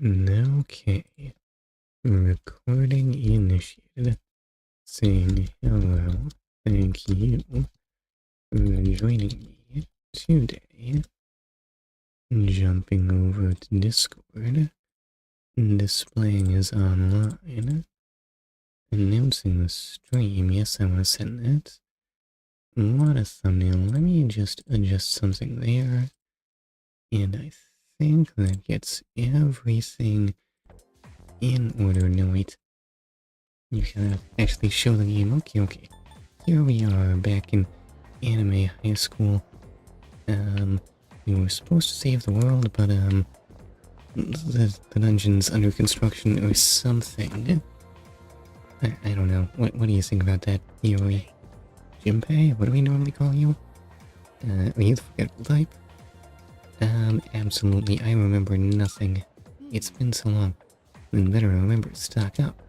Okay. Recording initiated. Saying hello. Thank you for joining me today. Jumping over to Discord. Displaying is online. Announcing the stream. Yes, I want to send that. What a thumbnail. Let me just adjust something there. And I think that gets everything in order. No, wait. You can actually show the game. Okay. Here we are back in anime high school. We were supposed to save the world, but, the dungeon's under construction or something. I don't know. What do you think about that, Yuri? Jinpei? What do we normally call you? Are you the forgettable type? Absolutely. I remember nothing. It's been so long. Then better remember to stock up.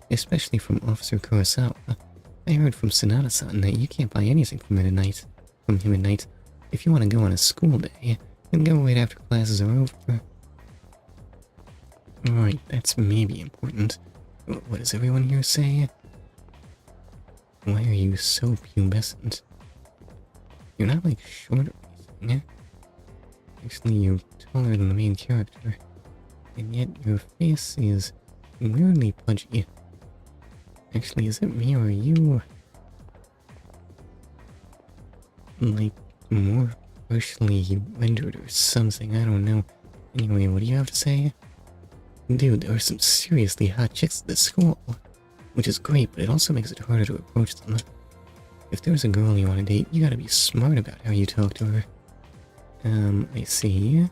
Especially from Officer Kurosawa. I heard from Sonata-san that you can't buy anything from him at night. If you want to go on a school day, then go right after classes are over. Right, that's maybe important. What does everyone here say? Why are you so pubescent? You're not, like, short or anything. Actually, you're taller than the main character. And yet your face is weirdly pudgy. Actually, is it me or are you... like, more partially rendered or something? I don't know. Anyway, what do you have to say? Dude, there are some seriously hot chicks at this school. Which is great, but it also makes it harder to approach them. If there's a girl you want to date, you gotta be smart about how you talk to her. I see.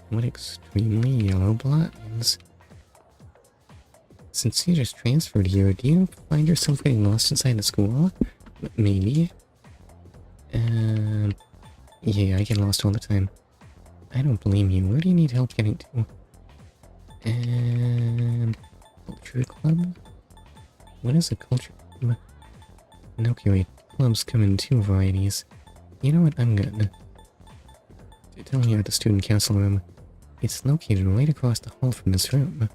What extremely yellow blinds. Since you just transferred here, do you find yourself getting lost inside the school? Maybe. Yeah, I get lost all the time. I don't blame you. Where do you need help getting to? Culture club? What is a culture club? Okay, wait. Clubs come in two varieties. You know what? I'm good. They're telling you at the student council room. It's located right across the hall from this room.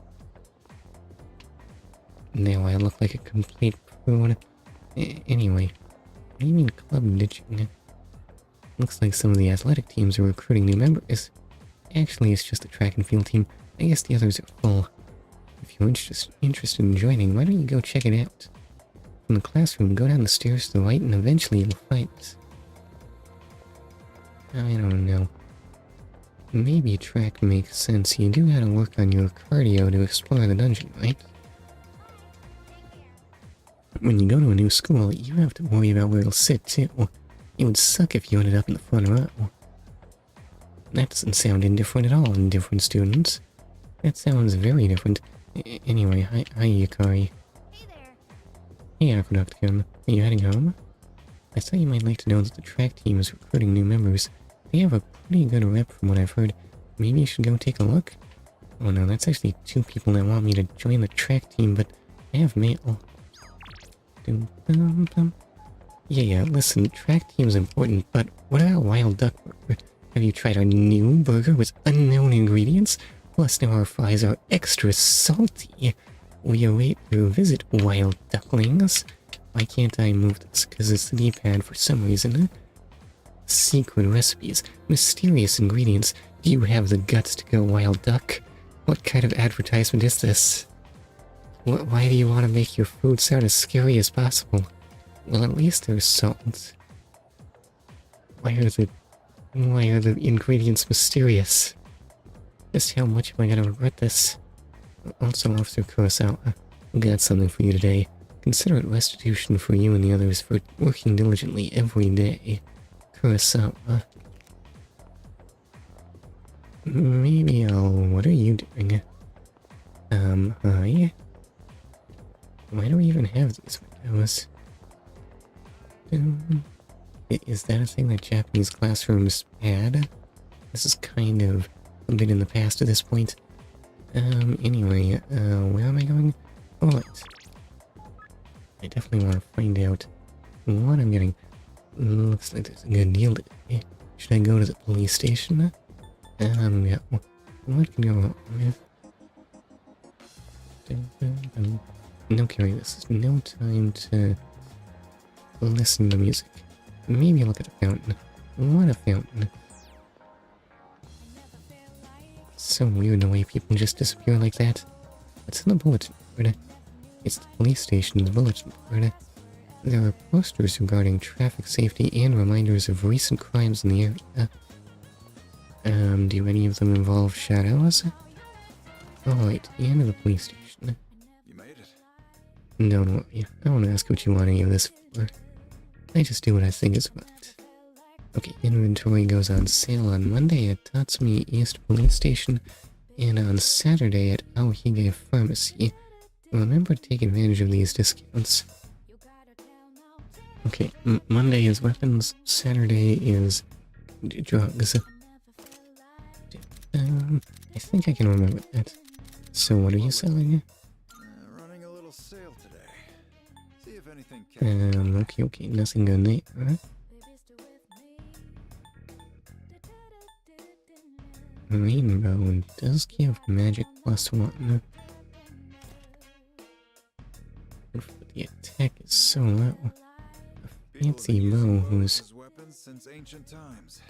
Now I look like a complete prune. Anyway, what do you mean club ditching? Looks like some of the athletic teams are recruiting new members. Actually, it's just a track and field team. I guess the others are full. If you're interested in joining, why don't you go check it out? From the classroom, go down the stairs to the right and eventually you'll find us. I don't know. Maybe track makes sense. You do gotta work on your cardio to explore the dungeon, right? When you go to a new school, you have to worry about where it'll sit, too. It would suck if you ended up in the front row. That doesn't sound indifferent at all, indifferent students. That sounds very different. Anyway, hi Yukari. Hey there. Hey, Aqueduct Gun. Are you heading home? I thought you might like to know that the track team is recruiting new members. They have a pretty good rep from what I've heard. Maybe you should go take a look? Oh no, that's actually two people that want me to join the track team, but I have mail. Yeah, listen, track team's important, but what about Wild Duck Burger? Have you tried our new burger with unknown ingredients? Plus now our fries are extra salty. We await your visit, Wild Ducklings. Why can't I move this? Because it's the D-pad for some reason. Secret recipes, mysterious ingredients. Do you have the guts to go, Wild Duck? What kind of advertisement is this? Why do you want to make your food sound as scary as possible? Well, at least there's salt. Why are the ingredients mysterious? Just how much am I gonna regret this? Also, Officer Kurosawa, got something for you today. Consider it restitution for you and the others for working diligently every day. Kurosawa. Maybe what are you doing? Hi? Why do we even have these windows? Is that a thing that Japanese classrooms had? This is kind of a bit in the past at this point. Anyway, where am I going? Oh, I definitely want to find out what I'm getting. Looks like there's a good deal today. Should I go to the police station? Yeah. What can go wrong? No, Carrie, this is no time to listen to music. Maybe look at a fountain. What a fountain. It's so weird the way people just disappear like that. What's in the bulletin board? It's the police station's bulletin board. There are posters regarding traffic safety and reminders of recent crimes in the area. Do any of them involve shadows? Alright, the end of the police station. You made it. Don't worry, I won't ask what you want any of this for. I just do what I think is right. Okay, inventory goes on sale on Monday at Tatsumi East Police Station and on Saturday at Aohige Pharmacy. Remember to take advantage of these discounts. Okay, Monday is weapons, Saturday is drugs. I think I can remember that. So what are you selling? Running a little sale today. See if anything Okay, nothing good there. Rainbow does give magic +1. But the attack is so low. A fancy bow whose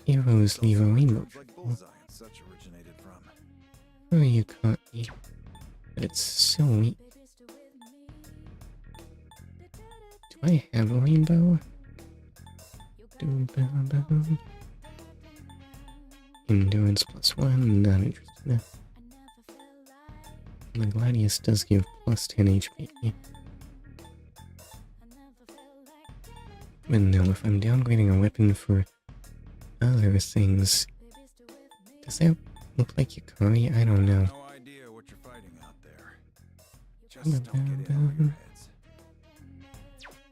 arrows leave a rainbow trail. Oh, you caught me. But it's so weak. Do I have a rainbow? Endurance +1, not interested. The Gladius does give +10 HP. But no, if I'm downgrading a weapon for other things, does that look like Yukari? I don't know. No idea what you're fighting out there. Just don't get in over your heads.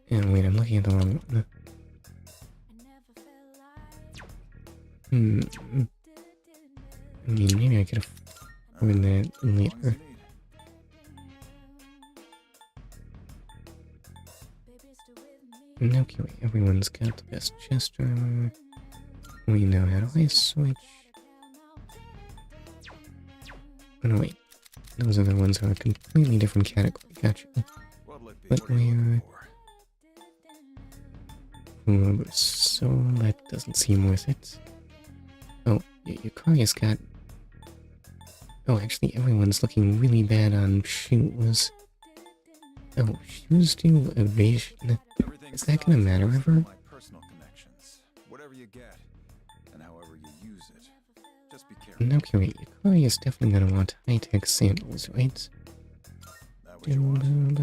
Yeah, wait, I'm looking at the wrong one. I mean, maybe I could have found that later. Okay, wait, everyone's got the best chest armor. We know how do I switch? Oh no, wait. Those other ones are a completely different category, gotcha. But we're... so that doesn't seem worth it. Oh, Yukari's got... Oh, actually everyone's looking really bad on shoes. Oh, shoes do evasion. Is that gonna matter ever? Whatever you get, and however you use it. Just be careful. Okay, wait, Yukari is definitely gonna want high-tech sandals, right? That what you want? Alright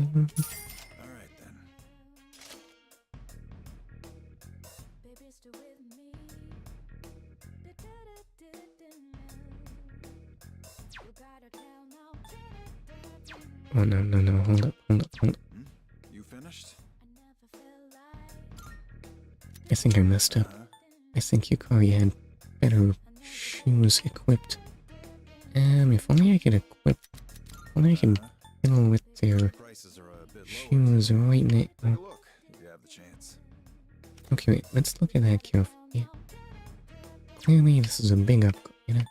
then. Oh no, hold up. You finished? I think I messed up. I think Yukari had better shoes equipped. If only I could equip... Only I can fiddle with their shoes right now. Look, if you have the chance. Okay, wait, let's look at that carefully. Clearly, this is a big upgrade.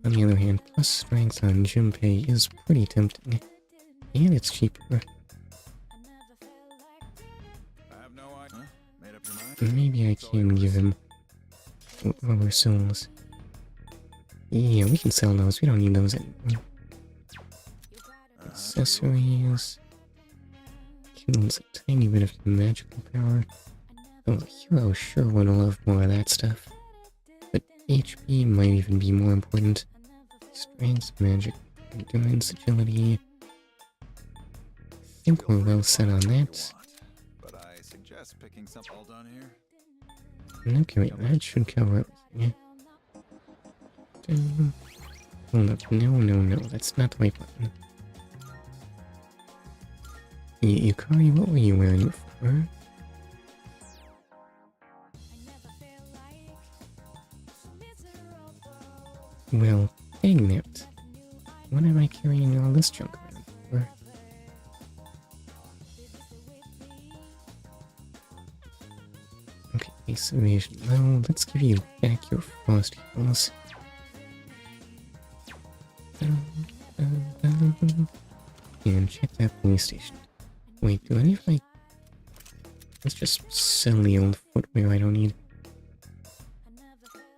On the other hand, plus strength on Junpei is pretty tempting. And it's cheaper. I have no idea. Made up your mind? Maybe I can give him rubber soles. Yeah, we can sell those. We don't need those anymore. Accessories. Kills a tiny bit of magical power. Oh, the hero sure would love more of that stuff. But HP might even be more important. Strength, magic, endurance, agility. I think we're well set on that. But I suggest picking something all done here. Okay, wait, that should cover everything. Hold up, no, that's not the right button. Yukari, what were you wearing before? Well, dang it. What am I carrying all this junk around for? Okay, base evasion. Well, let's give you back your frost heals. And check that police station. Wait, do any of my... Let's just sell the old footwear I don't need.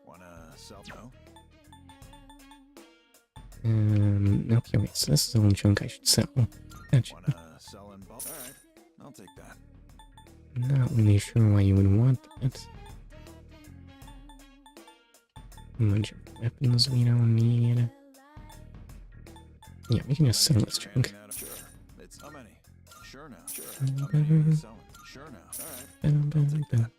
Wanna sell? No? Okay, wait, so this is the old junk I should sell. Gotcha. Wanna sell in bulk? Alright, I'll take that. Not really sure why you would want that. A bunch of weapons we don't need. Yeah, we can just sell this junk. Sure. It's how many? Sure now. Sure. How many are you selling? Sure now. Alright.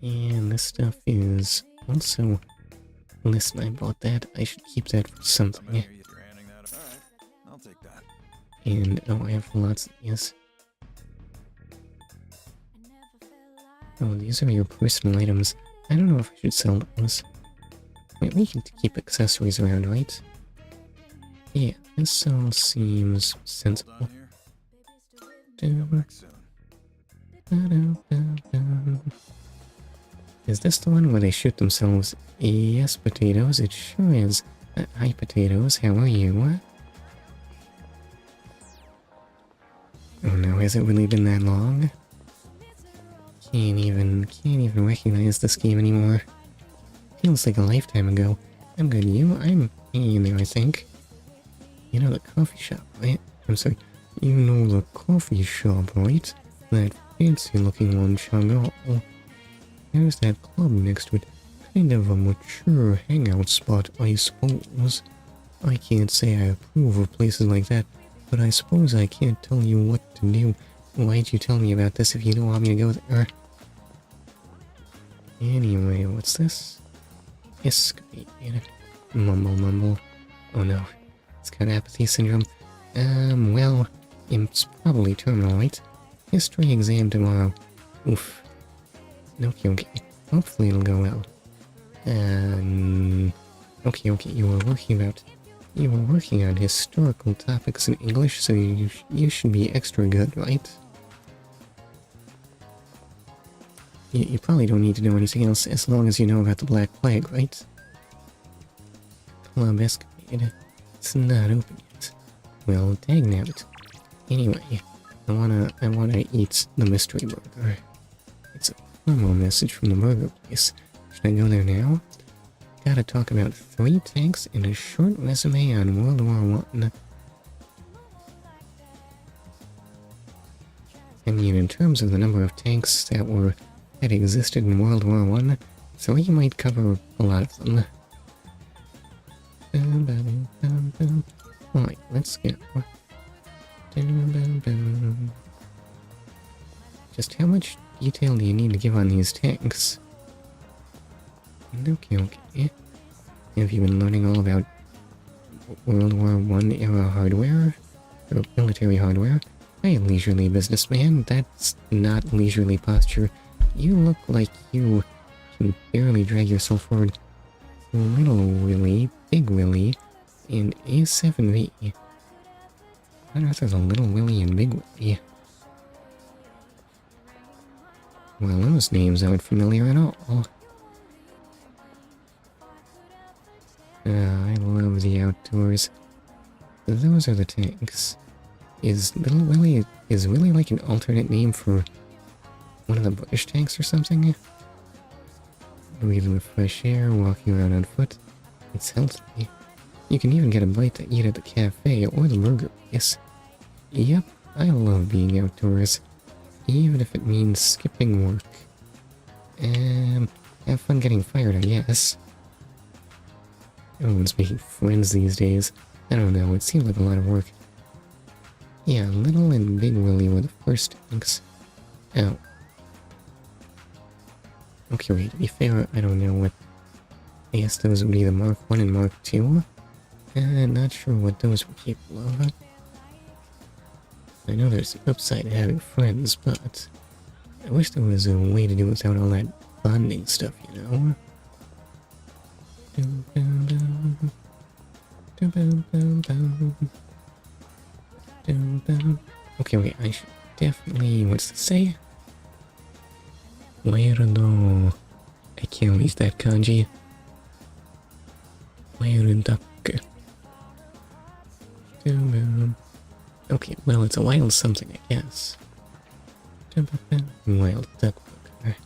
And this stuff is also... Listen, I bought that. I should keep that for something. You're handing that. Alright, I'll take that. And, oh, I have lots of these. Oh, these are your personal items. I don't know if I should sell those. Wait, we can keep accessories around, right? Yeah, this all seems sensible. Back soon. Is this the one where they shoot themselves? Yes, potatoes, it sure is. Hi, potatoes, how are you? Oh no, has it really been that long? Can't even recognize this game anymore. Feels like a lifetime ago. I'm good, you? I'm hanging there, I think. You know the coffee shop, right? I'm sorry, you know the coffee shop, right? That fancy looking one, Chang'o. There's that club next to it. Kind of a mature hangout spot, I suppose. I can't say I approve of places like that, but I suppose I can't tell you what to do. Why'd you tell me about this if you don't want me to go there? Anyway, what's this? Escapade. Mumble. Oh no. It's got apathy syndrome. Well, it's probably terminal, right? History exam tomorrow. Oof. Okay. Hopefully it'll go well. Okay, you were working on historical topics in English, so you should be extra good, right? You probably don't need to know anything else as long as you know about the Black Plague, right? Club Escapade. It's not open yet. Well, dang nabbit. Anyway, I wanna eat the mystery burger. It's a promo message from the burger place. Should I go there now? Gotta talk about 3 tanks and a short resume on World War I. I mean, in terms of the number of tanks that existed in World War I, 3 might cover a lot of them. Alright, let's go. Just how much detail do you need to give on these tanks? Okay. Have you been learning all about World War I era hardware? Or military hardware? Hey, leisurely businessman, that's not leisurely posture. You look like you can barely drag yourself forward. Little Willy, Big Willy, and A7V. I don't know if there's a Little Willy and Big Willy. Well, those names aren't familiar at all. I love the outdoors. Those are the tanks. Is Willy like an alternate name for one of the British tanks or something? Breathing the fresh air, walking around on foot. It's healthy. You can even get a bite to eat at the cafe or the burger place. Yep, I love being outdoors. Even if it means skipping work. Have fun getting fired, I guess. Everyone's making friends these days. I don't know, it seemed like a lot of work. Yeah, Little and Big Willy were the first tanks. Oh. Okay, wait, to be fair, I don't know what... I guess those would be the Mark 1 and Mark 2. Not sure what those were capable of. I know there's an upside to having friends, but... I wish there was a way to do it without all that bonding stuff, you know? Okay, wait, I should definitely... What's this say? Weirdo. I can't read that kanji. Weirduck. Okay, well, it's a wild something, I guess. Wild duck burger.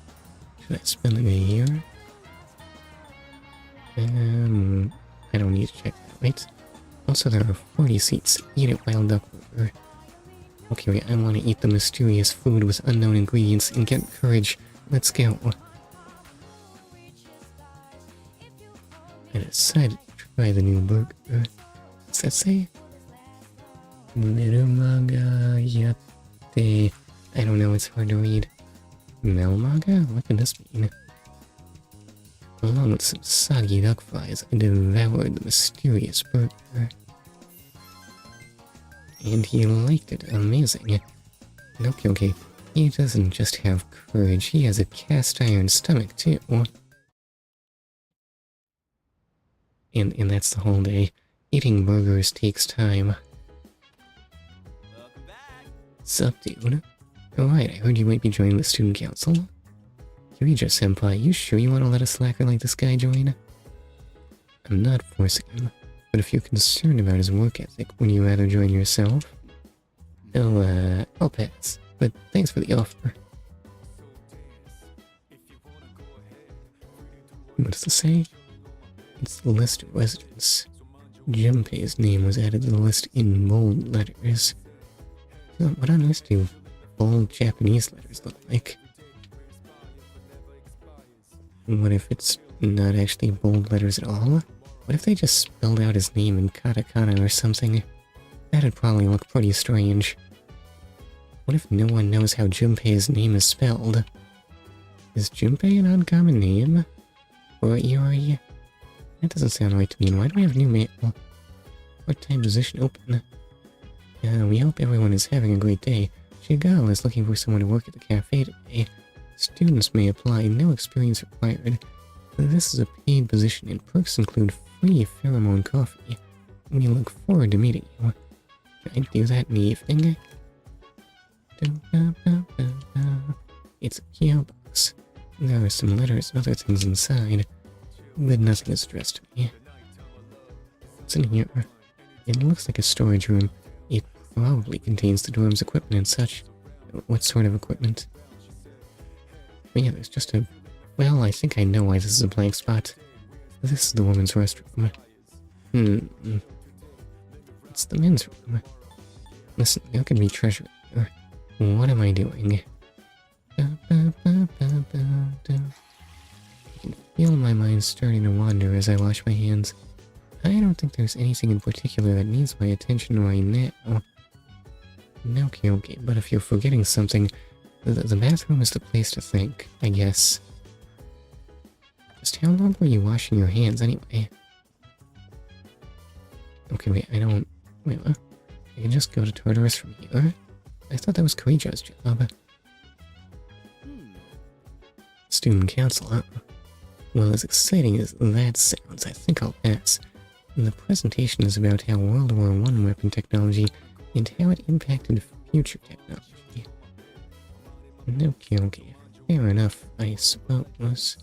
Should I spend the day here? I don't need to check that, right? Also, there are 40 seats. Eat it, wild duck burger. Okay, wait, I want to eat the mysterious food with unknown ingredients and get courage. Let's go. I decided to try the new burger. What's that say? Mirumaga yatte. I don't know, it's hard to read. Melmaga? What could this mean? Along with some soggy duck fries, I devoured the mysterious burger. And he liked it. Amazing. Okay. He doesn't just have courage, he has a cast iron stomach too. And that's the whole day. Eating burgers takes time. Sup, dude? Alright, I heard you might be joining the student council. Kirija-senpai, you sure you want to let a slacker like this guy join? I'm not forcing him, but if you're concerned about his work ethic, would you rather join yourself? Oh, I'll pass, but thanks for the offer. What does it say? It's the list of residents. Junpei's name was added to the list in bold letters. So what on earth do bold Japanese letters look like? What if it's not actually bold letters at all? What if they just spelled out his name in katakana or something? That'd probably look pretty strange. What if no one knows how Junpei's name is spelled? Is Junpei an uncommon name? Or Iori? That doesn't sound right to me, and why do we have new mail? Part-time position open. We hope everyone is having a great day. Shigal is looking for someone to work at the cafe today. Students may apply, no experience required. This is a paid position, and perks include free pheromone coffee. We look forward to meeting you. Can I do that in the evening? It's a PO box. There are some letters and other things inside, but nothing is addressed to me. What's in here? It looks like a storage room. It probably contains the dorm's equipment and such. What sort of equipment? Oh yeah, there's just a... Well, I think I know why this is a blank spot. This is the women's restroom. It's the men's room. Listen, there could be treasure here. What am I doing? I can feel my mind starting to wander as I wash my hands. I don't think there's anything in particular that needs my attention right now. Okay, but if you're forgetting something, the bathroom is the place to think, I guess. Just how long were you washing your hands anyway? Okay, wait, wait, what? I can just go to Tartarus from here? I thought that was Karijo's job. Student council, huh? Well, as exciting as that sounds, I think I'll pass. The presentation is about how World War I weapon technology and how it impacted future technology. Okay, fair enough, I suppose.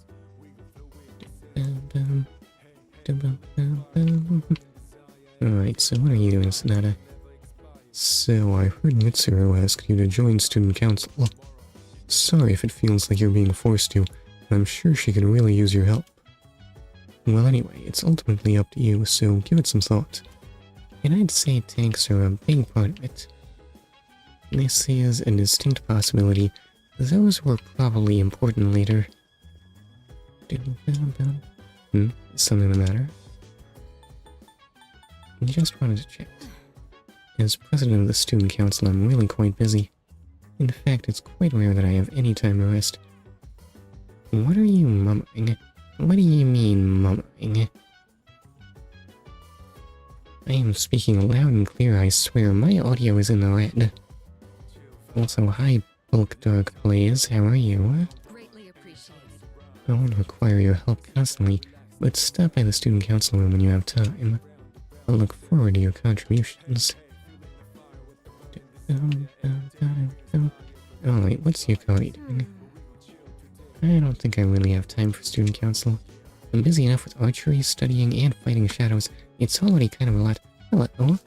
Alright, so what are you doing, Sonata? So, I heard Mitsuru asked you to join student council. Sorry if it feels like you're being forced to, but I'm sure she could really use your help. Well anyway, it's ultimately up to you, so give it some thought. And I'd say tanks are a big part of it. This is a distinct possibility. Those were probably important later. Is something the matter? Just wanted to check. As president of the student council, I'm really quite busy. In fact, it's quite rare that I have any time to rest. What are you mumbling? What do you mean, mumbling? I am speaking loud and clear, I swear. My audio is in the red. Also, hi, Bulk Dark Blaze. How are you? Greatly appreciated. I won't require your help constantly, but stop by the student council room when you have time. I'll look forward to your contributions. Oh wait, what's Yukari doing? I don't think I really have time for student council. I'm busy enough with archery, studying, and fighting shadows. It's already kind of a lot. Hello?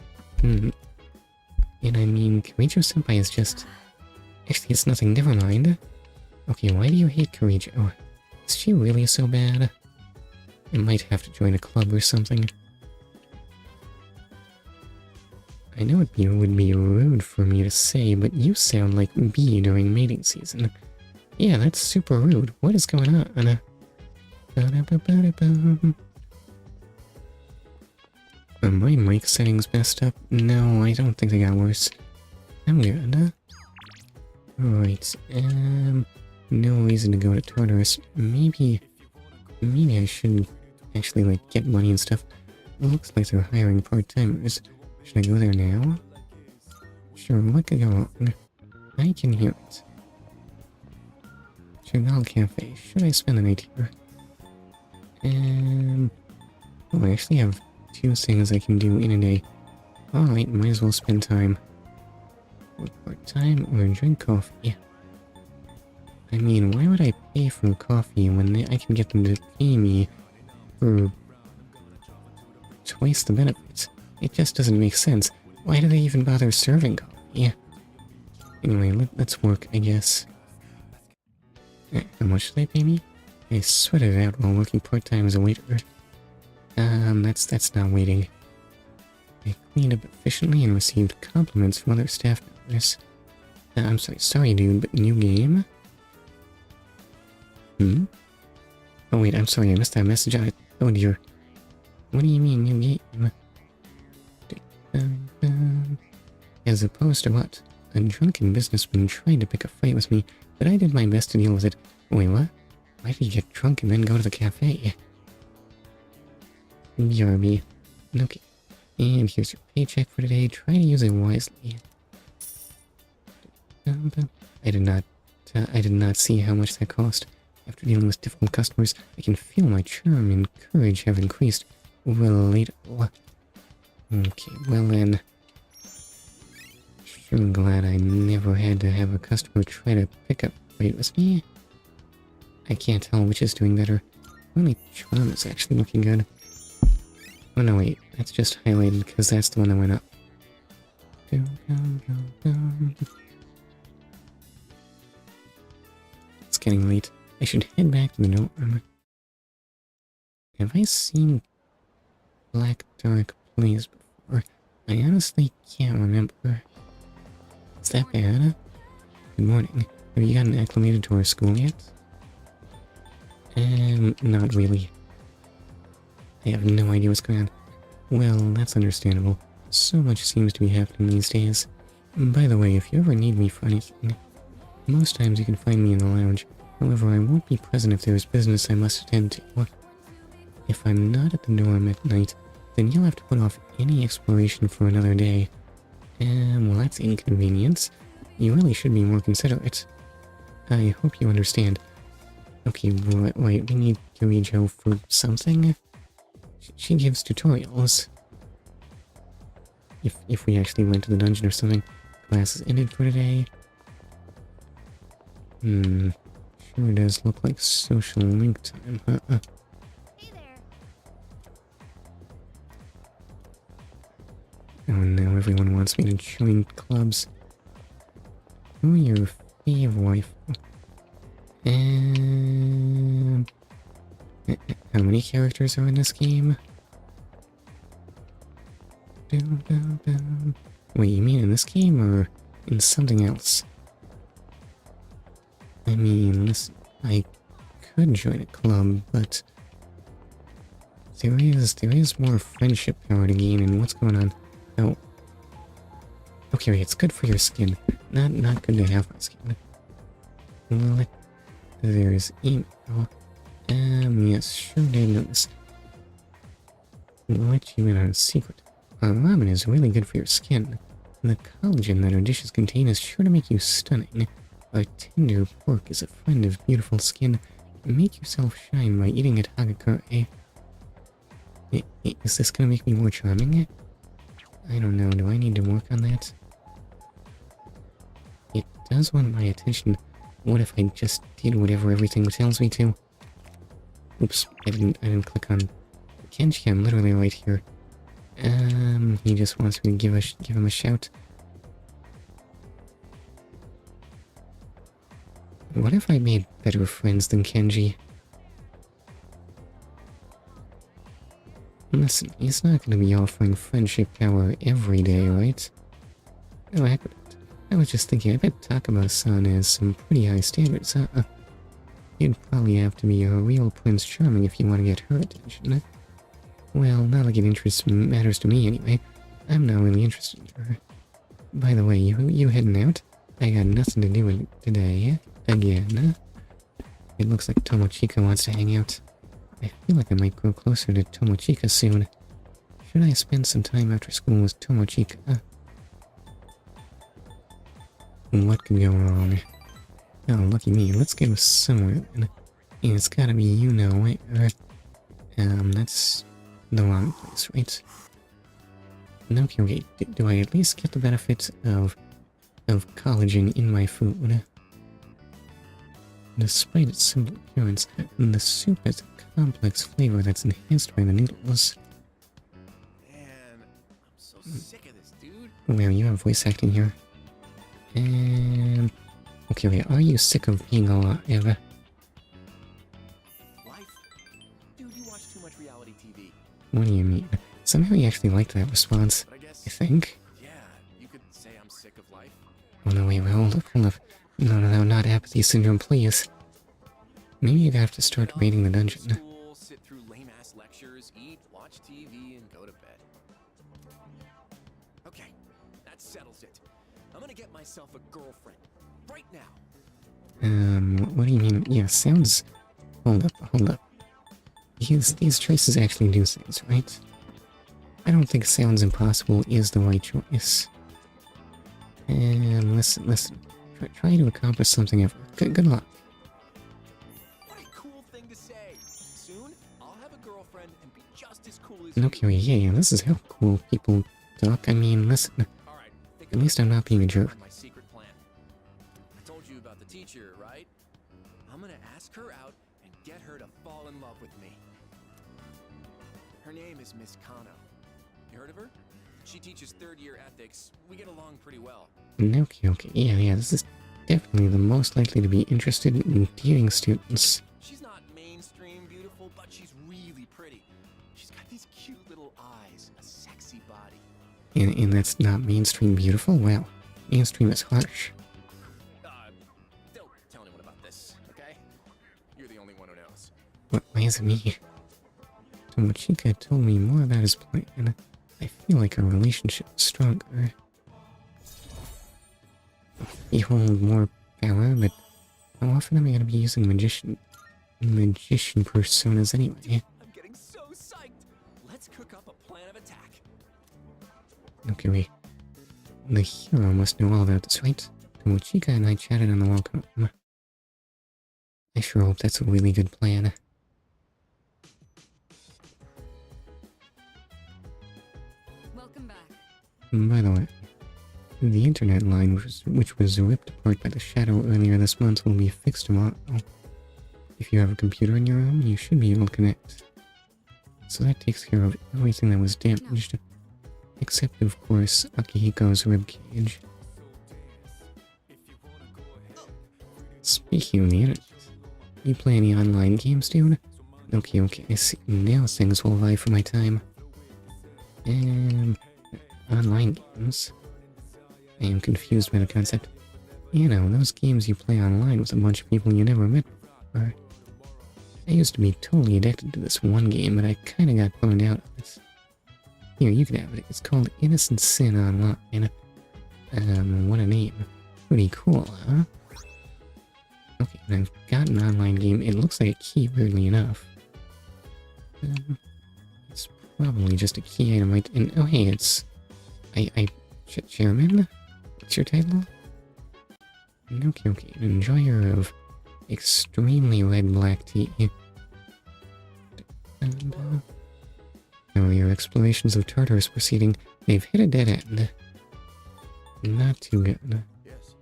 And I mean, Kirijo-senpai is just... Actually, it's nothing, never mind. Okay, why do you hate Kirijo? Is she really so bad? I might have to join a club or something. I know it would be rude for me to say, but you sound like B during mating season. Yeah, that's super rude. What is going on? Are my mic settings messed up? No, I don't think they got worse. I'm good. Right, no reason to go to Tartarus. Maybe I should actually, like, get money and stuff. It looks like they're hiring part-timers. Should I go there now? Sure, what could go wrong? I can hear it. Chagall Cafe. Should I spend the night here? Oh, I actually have 2 things I can do in a day. Alright, might as well spend time. Work part-time or drink coffee. I mean, why would I pay for coffee when I can get them to pay me for twice the benefits? It just doesn't make sense. Why do they even bother serving coffee? Anyway, let's work, I guess. How much do they pay me? I sweated it out while working part-time as a waiter. That's not waiting. I cleaned up efficiently and received compliments from other staff members. I'm sorry dude, but new game? Oh wait, I'm sorry, I missed that message. Oh dear. What do you mean, new game? As opposed to what? A drunken businessman tried to pick a fight with me, but I did my best to deal with it. Wait, what? Why did you get drunk and then go to the cafe? BRB. Okay. And here's your paycheck for today. Try to use it wisely. I did not see how much that cost. After dealing with difficult customers, I can feel my charm and courage have increased. Relatable. Okay, well then. Sure glad I never had to have a customer try to pick up a fight with me. I can't tell which is doing better. Only charm is actually looking good. Oh no, wait, that's just highlighted because that's the one that went up. It's getting late. I should head back to the note room. Have I seen Black Dark plays before? I honestly can't remember. Is that bad? Good morning. Have you gotten acclimated to our school yet? Not really. I have no idea what's going on. Well, that's understandable. So much seems to be happening these days. By the way, if you ever need me for anything, most times you can find me in the lounge. However, I won't be present if there's business I must attend to. If I'm not at the dorm at night, then you'll have to put off any exploration for another day. Well, that's inconvenience. You really should be more considerate. I hope you understand. Okay, wait, we need Kirijo for something? She gives tutorials. If we actually went to the dungeon or something. Classes ended for today. Sure does look like social link time, huh? Hey there. Oh no, everyone wants me to join clubs. Who are your fave wife? How many characters are in this game? Wait, you mean in this game or in something else? I mean, listen, I could join a club, but there is more friendship power to gain, and what's going on? Oh. Okay, wait, it's good for your skin. Not good to have my skin. Well, there's email. Yes, sure did notice. Let you in on a secret. Ramen is really good for your skin. The collagen that our dishes contain is sure to make you stunning. Our tender pork is a friend of beautiful skin. Make yourself shine by eating at Hagakure. Is this gonna make me more charming? I don't know, do I need to work on that? It does want my attention. What if I just did whatever everything tells me to? Oops, I didn't click on Kenji. I'm literally right here. He just wants me to give him a shout. What if I made better friends than Kenji? Listen, he's not gonna be offering friendship power every day, right? No, heck with it. I was just thinking, I bet Takuma-san has some pretty high standards, huh? You'd probably have to be a real Prince Charming if you want to get her attention. Well, not like it matters to me anyway. I'm not really interested in her. By the way, you heading out? I got nothing to do today. Again. It looks like Tomochika wants to hang out. I feel like I might grow closer to Tomochika soon. Should I spend some time after school with Tomochika? What could go wrong? Oh, lucky me. Let's go somewhere then. It's gotta be where. That's the wrong place, right? Okay, do I at least get the benefits of collagen in my food? Despite its simple appearance, the soup has a complex flavor that's enhanced by the noodles. Man, I'm so sick of this, dude. Well, you have voice acting here. And... okay, wait, are you sick of being alive? Life? Dude, you watch too much reality TV. What do you mean? Somehow you actually liked that response, But I guess, I think. yeah, you could say I'm sick of life. Oh no, wait, hold up. No, not apathy syndrome, please. Maybe you'd have to start raiding the dungeon. School, sit through lame-ass lectures, eat, watch TV, and go to bed. Okay, that settles it. I'm gonna get myself a girlfriend. Right now. What do you mean? Yeah, sounds... Hold up. These choices actually do things, right? I don't think sounds impossible is the right choice. And listen. Try to accomplish something ever. Good luck. What a cool thing to say. Soon, I'll have a girlfriend and be just as cool as Okay, yeah, this is how cool people talk. I mean, listen. All right, At least I'm not being a jerk. my secret plan. I told you about the teacher, right? I'm gonna ask her out and get her to fall in love with me. Her name is Miss Kano. You heard of her? She teaches third-year ethics. We get along pretty well. Okay, yeah, this is definitely the most likely to be interested in dating students. She's not mainstream beautiful, but she's really pretty. She's got these cute little eyes, a sexy body. And that's not mainstream beautiful? Wow, mainstream is harsh. Don't tell anyone about this, okay? You're the only one who knows. Why is it me? Tomochika told me more about his plan. I feel like our relationship is stronger. You hold more power, but how often am I going to be using magician personas anyway? I'm getting so psyched. Let's cook up a plan of attack. Okay, wait. The hero must know all about this, right? Tomochika and I chatted on the welcome room. I sure hope that's a really good plan. Welcome back. By the way, the internet line, which was ripped apart by the shadow earlier this month, will be fixed tomorrow. If you have a computer in your room, you should be able to connect. So that takes care of everything that was damaged. Except, of course, Akihiko's ribcage. Speaking of the internet, you play any online games, dude? Okay, I see. Now things will vie for my time. Online games? I am confused by the concept. You know, those games you play online with a bunch of people you never met before. I used to be totally addicted to this one game, but I kinda got burned out of it. Here, you can have it. It's called Innocent Sin Online. What a name. Pretty cool, huh? Okay, and I've got an online game. It looks like a key, weirdly enough. It's probably just a key item, right? And, oh hey, it's... Chairman? What's your title? Okay, an enjoyer of extremely red black tea. And, your explorations of Tartarus proceeding, they've hit a dead end. Not too good. Yes.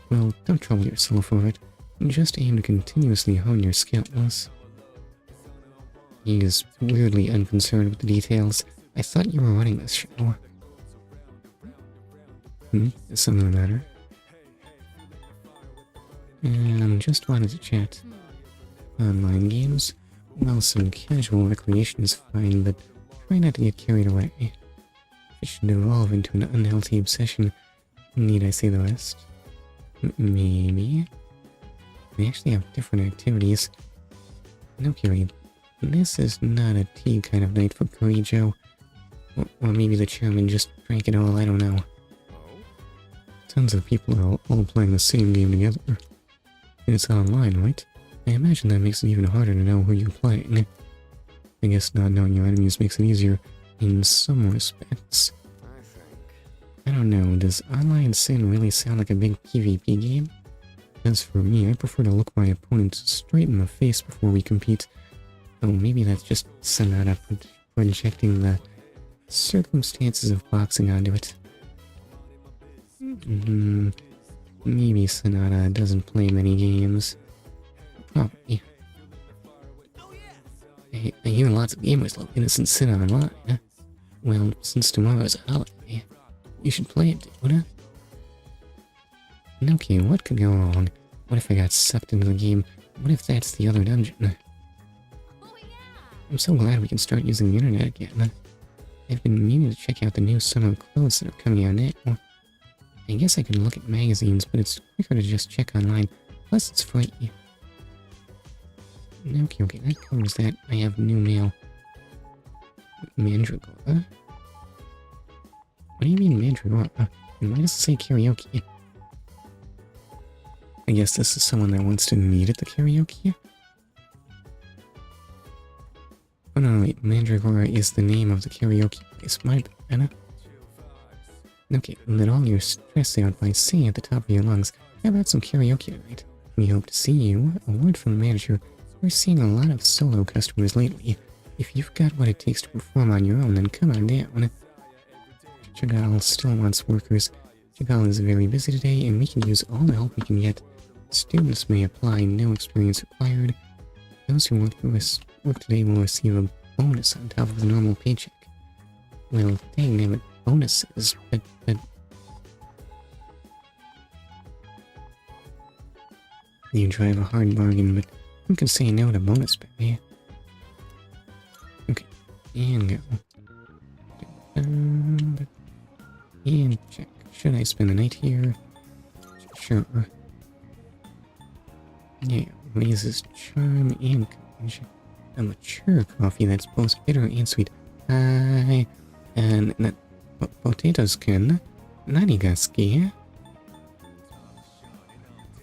Well, don't trouble yourself over it. Just aim to continuously hone your skills. He is weirdly unconcerned with the details. I thought you were running this show. Is something the matter? Just wanted to chat. Online games? Well, some casual recreation is fine, but try not to get carried away. It should evolve into an unhealthy obsession. Need I say the rest? Maybe. We actually have different activities. No kidding. This is not a tea kind of night for Korijo. Or maybe the chairman just drank it all, I don't know. Tons of people are all playing the same game together. And it's online, right? I imagine that makes it even harder to know who you're playing. I guess not knowing your enemies makes it easier in some respects. I don't know, does Online Sin really sound like a big PvP game? As for me, I prefer to look my opponent straight in the face before we compete. Oh, maybe that's just Sonata projecting the circumstances of boxing onto it. Maybe Sonata doesn't play many games. Probably. I hear lots of gamers love Innocent Sin online. Well, since tomorrow's a holiday, you should play it, dude. Okay, what could go wrong? What if I got sucked into the game? What if that's the other dungeon? I'm so glad we can start using the internet again. I've been meaning to check out the new summer clothes that are coming out now. I guess I could look at magazines, but it's quicker to just check online. Plus, it's free. Okay, that covers that. I have new mail. Mandragora? What do you mean Mandragora? And why does it say karaoke? I guess this is someone that wants to meet at the karaoke? Oh no, wait, Mandragora is the name of the karaoke place. My bad. Okay, let all your stress out by singing at the top of your lungs. How about some karaoke tonight? We hope to see you. A word from the manager. We're seeing a lot of solo customers lately. If you've got what it takes to perform on your own, then come on down. Chagall still wants workers. Chagall is very busy today, and we can use all the help we can get. Students may apply, no experience required. Those who work today will receive a bonus on top of the normal paycheck. Well, dang damn it, bonuses, but... You drive a hard bargain, but who can say no to bonus pay? Okay, and go. And check. Should I spend the night here? Sure. Yeah, raises charm and courage. A mature coffee that's both bitter and sweet. And potatoes can. Narigaski.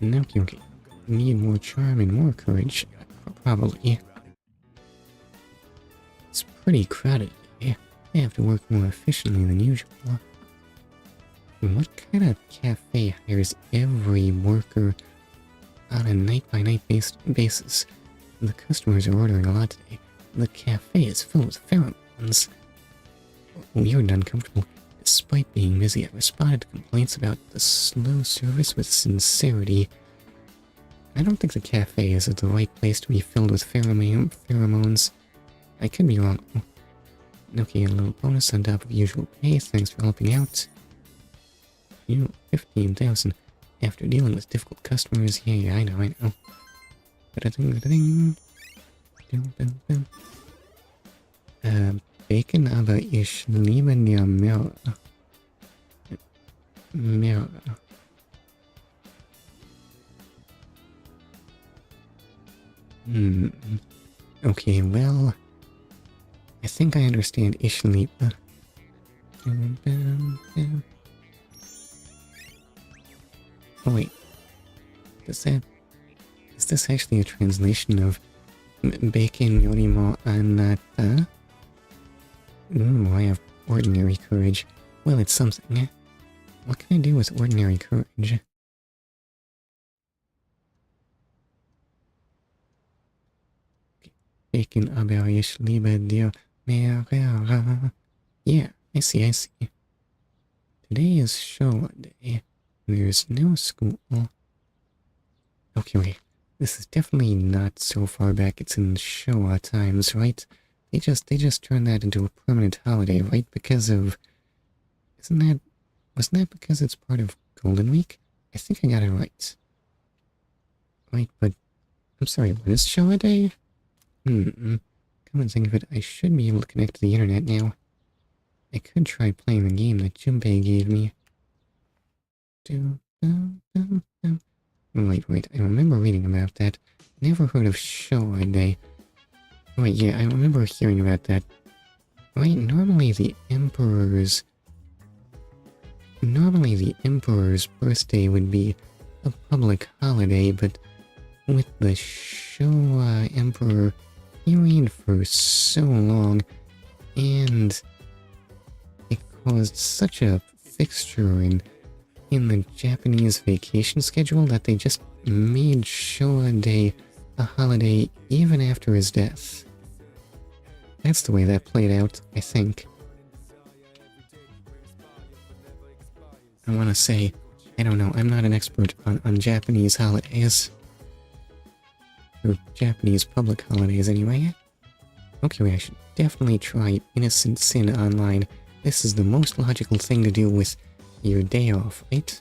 Okay. Need more charm and more courage. Probably. It's pretty crowded today. I have to work more efficiently than usual. What kind of cafe hires every worker on a night-by-night basis? The customers are ordering a lot today. The cafe is filled with pheromones. Weird and uncomfortable. Despite being busy, I responded to complaints about the slow service with sincerity. I don't think the cafe is the right place to be filled with pheromones. I could be wrong. Okay, a little bonus on top of usual pay. Thanks for helping out. 15,000. After dealing with difficult customers. Yeah, I know. Bacon, aber ich liebe dir mehr. Okay, well... I think I understand Ich liebe. Oh wait. Is this actually a translation of Bacon yorimo anata? Ooh, I have ordinary courage. Well, it's something. What can I do with ordinary courage? Bacon aber ich liebe dir mehr. Yeah, I see. Today is show day. There's no school. Okay, this is definitely not so far back. It's in Showa times, right? They just turned that into a permanent holiday, right? Because of... Wasn't that because it's part of Golden Week? I think I got it right. Wait, but... I'm sorry, what is show a day? Come and think of it, I should be able to connect to the internet now. I could try playing the game that Junpei gave me. Wait, I remember reading about that. Never heard of show a day. Wait, yeah, I remember hearing about that. Right, normally the Emperor's birthday would be a public holiday, but with the Showa Emperor, he reigned for so long, and it caused such a fixture in the Japanese vacation schedule that they just made Showa Day a holiday even after his death. That's the way that played out, I think. I want to say, I don't know, I'm not an expert on Japanese holidays. Or Japanese public holidays, anyway. Okay, wait, I should definitely try Innocent Sin online. This is the most logical thing to do with your day off, right?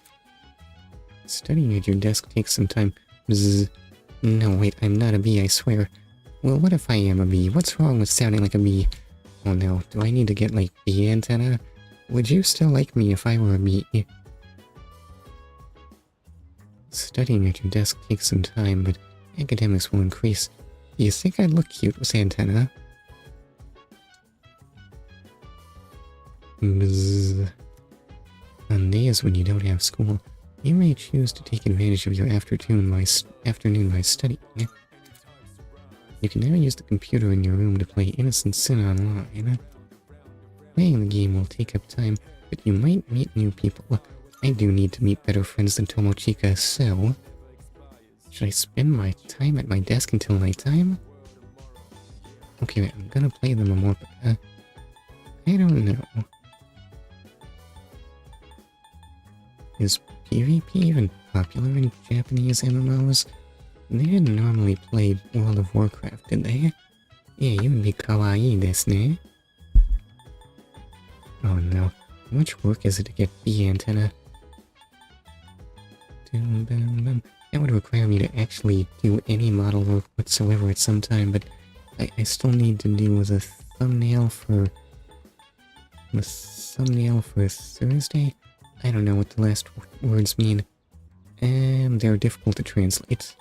Studying at your desk takes some time. Bzz. No, wait, I'm not a bee, I swear. Well, what if I am a bee? What's wrong with sounding like a bee? Oh no, do I need to get, like, bee antenna? Would you still like me if I were a bee? Studying at your desk takes some time, but academics will increase. Do you think I'd look cute with antenna? Bzz. On days when you don't have school, you may choose to take advantage of your afternoon by studying. You can now use the computer in your room to play Innocent Sin online. Playing the game will take up time, but you might meet new people. I do need to meet better friends than Tomochika, so... should I spend my time at my desk until nighttime? Okay, wait, I'm gonna play them more, but, I don't know. Is PvP even popular in Japanese MMOs? They didn't normally play World of Warcraft, did they? Yeah, you would be kawaii desu ne? Oh no, how much work is it to get bee antenna? That would require me to actually do any model work whatsoever at some time, but I still need to do the thumbnail for... Thursday? I don't know what the last words mean. They're difficult to translate.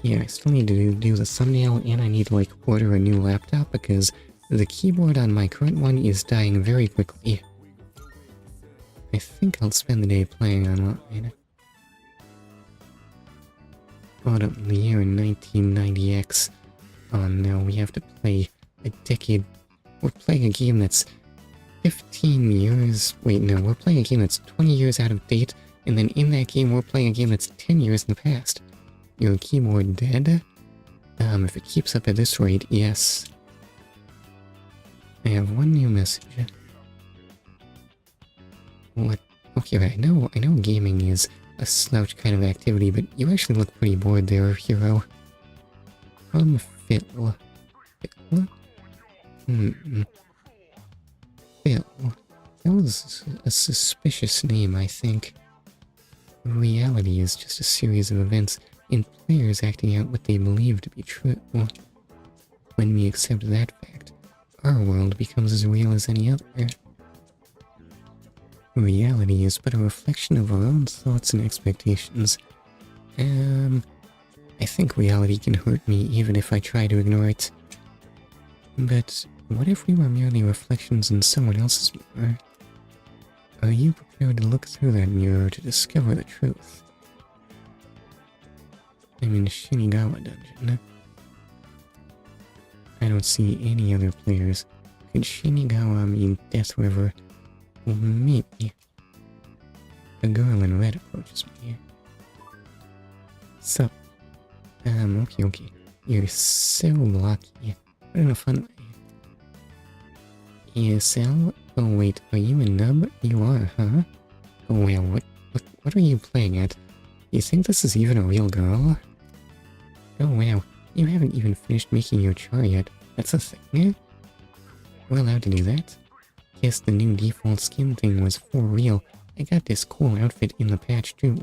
Yeah, I still need to do the thumbnail, and I need to, like, order a new laptop, because the keyboard on my current one is dying very quickly. I think I'll spend the day playing online. Bought up in the year 1990X. Oh no, we have to play a decade... We're playing a game that's 15 years... Wait, no, we're playing a game that's 20 years out of date, and then in that game we're playing a game that's 10 years in the past. Your keyboard dead? If it keeps up at this rate, yes. I have one new message. What? Okay, right, I know gaming is a slouch kind of activity, but you actually look pretty bored there, hero. From Phil. Phil? Phil. That was a suspicious name, I think. Reality is just a series of events, and players acting out what they believe to be true. When we accept that fact, our world becomes as real as any other. Reality is but a reflection of our own thoughts and expectations. I think reality can hurt me even if I try to ignore it. But what if we were merely reflections in someone else's mirror? Are you prepared to look through that mirror to discover the truth? I'm in Shinigawa Dungeon. I don't see any other players. Could Shinigawa mean Death River? Well, maybe. A girl in red approaches me. Sup? Okay. You're so lucky. But in a fun way. ESL? Oh wait, are you a nub? You are, huh? Oh wow, what are you playing at? You think this is even a real girl? Oh wow, you haven't even finished making your char yet. That's a thing, eh? We're allowed to do that? Guess the new default skin thing was for real. I got this cool outfit in the patch too.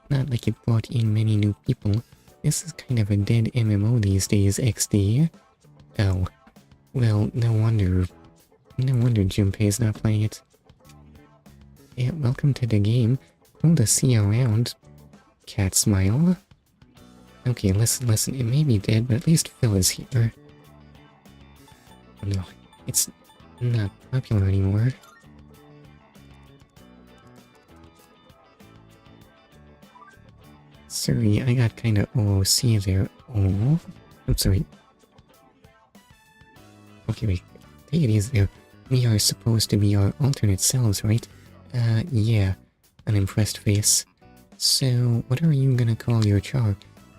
Not like it brought in many new people. This is kind of a dead MMO these days, XD. Oh. Well, no wonder Junpei's not playing it. Yeah, welcome to the game. Cool to see you around. Cat smile. Okay, listen, it may be dead, but at least Phil is here. Oh no, it's not popular anymore. Sorry, I got kinda OOC there. Oh, I'm sorry. Okay, wait, take it easy there. We are supposed to be our alternate selves, right? Yeah. An impressed face. So, what are you gonna call your char?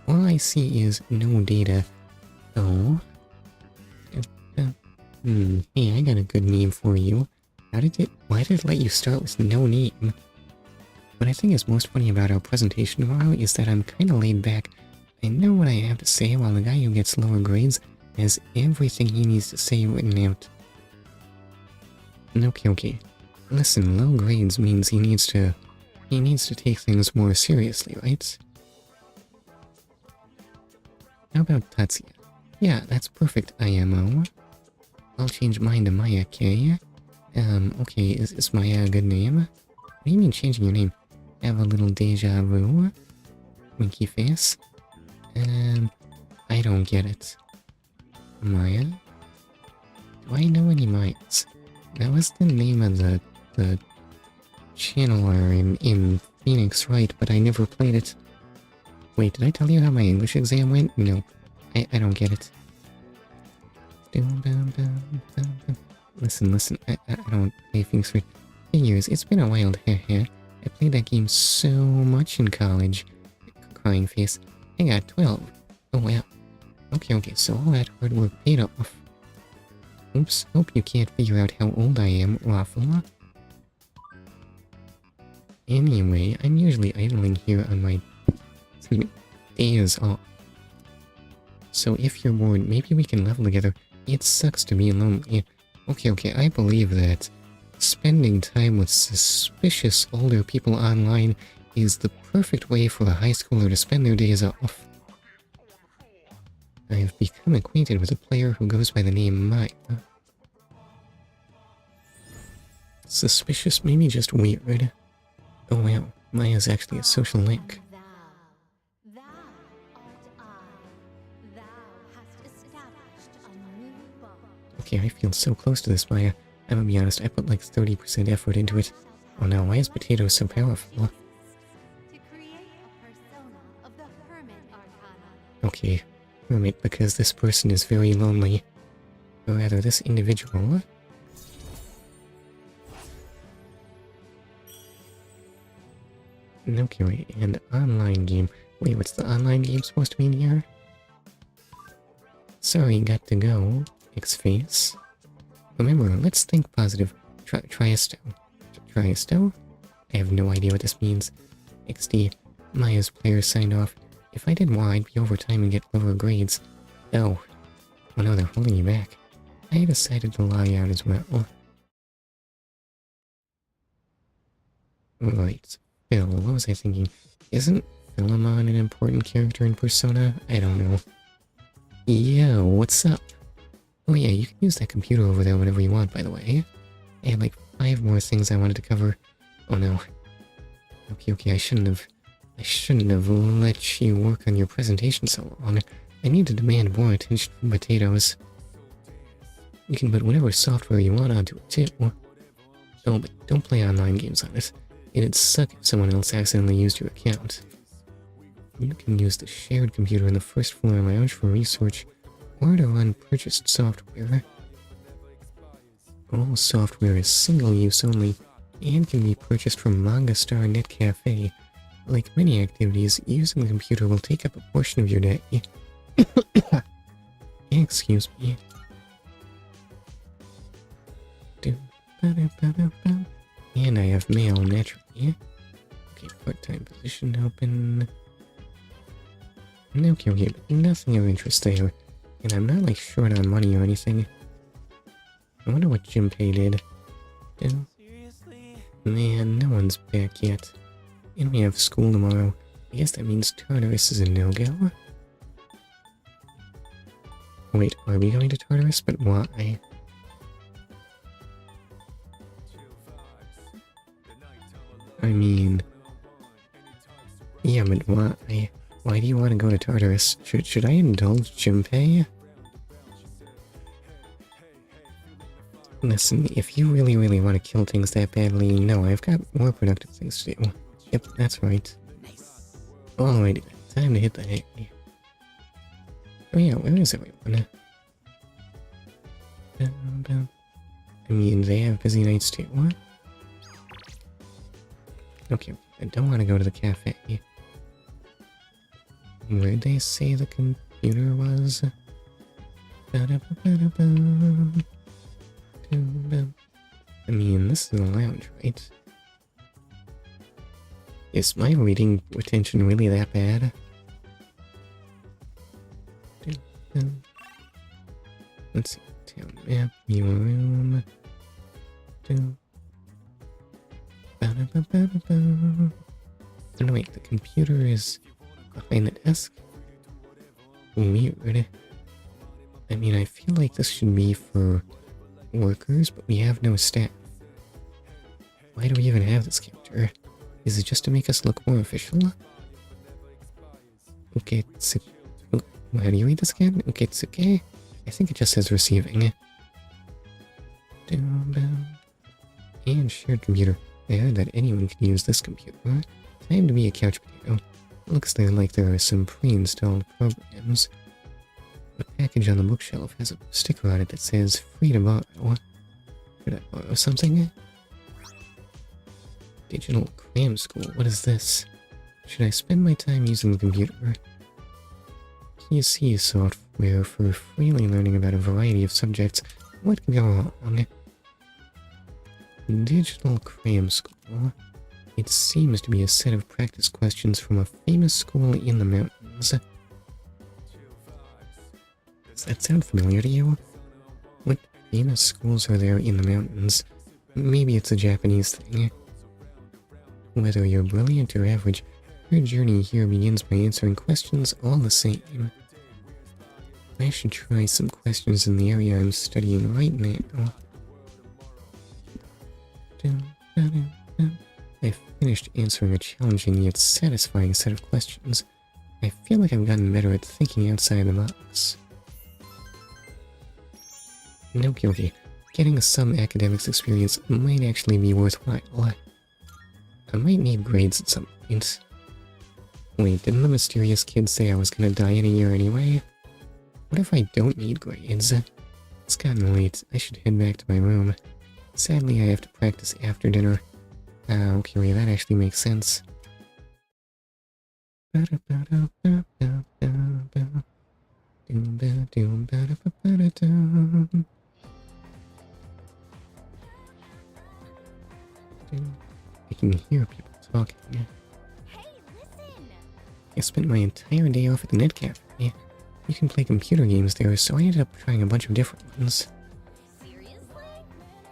All I see is no data. Oh? Hey, I got a good name for you. Why did it let you start with no name? What I think is most funny about our presentation tomorrow is that I'm kinda laid back. I know what I have to say while the guy who gets lower grades has everything he needs to say written out. Okay. Listen, low grades means he needs to take things more seriously, right? How about Tatsuya? Yeah, that's perfect, IMO. I'll change mine to Maya, K. Okay, is Maya a good name? What do you mean changing your name? Have a little deja vu? Winky face? I don't get it. Maya? Do I know any Mayas? That was the name of the channeler in Phoenix, right? But I never played it. Wait, did I tell you how my English exam went? No. I don't get it. Listen, I don't play things for figures. It's been a while, haha. I played that game so much in college. Crying face. I got 12. Oh wow. Okay, so all that hard work paid off. Oops, hope you can't figure out how old I am, Waffle. Anyway, I'm usually idling here on my days off. So if you're bored, maybe we can level together. It sucks to be lonely. Okay, I believe that spending time with suspicious older people online is the perfect way for a high schooler to spend their days off. I have become acquainted with a player who goes by the name Maya. Suspicious, maybe just weird. Oh wow, Maya's actually a social link. Okay, I feel so close to this, Maya. I'm gonna be honest, I put like 30% effort into it. Oh no, why is Potato so powerful? Okay, Hermit, because this person is very lonely. Or rather, this individual. Okay, wait, and online game. Wait, what's the online game supposed to mean here? Sorry, got to go. X-Face. Remember, let's think positive. Triasto. Triasto? I have no idea what this means. XD. Maya's player signed off. If I did more, I'd be overtime and get lower grades. Oh. Oh no, they're holding you back. I decided to log out as well. Right. Phil, what was I thinking? Isn't Philemon an important character in Persona? I don't know. Yo, what's up? Oh yeah, you can use that computer over there whenever you want, by the way. I had like 5 more things I wanted to cover. Oh no. Okay, I shouldn't have let you work on your presentation so long. I need to demand more attention from Potatoes. You can put whatever software you want onto it too. Oh, but don't play online games on it. It'd suck if someone else accidentally used your account. You can use the shared computer in the first floor lounge for research or to run purchased software. All software is single-use only and can be purchased from Manga Star Net Cafe. Like many activities, using the computer will take up a portion of your day. Excuse me. And I have mail, naturally. Okay, part-time position open. Okay, but nothing of interest there. And I'm not like short on money or anything. I wonder what Junpei did. Man, no one's back yet. And we have school tomorrow. I guess that means Tartarus is a no-go. Wait, are we going to Tartarus? But why? I mean... Yeah, but why? Why do you want to go to Tartarus? Should I indulge Junpei? Listen, if you really want to kill things that badly, no, I've got more productive things to do. Yep, that's right. Alrighty then, time to hit the hay. Oh yeah, where is everyone? I mean, they have busy nights too. What? Okay, I don't want to go to the cafe. Where'd they say the computer was? I mean, this is a lounge, right? Is my reading retention really that bad? Let's see. Town map, your room. Oh no, wait, the computer is behind the desk? Weird. I mean, I feel like this should be for workers, but we have no staff. Why do we even have this counter? Is it just to make us look more official? Okay, how do you read this again? Okay, it's okay. I think it just says receiving. And shared computer. I heard that anyone can use this computer. Time to be a couch potato. Looks like there are some pre-installed programs. The package on the bookshelf has a sticker on it that says free to borrow. Should I borrow something? Digital cram school, what is this? Should I spend my time using the computer? PC software for freely learning about a variety of subjects. What could go wrong? Digital cram school. It seems to be a set of practice questions from a famous school in the mountains. Does that sound familiar to you? What famous schools are there in the mountains? Maybe it's a Japanese thing. Whether you're brilliant or average, your journey here begins by answering questions all the same. I should try some questions in the area I'm studying right now. I finished answering a challenging yet satisfying set of questions. I feel like I've gotten better at thinking outside the box. Okay. Getting some academics experience might actually be worthwhile. I might need grades at some point. Wait, didn't the mysterious kid say I was gonna die in a year anyway? What if I don't need grades? It's gotten late. I should head back to my room. Sadly, I have to practice after dinner. Okay, that actually makes sense. I can hear people talking. Hey, listen! I spent my entire day off at the net cafe. You can play computer games there, so I ended up trying a bunch of different ones. Seriously?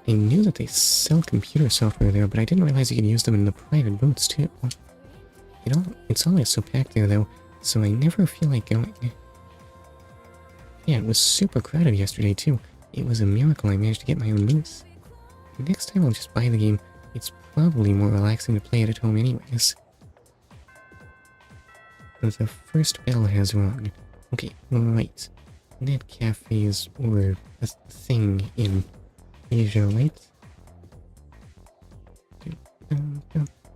I knew that they sell computer software there, but I didn't realize you could use them in the private booths too. It's always so packed there though, so I never feel like going. Yeah, it was super crowded yesterday too. It was a miracle I managed to get my own booth. Next time I'll just buy the game. It's probably more relaxing to play it at home anyways. The first bell has rung. Okay, right. Net cafes were a thing in Asia, right?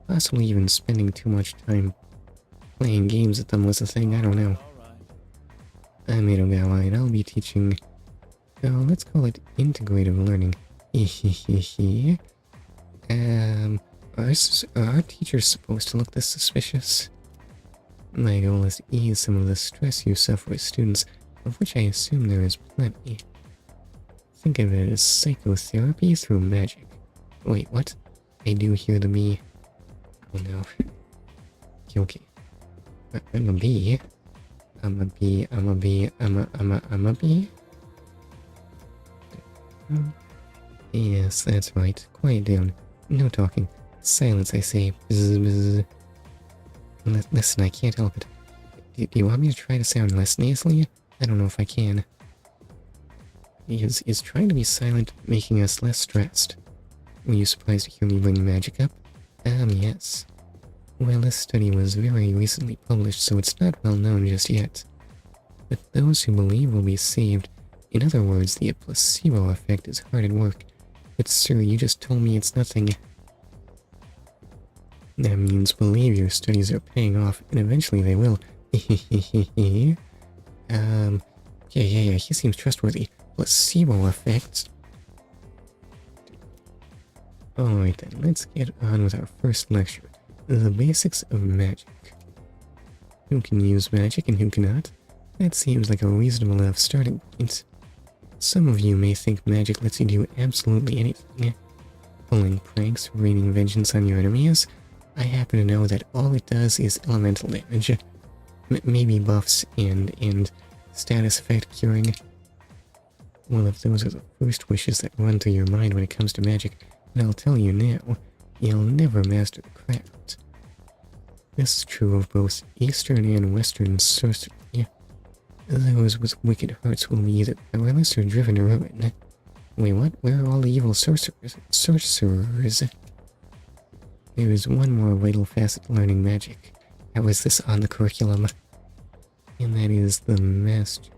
Possibly even spending too much time playing games at them was a thing, I don't know. I'm Edogawa and I'll be teaching... let's call it integrative learning. Are our teachers supposed to look this suspicious? My goal is to ease some of the stress you suffer as students, of which I assume there is plenty. Think of it as psychotherapy through magic. Wait, what? I do hear the bee. Oh no. Okay. I'm a bee. I'm a bee. I'm a bee. Yes, that's right. Quiet down. No talking. Silence, I say. Bzz, bzz. Listen, I can't help it. Do you want me to try to sound less nasally? I don't know if I can. Is trying to be silent making us less stressed? Were you surprised to hear me bring magic up? Yes. Well, this study was very recently published, so it's not well known just yet. But those who believe will be saved. In other words, the placebo effect is hard at work. But sir, you just told me it's nothing. That means believe your studies are paying off, and eventually they will. Yeah, he seems trustworthy. Placebo effect. Alright then, let's get on with our first lecture. The basics of magic. Who can use magic and who cannot? That seems like a reasonable enough starting point. Some of you may think magic lets you do absolutely anything. Pulling pranks, raining vengeance on your enemies. I happen to know that all it does is elemental damage. Maybe buffs and status effect curing. Well, if those are the first wishes that run through your mind when it comes to magic, then I'll tell you now, you'll never master the craft. This is true of both Eastern and Western sorcery. Those with wicked hearts will be either powerless or driven to ruin. Wait, what? Where are all the evil sorcerers? There is one more vital facet to learning magic. How is this on the curriculum? And that is the master.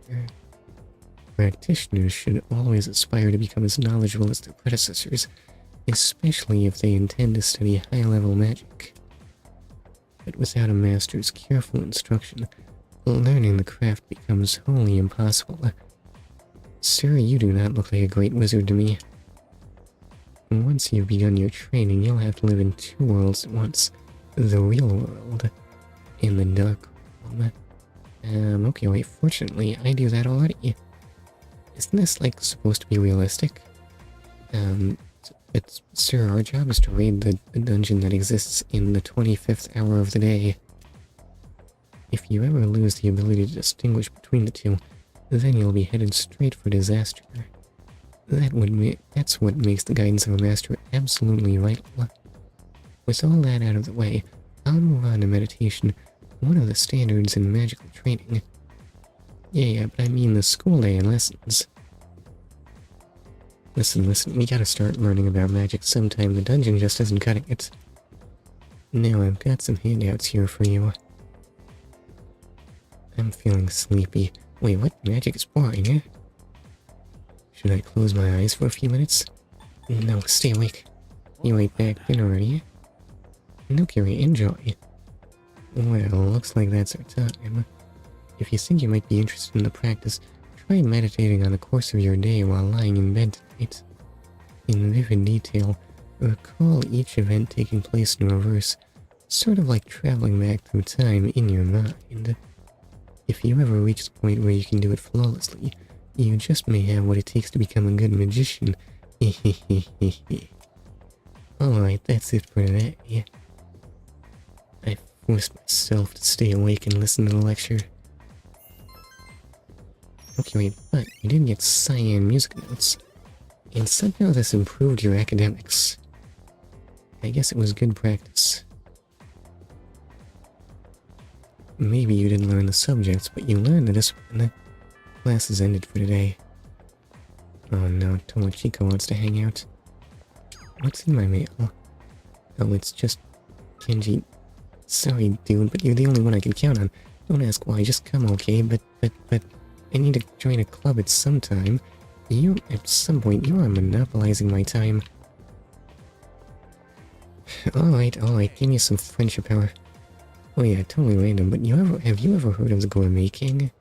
Practitioners should always aspire to become as knowledgeable as their predecessors, especially if they intend to study high-level magic. But without a master's careful instruction, learning the craft becomes wholly impossible. Sir, you do not look like a great wizard to me. Once you've begun your training, you'll have to live in two worlds at once. The real world and the dark realm. Okay, wait, fortunately, I do that already. Isn't this, like, supposed to be realistic? Sir, our job is to raid the dungeon that exists in the 25th hour of the day. If you ever lose the ability to distinguish between the two, then you'll be headed straight for disaster. That's what makes the guidance of a master absolutely vital. With all that out of the way, I'll move on to meditation, one of the standards in magical training. Yeah, but I mean the school day and lessons. Listen, we gotta start learning about magic sometime. The dungeon just isn't cutting it. Now I've got some handouts here for you. I'm feeling sleepy. Wait, what? Magic is boring, eh? Should I close my eyes for a few minutes? No, stay awake. You ate back dinner already, eh? No, Curie, enjoy. Well, looks like that's our time. If you think you might be interested in the practice, try meditating on the course of your day while lying in bed tonight. In vivid detail, recall each event taking place in reverse, sort of like traveling back through time in your mind. If you ever reach the point where you can do it flawlessly, you just may have what it takes to become a good magician. Alright, that's it for today. I forced myself to stay awake and listen to the lecture. Okay, wait, but you did get cyan music notes. And somehow this improved your academics. I guess it was good practice. Maybe you didn't learn the subjects, but you learned the discipline. Class is ended for today. Oh no, Tomochiko wants to hang out. What's in my mail? Oh, it's just Kenji. Sorry, dude, but you're the only one I can count on. Don't ask why, just come, okay? But I need to join a club at some time. At some point, you are monopolizing my time. Alright, give me some friendship hour. Oh yeah, totally random, but have you ever heard of the Gourmet King?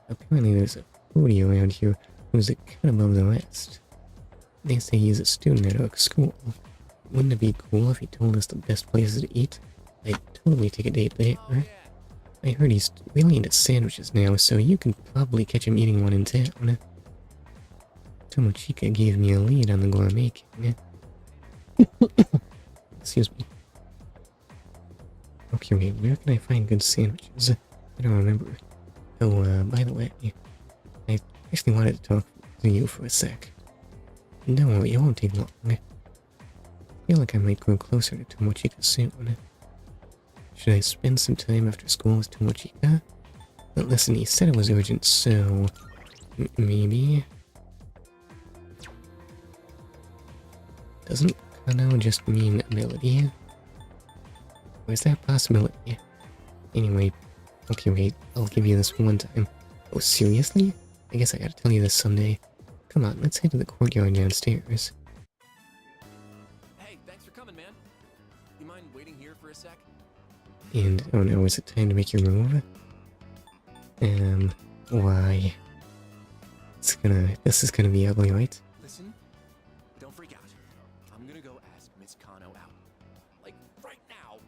Apparently there's a foodie around here who's a cut above the rest. They say he's a student at our school. Wouldn't it be cool if he told us the best places to eat? I'd totally take a date there. I heard he's really into sandwiches now, so you can probably catch him eating one in town. Tomochika gave me a lead on the Gourmet King. Excuse me. Okay, wait, where can I find good sandwiches? I don't remember. Oh, by the way, I actually wanted to talk to you for a sec. Don't worry, it won't take long. feel like I might grow closer to Tomochika soon. Should I spend some time after school with Tomochika? But listen, he said it was urgent, so... maybe? Doesn't Kano just mean ability? Or is that a possibility? Anyway, okay wait, I'll give you this one time. Oh, seriously? I guess I gotta tell you this someday. Come on, let's head to the courtyard downstairs. Hey, thanks for coming, man. You mind waiting here for a sec? And, oh no, is it time to make your move? Why? This is gonna be ugly, right? Listen, don't freak out. I'm gonna go ask Miss Kano out. Like, right now.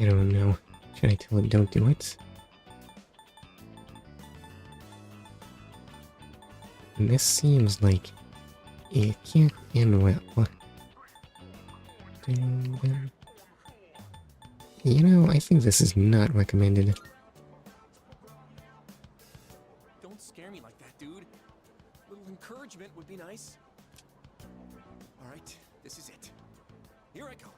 I don't know. Should I tell him don't do it? And this seems like it can't end well. You know, I think this is not recommended. Don't scare me like that, dude. A little encouragement would be nice. Alright, this is it. Here I go.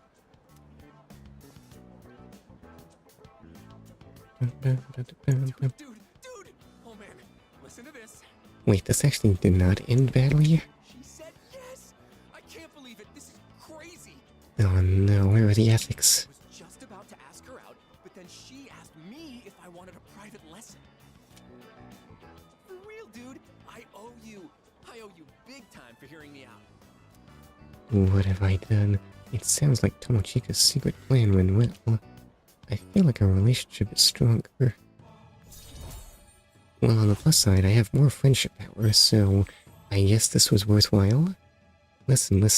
Dude! Oh man, listen to this. Wait, this actually did not end badly? She said yes! I can't believe it. This is crazy. Oh no, where are the ethics? I was just about to ask her out, but then she asked me if I wanted a private lesson. For real, dude. I owe you. I owe you big time for hearing me out. What have I done? It sounds like Tomochika's secret plan went well. I feel like our relationship is stronger. Well, on the plus side, I have more friendship power, so I guess this was worthwhile. Listen.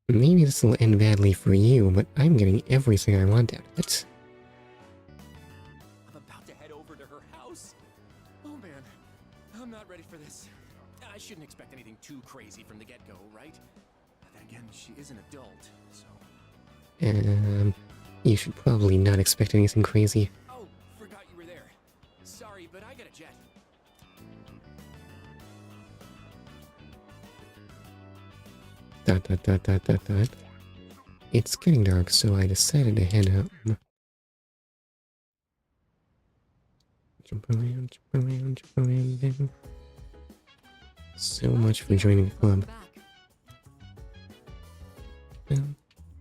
Maybe this will end badly for you, but I'm getting everything I want out of it. I'm about to head over to her house? Oh man, I'm not ready for this. I shouldn't expect anything too crazy from the get-go, right? But then again, she is an adult, so... You should probably not expect anything crazy. Oh, forgot you were there. Sorry, but I got a jet. ... It's getting dark, so I decided to head home. Jump around, baby. So much for joining the club.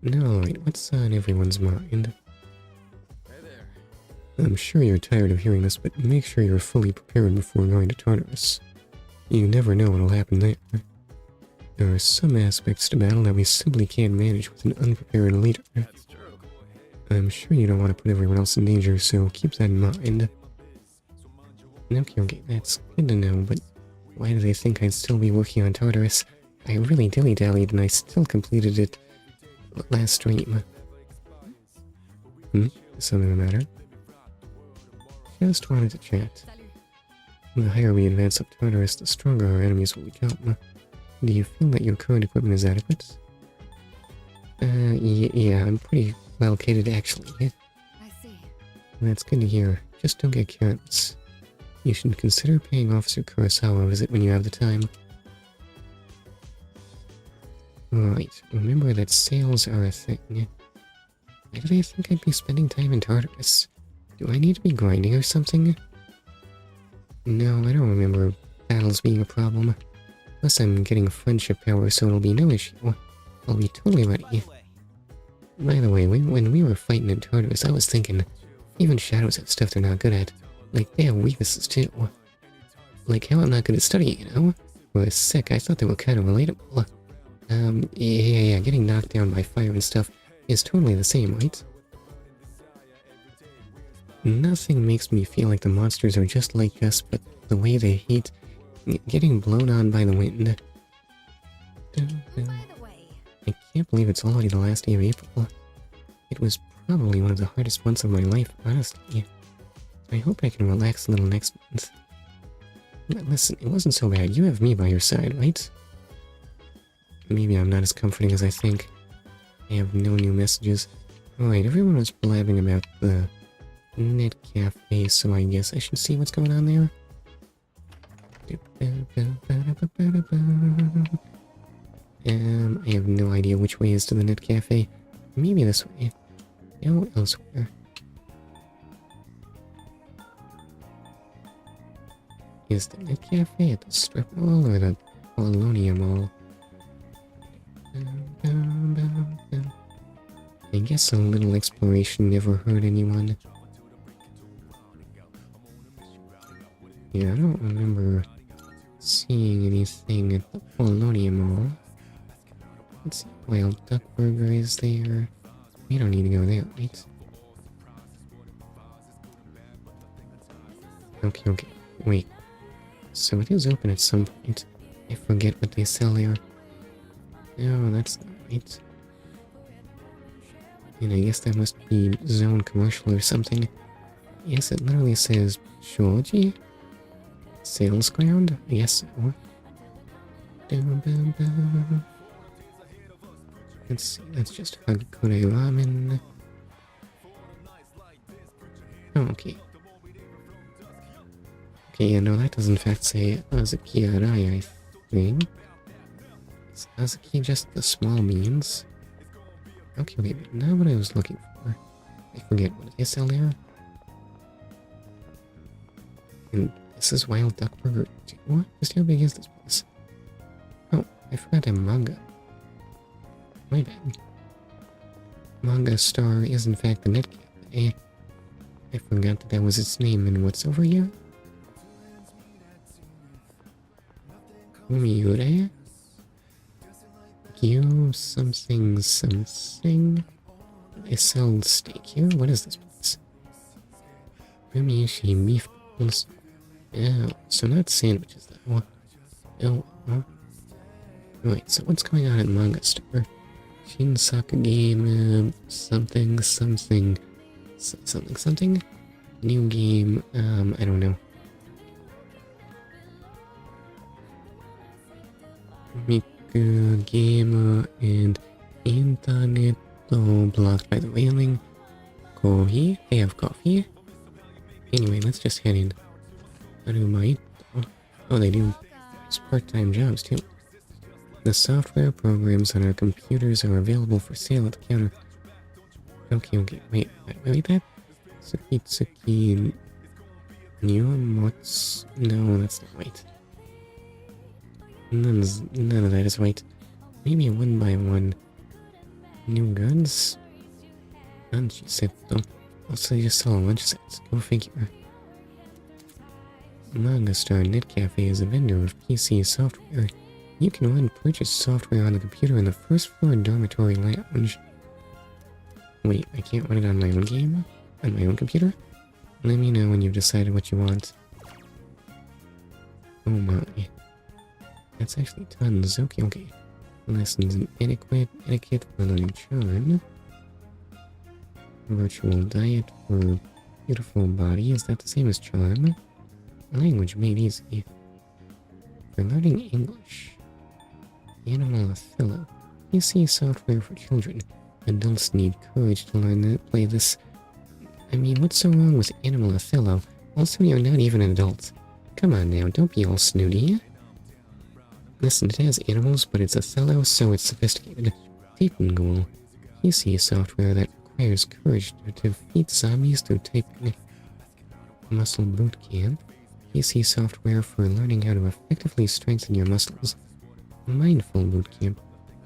Now, alright, what's on everyone's mind? Hey there. I'm sure you're tired of hearing this, but make sure you're fully prepared before going to Tartarus. You never know what'll happen there. There are some aspects to battle that we simply can't manage with an unprepared leader. That's true. I'm sure you don't want to put everyone else in danger, so keep that in mind. Okay, that's good to know, but why do they think I'd still be working on Tartarus? I really dilly-dallied and I still completed it last stream. Is something the matter? Just wanted to chat. The higher we advance up Tartarus, the stronger our enemies will become. Do you feel that your current equipment is adequate? Yeah, I'm pretty well catered actually. I see. That's good to hear. Just don't get careless. You should consider paying Officer Kurosawa a visit when you have the time. Right, remember that sales are a thing. Why do they think I'd be spending time in Tartarus? Do I need to be grinding or something? No, I don't remember battles being a problem. Plus I'm getting friendship power, so it'll be no issue. I'll be totally ready. By the way, when we were fighting in Tartarus, I was thinking, even shadows have stuff they're not good at. Like, they have weaknesses too. Like how I'm not good at studying, you know? For a sec, I thought they were kind of relatable. Yeah, getting knocked down by fire and stuff is totally the same, right? Nothing makes me feel like the monsters are just like us, but the way they hate getting blown on by the wind. By the way, I can't believe it's already the last day of April. It was probably one of the hardest months of my life, honestly. I hope I can relax a little next month. But listen, it wasn't so bad. You have me by your side, right? Maybe I'm not as comforting as I think. I have no new messages. Alright, everyone was blabbing about the net cafe, so I guess I should see what's going on there. I have no idea which way is to the net cafe. Maybe this way. No, elsewhere. Is the net cafe at the strip mall or the Apollonia mall? I guess a little exploration never hurt anyone. Yeah, I don't remember seeing anything at the Apollonia mall. Let's see, Wild Duck Burger is there. We don't need to go there, right? Okay, wait. So it is open at some point. I forget what they sell there. No, that's not right. And I guess that must be Zone Commercial or something. Yes, it literally says Georgie? Sales ground? I guess so. Let's see, that's just Hagakure Ramen. Oh, okay. Okay, yeah, no, that does in fact say Azuki Arai, I think. Is Azuki just the small beans? Okay, wait, but not what I was looking for. I forget what it is there. And this is Wild Duck Burger. What? Just how big is this place? Oh, I forgot I'm manga. My bad. Manga Star is in fact the net cafe. I forgot that was its name, and what's over here? Umiure? You something. They sell steak here? What is this place? Umiushi beef balls. Oh, so not sandwiches though. Oh. Wait, so what's going on at Manga Store? Shin Game, something. New game, I don't know. Miku game and internet blocked by the railing. Coffee? They have coffee? Anyway, let's just head in. Oh, they do part-time jobs too. The software programs on our computers are available for sale at the counter. Okay, wait, that? Tsukitsuki... What's... No, that's not right. None of that is right. Maybe one by one. New guns? Lunch set though. Also, you just saw lunch sets. Go figure. Manga Star Net Cafe is a vendor of PC software. You can run purchase software on the computer in the first floor dormitory lounge. Wait, I can't run it on my own game? On my own computer? Let me know when you've decided what you want. Oh my. That's actually tons. Okay. Lessons in etiquette for learning charm. Virtual diet for beautiful body. Is that the same as charm? Language made easy. For learning English. Animal Othello. PC software for children. Adults need courage to learn to play this. I mean, what's so wrong with Animal Othello? Also, you're not even an adult. Come on now, don't be all snooty. Listen, it has animals, but it's Othello, so it's sophisticated. Typing goal. PC software that requires courage to defeat zombies through typing. Muscle boot camp. PC software for learning how to effectively strengthen your muscles. Mindful Bootcamp.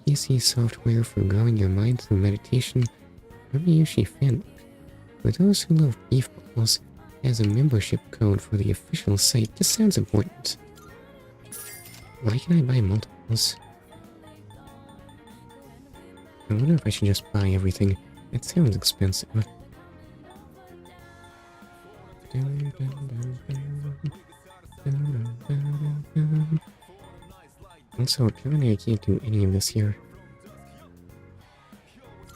PC software for growing your mind through meditation. Umiushi Fanbook. For those who love beef balls, has a membership code for the official site. This sounds important. Why can I buy multiples? I wonder if I should just buy everything. It sounds expensive. Also, apparently I can't do any of this here.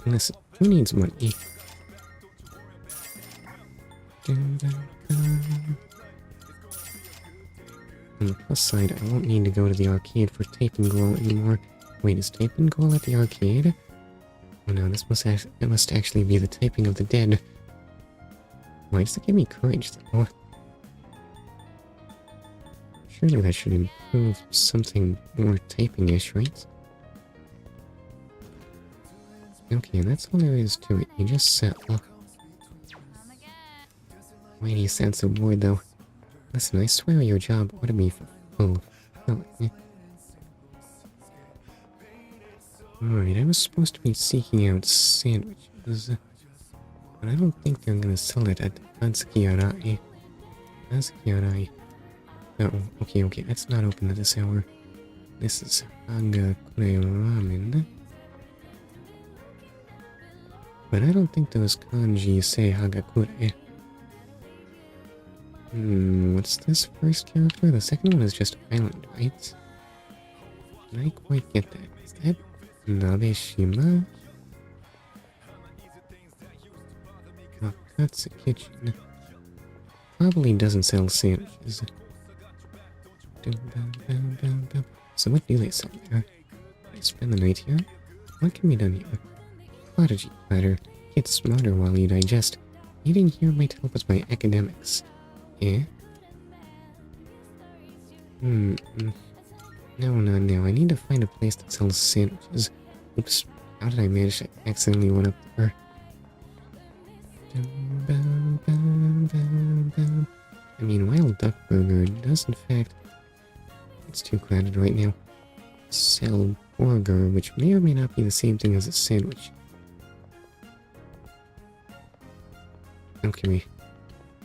Listen, who needs money? On the plus side, I won't need to go to the arcade for Tape and Goal anymore. Wait, is Tape and Goal at the arcade? Oh no, this must actually be the typing of the dead. Why does it give me courage though? surely that should improve something more typing-ish, right? Okay, that's all there is to it. You just sell. Why do you sound so bored, though? Listen, I swear your job ought to be for full. Oh, Alright, I was supposed to be seeking out sandwiches, but I don't think they're gonna sell it at Atsukiarai. Atsukiarai. Oh, okay, that's not open at this hour. This is Hagakure Ramen. But I don't think those kanji say Hagakure. What's this first character? The second one is just island, right? Can I quite get that? Is that Nabeshima? That's a kitchen. Probably doesn't sell sandwiches. So what do they sell there? I spend the night here? What can be done here? Prodigy platter. Get smarter while you digest. Eating here might help with my academics. Eh? No, I need to find a place that sells sandwiches. Oops, how did I manage to accidentally one up there? I mean, Wild Duck Burger does in fact... It's too crowded right now. Sell burger, which may or may not be the same thing as a sandwich. Okay,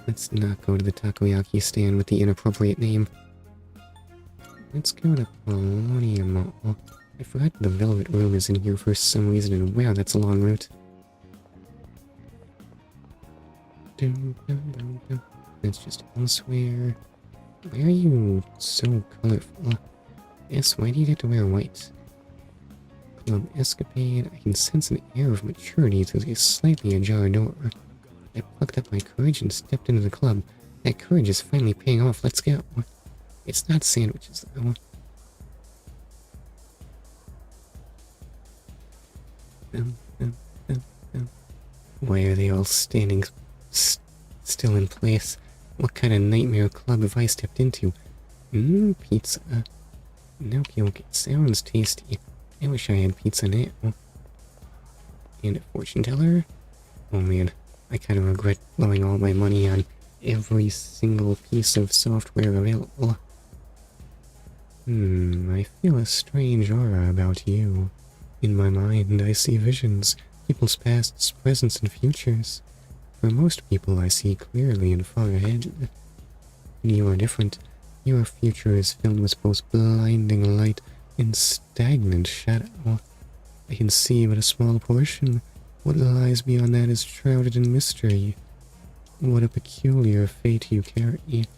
let's not go to the takoyaki stand with the inappropriate name. Let's go to Paulownia Mall. I forgot the Velvet Room is in here for some reason, and wow, that's a long route. That's just elsewhere. Why are you so colorful? Yes, why do you get to wear white? Club Escapade. I can sense an air of maturity through the slightly ajar door. I plucked up my courage and stepped into the club. That courage is finally paying off. Let's go. It's not sandwiches, though. Why are they all standing still in place? What kind of nightmare club have I stepped into? Pizza. Okay, sounds tasty. I wish I had pizza now. And a fortune teller? Oh man, I kind of regret blowing all my money on every single piece of software available. I feel a strange aura about you. In my mind, I see visions, people's pasts, presents, and futures. For most people, I see clearly and far ahead. You are different. Your future is filled with both blinding light and stagnant shadow. I can see but a small portion. What lies beyond that is shrouded in mystery. What a peculiar fate you carry.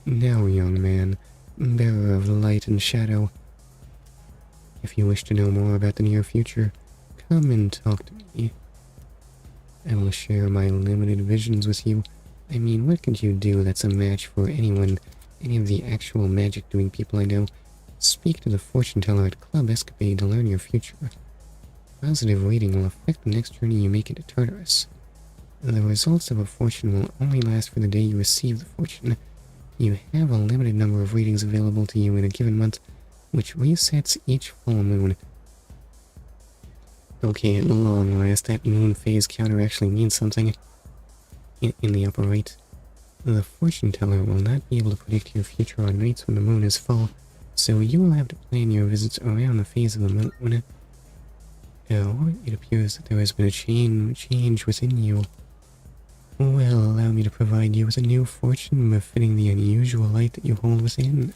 Now, young man, bearer of light and shadow, if you wish to know more about the near future, come and talk to me. I will share my limited visions with you. I mean, what could you do that's a match for anyone, any of the actual magic-doing people I know? Speak to the fortune teller at Club Escapade to learn your future. Positive reading will affect the next journey you make into Tartarus. The results of a fortune will only last for the day you receive the fortune. You have a limited number of readings available to you in a given month, which resets each full moon. Okay, at long last, that moon phase counter actually means something. In the upper right, the fortune teller will not be able to predict your future on nights when the moon is full, so you will have to plan your visits around the phase of the moon. Oh, it appears that there has been a change within you. Well, allow me to provide you with a new fortune befitting the unusual light that you hold within.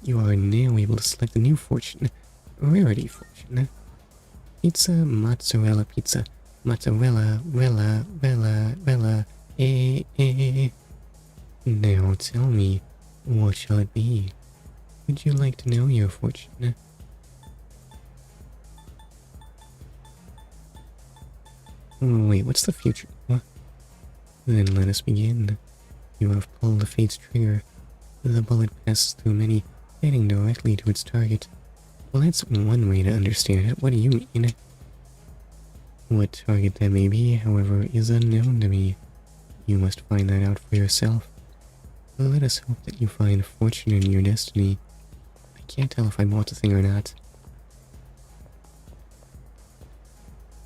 You are now able to select a new fortune, Rarity Fortune. Pizza, mozzarella pizza, mozzarella, rella, Now tell me, what shall it be? Would you like to know your fortune? Wait, what's the future? What? Then let us begin. You have pulled the fate's trigger. The bullet passes through many, heading directly to its target. Well, that's one way to understand it. What do you mean? What target that may be, however, is unknown to me. You must find that out for yourself. Let us hope that you find fortune in your destiny. I can't tell if I bought the thing or not.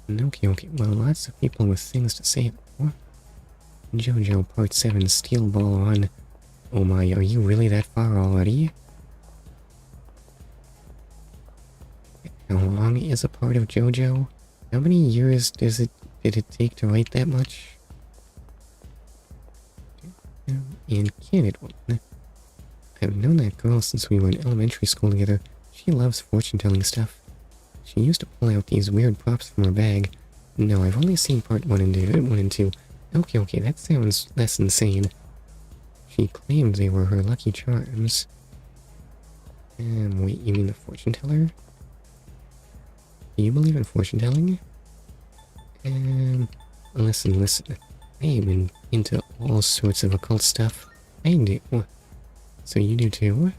Okay, well, lots of people with things to say. JoJo Part 7 Steel Ball Run. Oh my, are you really that far already? How long is a part of JoJo? How many years did it take to write that much? And can it one? I've known that girl since we were in elementary school together. She loves fortune-telling stuff. She used to pull out these weird props from her bag. No, I've only seen part 1 and 2. Okay, that sounds less insane. She claimed they were her lucky charms. Wait, you mean the fortune teller? Do you believe in fortune telling? Listen. I am into all sorts of occult stuff. I do. So you do too?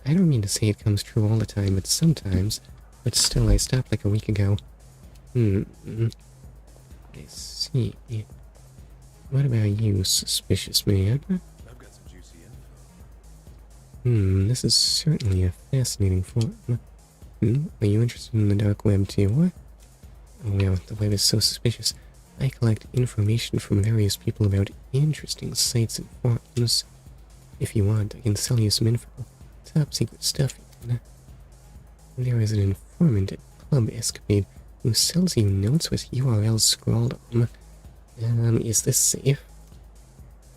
I don't mean to say it comes true all the time, but sometimes. But still, I stopped like a week ago. I see. What about you, suspicious man? I've got some juicy info. This is certainly a fascinating form. Are you interested in the dark web too? Oh well, the web is so suspicious. I collect information from various people about interesting sites and forums. If you want, I can sell you some info. Top secret stuff, even. There is an informant at Club Escapade who sells you notes with URLs scrawled on them. Is this safe?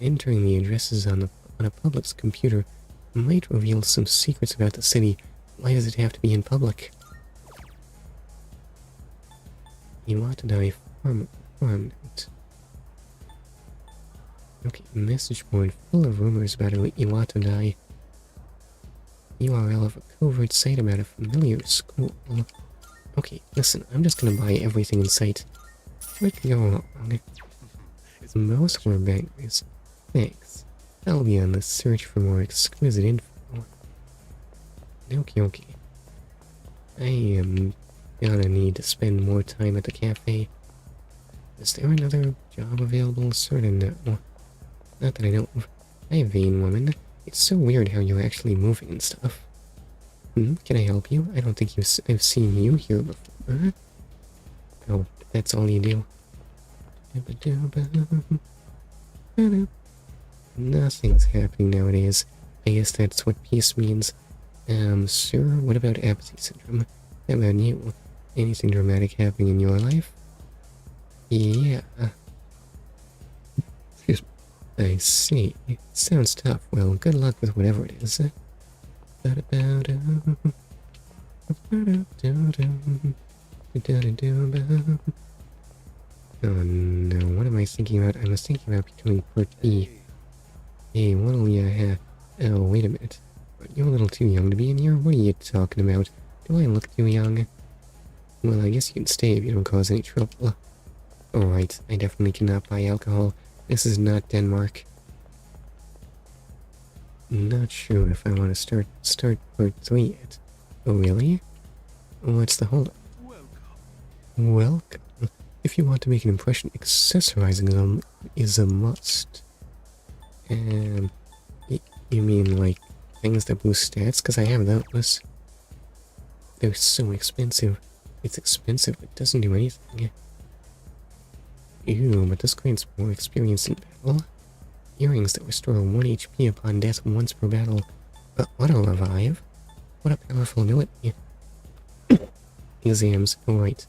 Entering the addresses on a public's computer might reveal some secrets about the city. Why does it have to be in public? Iwatadai farm note. Okay, message board full of rumors about Iwatadai. URL of a covert site about a familiar school. Okay, listen, I'm just gonna buy everything in sight. What could go wrong? Most were bangers. Thanks. I'll be on the search for more exquisite info. Okay. I am gonna need to spend more time at the cafe. Is there another job available? Sorta no. Not that I know of. Hi, vain woman. It's so weird how you're actually moving and stuff. Can I help you? I don't think I've seen you here before. Oh, that's all you do. Nothing's happening nowadays. I guess that's what peace means. Sir, what about apathy syndrome? How about you? Anything dramatic happening in your life? Yeah. Excuse me. I see. Sounds tough. Well, good luck with whatever it is. Oh no, what am I thinking about? I was thinking about becoming Part B. Hey, what'll ya have? Oh, wait a minute. You're a little too young to be in here? What are you talking about? Do I look too young? Well, I guess you can stay if you don't cause any trouble. Alright, I definitely cannot buy alcohol. This is not Denmark. Not sure if I want to start Part 3 yet. Oh, really? What's the holdup? Welcome. If you want to make an impression, accessorizing them is a must. You mean like things that boost stats? Because I have those. They're so expensive. It's expensive, but doesn't do anything. Ew, but this grants more experience in battle. Earrings that restore 1 HP upon death once per battle. But auto revive? What a powerful ability. Exams, alright.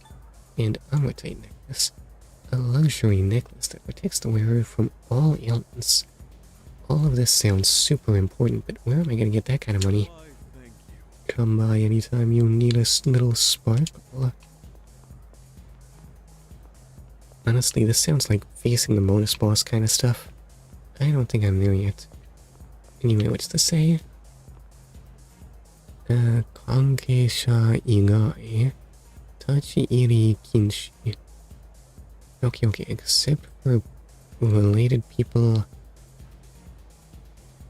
And armorite necklace. A luxury necklace that protects the wearer from all ailments. All of this sounds super important, but where am I gonna get that kind of money? Come by anytime you need a little sparkle. Honestly, this sounds like facing the bonus boss kind of stuff. I don't think I'm there yet. Anyway, what's to say? Kankesha igai. Tachi iri kinshi. Okay, except for related people.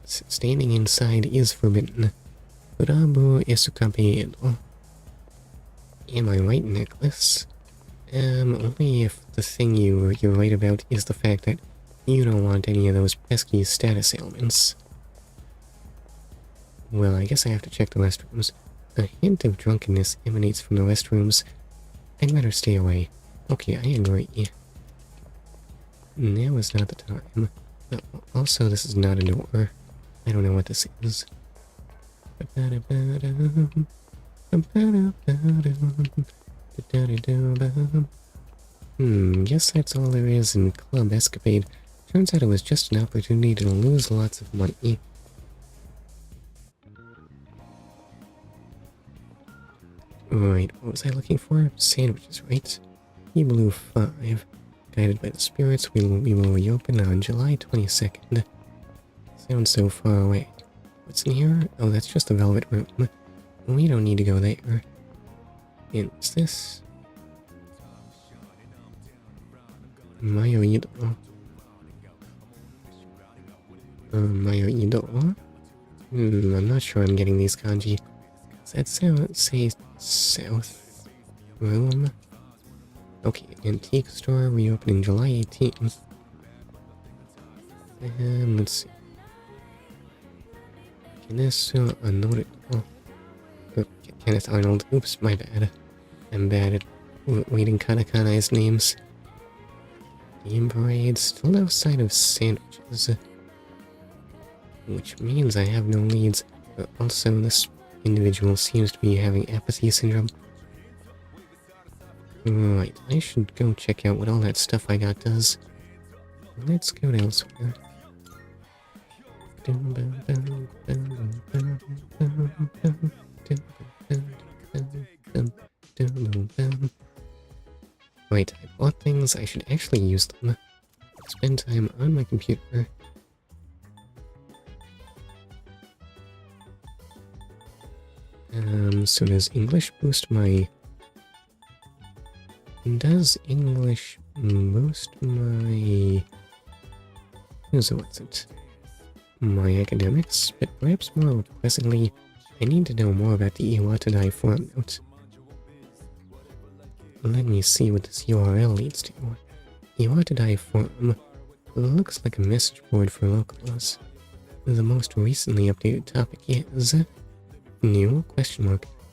Standing inside is forbidden. Rabu esukabedo. Am I right, necklace? Only if the thing you're right about is the fact that you don't want any of those pesky status ailments. Well, I guess I have to check the restrooms. A hint of drunkenness emanates from the restrooms. I'd better stay away. Okay, I agree. Now is not the time. Also, this is not a door. I don't know what this is. Guess that's all there is in Club Escapade. Turns out it was just an opportunity to lose lots of money. Right, what was I looking for? Sandwiches, right? E-Blue 5. Guided by the spirits, we will reopen on July 22nd. Sounds so far away. What's in here? Oh, that's just the Velvet Room. We don't need to go there. And what's this? Mayo Ido. Mayo Ido? I'm not sure I'm getting these kanji. Does that say South Room? Okay, antique store reopening July 18th. Let's see. Kenneth Arnold. Oops, my bad. I'm bad at reading katakana names. Game Parade, still no sign of sandwiches. Which means I have no leads. But also, this individual seems to be having apathy syndrome. Right, I should go check out what all that stuff I got does. Let's go elsewhere. Wait, I bought things, I should actually use them. Spend time on my computer. So does English boost my... Does English boost my... So what's it? My academics? But perhaps more pressingly, I need to know more about the Iwatadai forum note. Let me see what this URL leads to. Iwatadai forum looks like a message board for locals. The most recently updated topic is... New?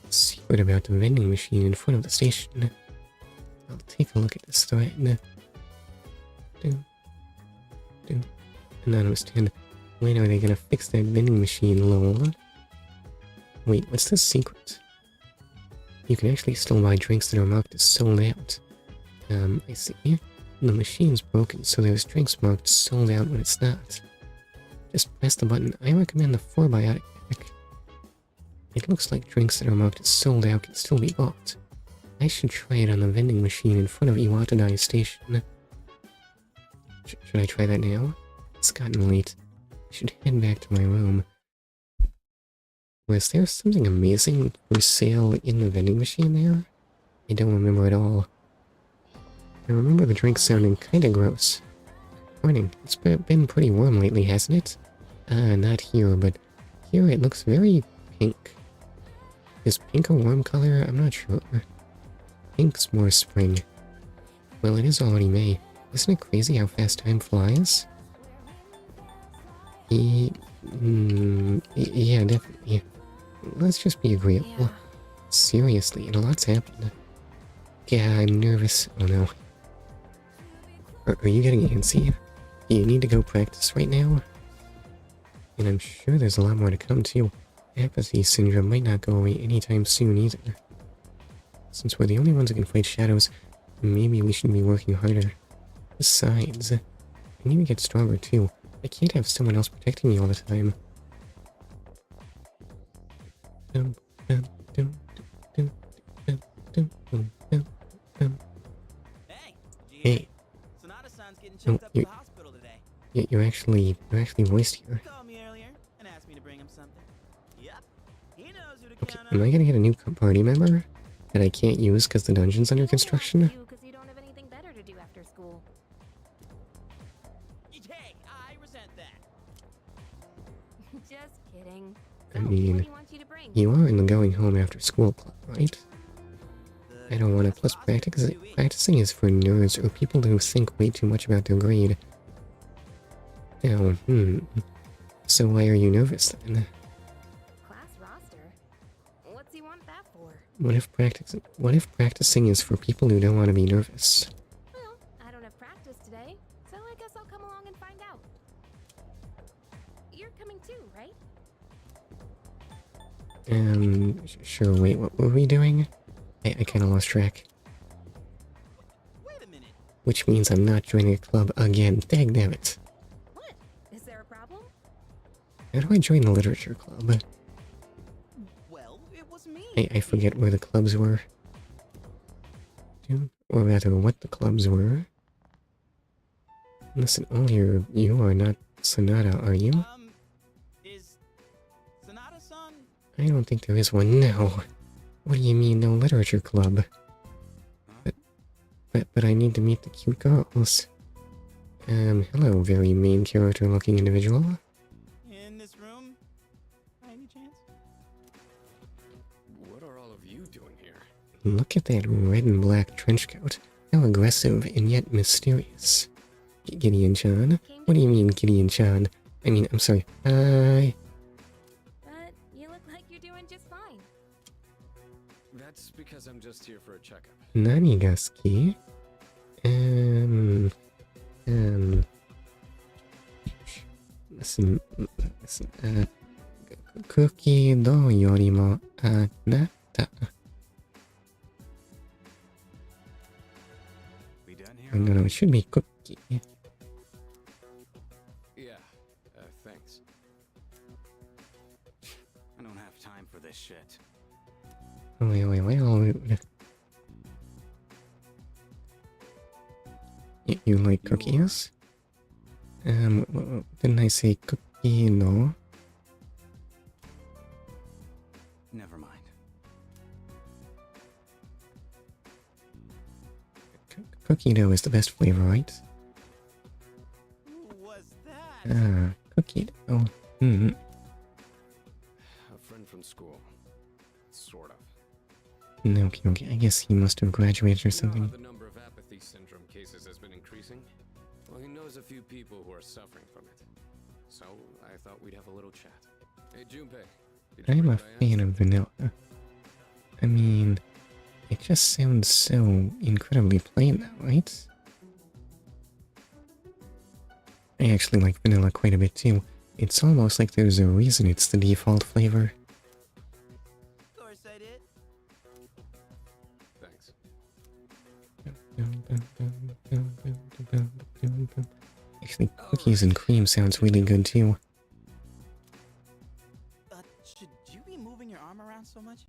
Secret about the vending machine in front of the station. I'll take a look at this thread. Anonymous 10. When are they gonna fix that vending machine, lol? Wait, what's the secret? You can actually still buy drinks that are marked as sold out. I see. The machine's broken, so there's drinks marked sold out when it's not. Just press the button. I recommend the 4-biotic pack. It looks like drinks that are marked as sold out can still be bought. I should try it on the vending machine in front of Iwatadai Station. Should I try that now? It's gotten late. I should head back to my room. Was there something amazing for sale in the vending machine there? I don't remember at all. I remember the drink sounding kinda gross. Morning. It's been pretty warm lately, hasn't it? Not here, but here it looks very pink. Is pink a warm color? I'm not sure. Pink's more spring. Well, it is already May. Isn't it crazy how fast time flies? Yeah, definitely. Let's just be agreeable. Yeah. Seriously, and a lot's happened. Yeah, I'm nervous. Oh no. Are you getting antsy? Do you need to go practice right now? And I'm sure there's a lot more to come too. Apathy syndrome might not go away anytime soon either. Since we're the only ones who can fight shadows, maybe we should be working harder. Besides, I need to get stronger too. I can't have someone else protecting me all the time. Hey. Sonata-san's getting checked up at the hospital today. You're actually voiced here. He called me earlier and asked me to bring him something. Yep. He knows who to Okay, count on. am I gonna get a new party member that I can't use because the dungeon's under construction? Because you don't have anything better to do after school. Hey, I resent that. Just kidding. I So, mean, what do you want you to bring? You are in the going home after school club, right? I don't want to. Plus, practicing is for nerds or people who think way too much about their grade. Oh, So why are you nervous then? Class What if practicing is for people who don't want to be nervous? Well, I don't have practice today, so I guess I'll come along and find out. You're coming too, right? Sure, wait, what were we doing? I kinda lost track. Wait a minute. Which means I'm not joining a club again. Dagnabbit. What? Is there a problem? How do I join the literature club? Well, it was me. I forget where the clubs were. Or rather, what the clubs were. Listen, you are not Sonata, are you? Is Sonata-san? I don't think there is one, no. What do you mean, no literature club? But I need to meet the cute girls. Hello, very main character looking individual. In this room? By any chance? What are all of you doing here? Look at that red and black trench coat. How aggressive and yet mysterious. Gideon-chan? What do you mean, Gideon-chan? I mean, I'm sorry. Hi. But you look like you're doing just fine. That's because I'm just here for a checkup. Nani ga suki? Listen, cookie do yorimo anata. We done here? No, it should be cookie. Yeah, thanks. I don't have time for this shit. Well. You like cookies? Didn't I say cookie no? Never mind. Cookie dough is the best flavor, right? Who was that? Cookie dough. A friend from school. Sort of. Okay. I guess he must have graduated or You know how something. the number of apathy syndrome cases has been increasing? Well, he knows a few people who are suffering from it. So, I thought we'd have a little chat. Hey, Junpei. did you I'm read a what I fan asked? of vanilla. I mean, it just sounds so incredibly plain now, right? I actually like vanilla quite a bit too. It's almost like there's a reason it's the default flavor. Of course I did. Thanks. Actually, cookies and cream sounds really good too. Should you be moving your arm around so much?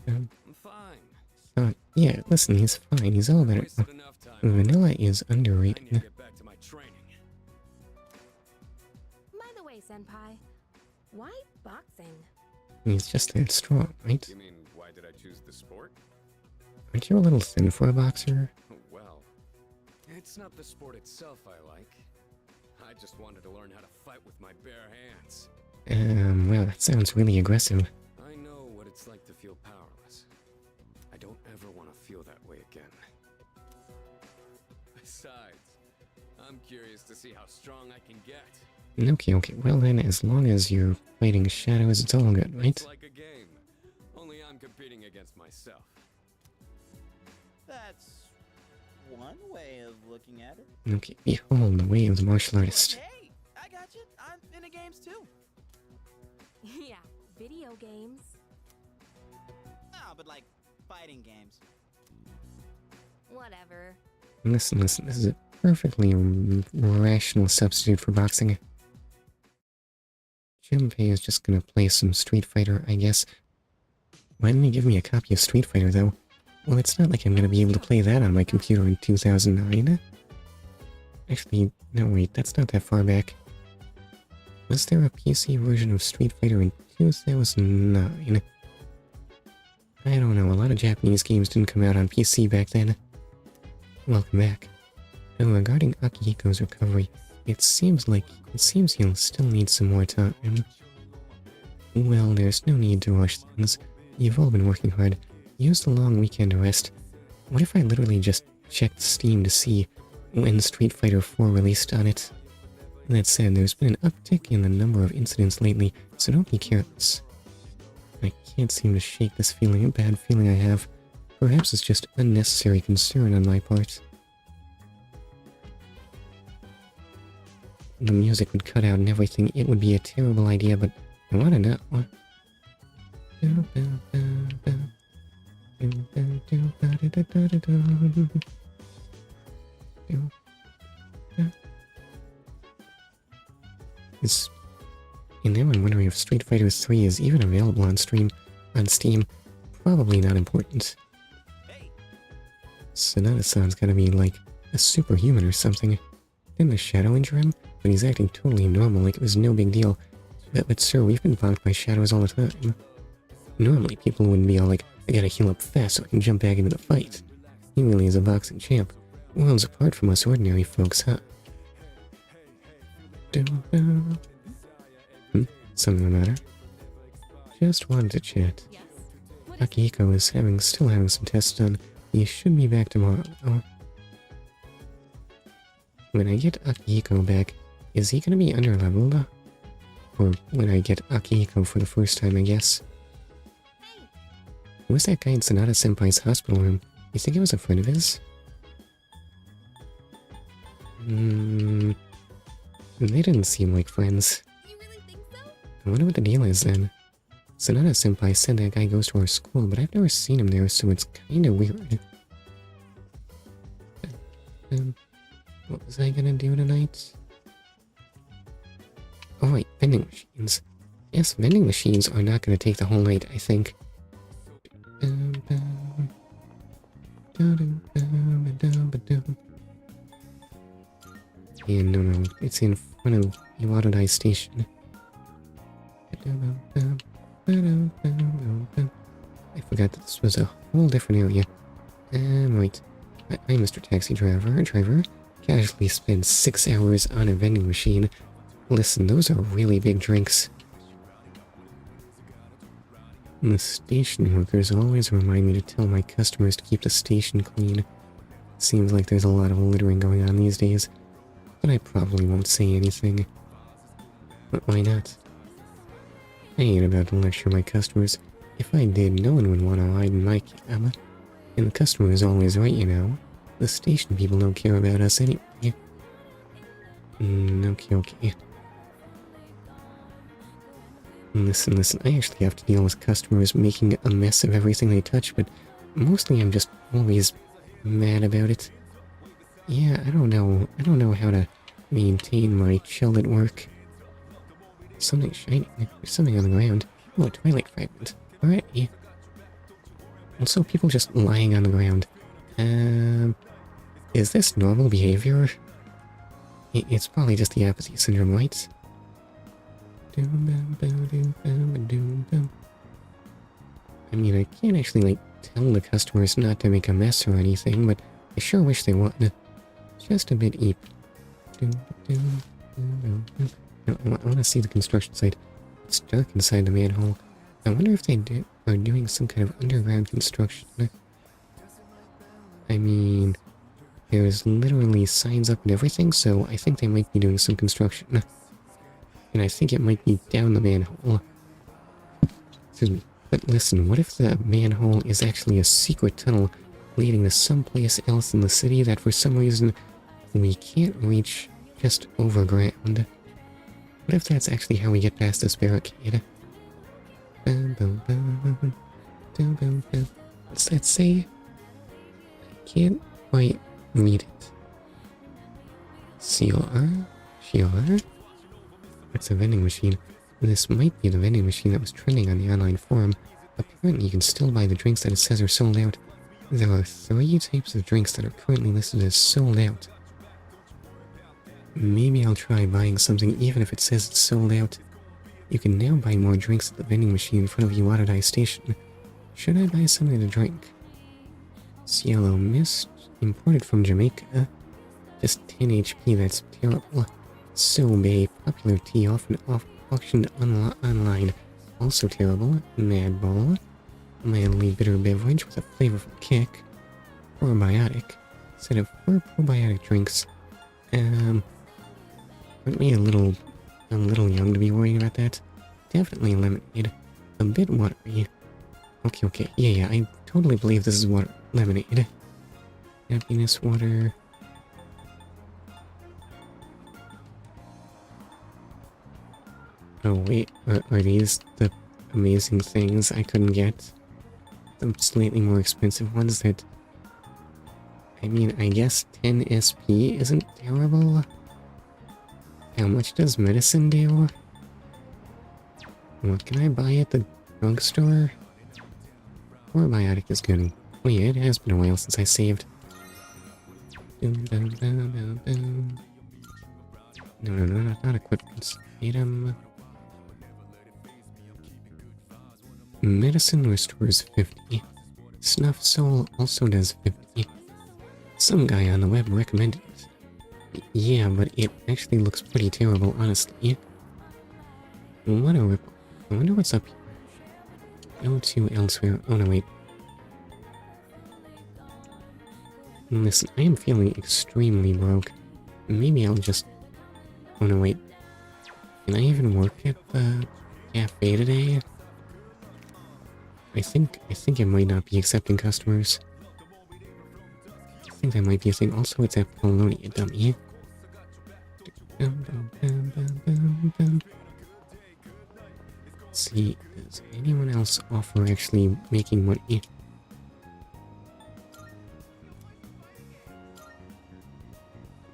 I'm fine. Yeah, listen, he's fine. He's all better. Wasted enough time. Vanilla is I need to underrated. get back to my training. By the way, Senpai, why boxing? He's just that strong, right? You mean, why did I choose the sport? Aren't you a little thin for a boxer? Well, it's not the sport itself I like. I just wanted to learn how to fight with my bare hands. Well, that sounds really aggressive. I know what it's like to feel powerless. I don't ever want to feel that way again. Besides, I'm curious to see how strong I can get. Okay. Well then, as long as you're fighting shadows, it's all good, right? It's like a game. Only I'm competing against myself. That's one way of looking at it. Okay, behold the way of the martial artist. Hey, I got you. I'm into games too. Yeah, video games. No, but like fighting games. Whatever. Listen, this is a perfectly rational substitute for boxing. Junpei is just gonna play some Street Fighter, I guess. Why didn't he give me a copy of Street Fighter, though? Well, it's not like I'm gonna be able to play that on my computer in 2009. Actually, no wait, that's not that far back. Was there a PC version of Street Fighter in 2009? I don't know, a lot of Japanese games didn't come out on PC back then. Welcome back. Now, regarding Akihiko's recovery, it seems he'll still need some more time. Well, there's no need to rush things. You've all been working hard. Use the long weekend to rest. What if I literally just checked Steam to see when Street Fighter 4 released on it? That said, there's been an uptick in the number of incidents lately, so don't be careless. I can't seem to shake this feeling, a bad feeling I have. Perhaps it's just unnecessary concern on my part. The music would cut out and everything. It would be a terrible idea, but I want to know. And now I'm wondering if Street Fighter 3 is even available on Steam. Probably not important. Sonata-san's gotta be like a superhuman or something. Didn't the shadow injure him? But he's acting totally normal, like it was no big deal. But sir, we've been bonked by shadows all the time. Normally people wouldn't be all like, I gotta heal up fast so I can jump back into the fight. He really is a boxing champ. Worlds apart from us ordinary folks, huh? Something the matter? Just wanted to chat. Yes. What is Akihiko is still having some tests done. He should be back tomorrow. When I get Akihiko back, is he gonna be underleveled? Or when I get Akihiko for the first time, I guess. Who was that guy in Sonata Senpai's hospital room? You think he was a friend of his? They didn't seem like friends. you really think so? I wonder what the deal is then. Sonata Senpai said that guy goes to our school, but I've never seen him there, so it's kinda weird. What was I gonna do tonight? Oh right, vending machines. Yes, vending machines are not gonna take the whole night, I think. Yeah, no, it's in front of Iwadodai Station. I forgot that this was a whole different area. Right. I, Mr. Taxi Driver, casually spent 6 hours on a vending machine. Listen, those are really big drinks. The station workers always remind me to tell my customers to keep the station clean. Seems like there's a lot of littering going on these days, but I probably won't say anything. But why not? I ain't about to lecture my customers. If I did, no one would want to ride in my cab. And the customer is always right, you know. The station people don't care about us anyway. Okay. Listen, I actually have to deal with customers making a mess of everything they touch, but mostly I'm just always mad about it. Yeah, I don't know how to maintain my chill at work. Something shining. There's something on the ground. Oh, a twilight fragment. Alright. Also, people just lying on the ground. Is this normal behavior? It's probably just the apathy syndrome, right? I mean, I can't actually, like, tell the customers not to make a mess or anything, but I sure wish they would. Just a bit eep. I want to see the construction site. It's dark inside the manhole. I wonder if they are doing some kind of underground construction. I mean, there's literally signs up and everything, so I think they might be doing some construction. And I think it might be down the manhole. But listen, what if the manhole is actually a secret tunnel leading to someplace else in the city that for some reason we can't reach just overground? What if that's actually how we get past this barricade? What's that say? I can't quite read it. CR? It's a vending machine. This might be the vending machine that was trending on the online forum. Apparently you can still buy the drinks that it says are sold out. There are 3 types of drinks that are currently listed as sold out. Maybe I'll try buying something even if it says it's sold out. You can now buy more drinks at the vending machine in front of Iwadodai Station. Should I buy something to drink? Cielo Mist, imported from Jamaica. Just 10 HP, that's terrible. Sobe, popular tea, often auctioned online. Also terrible. Mad Ball, mildly bitter beverage with a flavorful kick. Probiotic, set of 4 probiotic drinks. Aren't we a little young to be worrying about that? Definitely lemonade. a bit watery. Okay, okay. Yeah, I totally believe this is water. Lemonade. Happiness water. Oh wait, are these the amazing things I couldn't get? The slightly more expensive ones that... I mean, I guess 10 SP isn't terrible. How much does medicine do? What can I buy at the drugstore? Probiotic is good. Oh yeah, it has been a while since I saved. No, not equipment. Item. Medicine restores 50. Snuff Soul also does 50. Some guy on the web recommended it. Yeah, but it actually looks pretty terrible, honestly. What a ripple. I wonder what's up here. Go to elsewhere. Oh no, wait. Listen, I am feeling extremely broke. Maybe I'll just... Oh no, wait. Can I even work at the cafe today? I think it might not be accepting customers. I think that might be a thing. Also, it's at Polonia, dummy. Let's see, does anyone else offer actually making money?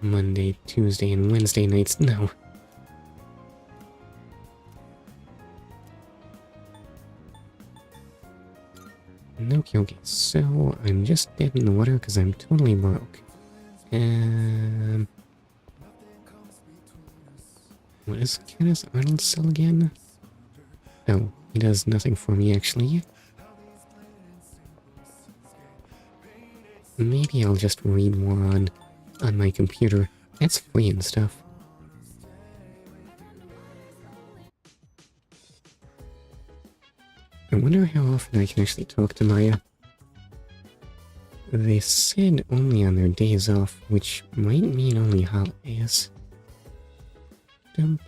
Monday, Tuesday, and Wednesday nights? No. Okay, so I'm just dead in the water because I'm totally broke. What does Kenneth Arnold sell again? Oh, he does nothing for me actually. Maybe I'll just read more on my computer. That's free and stuff. I wonder how often I can actually talk to Maya. They said only on their days off, which might mean only holidays. They're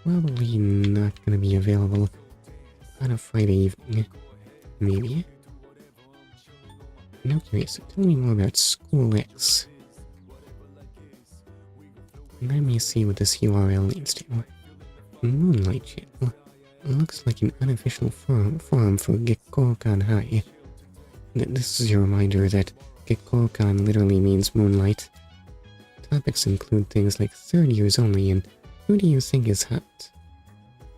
probably not going to be available on a Friday evening. Maybe. Okay, so tell me more about School X. Let me see what this URL leads to. Moonlight Channel. Looks like an unofficial forum for Gekkokan High. This is your reminder that Gekkokan literally means moonlight. Topics include things like third years only and who do you think is hot?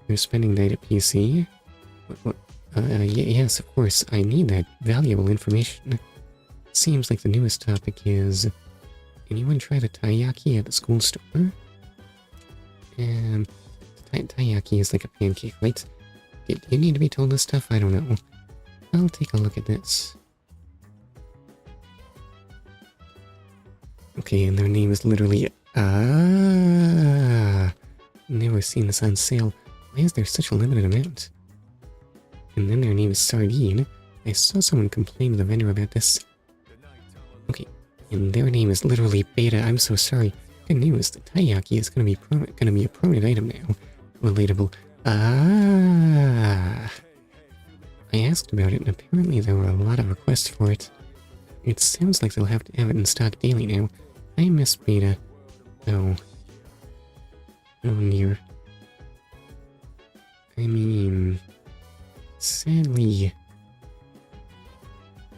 You're spending night at PC? Yes, of course, I need that valuable information. Seems like the newest topic is... Anyone try the taiyaki at the school store? Taiyaki is like a pancake, right? Do you need to be told this stuff? I don't know. I'll take a look at this. Okay, and their name is literally... Never seen this on sale. Why is there such a limited amount? And then their name is Sardine. I saw someone complain to the vendor about this. Okay, and their name is literally Beta. I'm so sorry. Good news, the taiyaki is gonna be a permanent item now. Relatable. I asked about it and apparently there were a lot of requests for it. It sounds like they'll have to have it in stock daily now. I miss Beta. Oh. Oh dear. I mean... Sadly...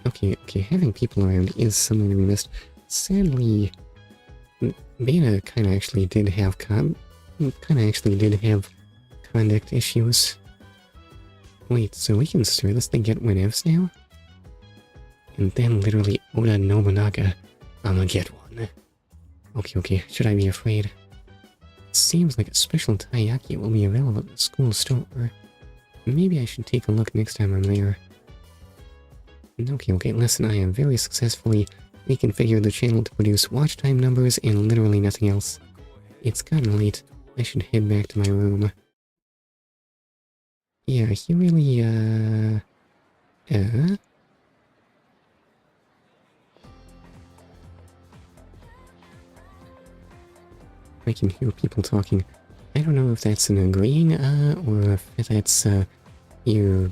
Okay, having people around is something to be missed. Sadly... Beta kinda actually did have conduct issues. Wait, so we can seriously get whatevs now? And then literally Oda Nobunaga, I'ma get one. Okay, should I be afraid? It seems like a special taiyaki will be available at the school store. Maybe I should take a look next time I'm there. Okay, listen, I have very successfully reconfigured the channel to produce watch time numbers and literally nothing else. It's gotten late. I should head back to my room. Yeah, he really, I can hear people talking. I don't know if that's an agreeing, or if that's, you're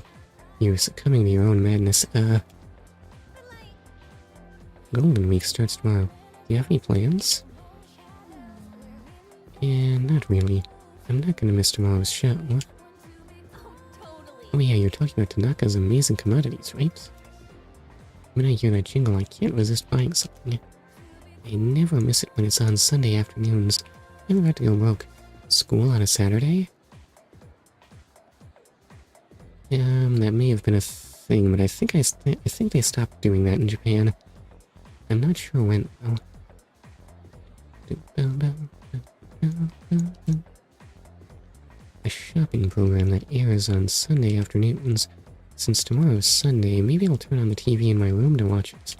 succumbing to your own madness. Golden Week starts tomorrow. Do you have any plans? Yeah, not really. I'm not gonna miss tomorrow's show. Oh yeah, you're talking about Tanaka's amazing commodities, right? When I hear that jingle, I can't resist buying something. I never miss it when it's on Sunday afternoons. I'm about to go broke. School on a Saturday? That may have been a thing, but I think they stopped doing that in Japan. I'm not sure when, though. A shopping program that airs on Sunday afternoons. Since tomorrow's Sunday, maybe I'll turn on the TV in my room to watch it.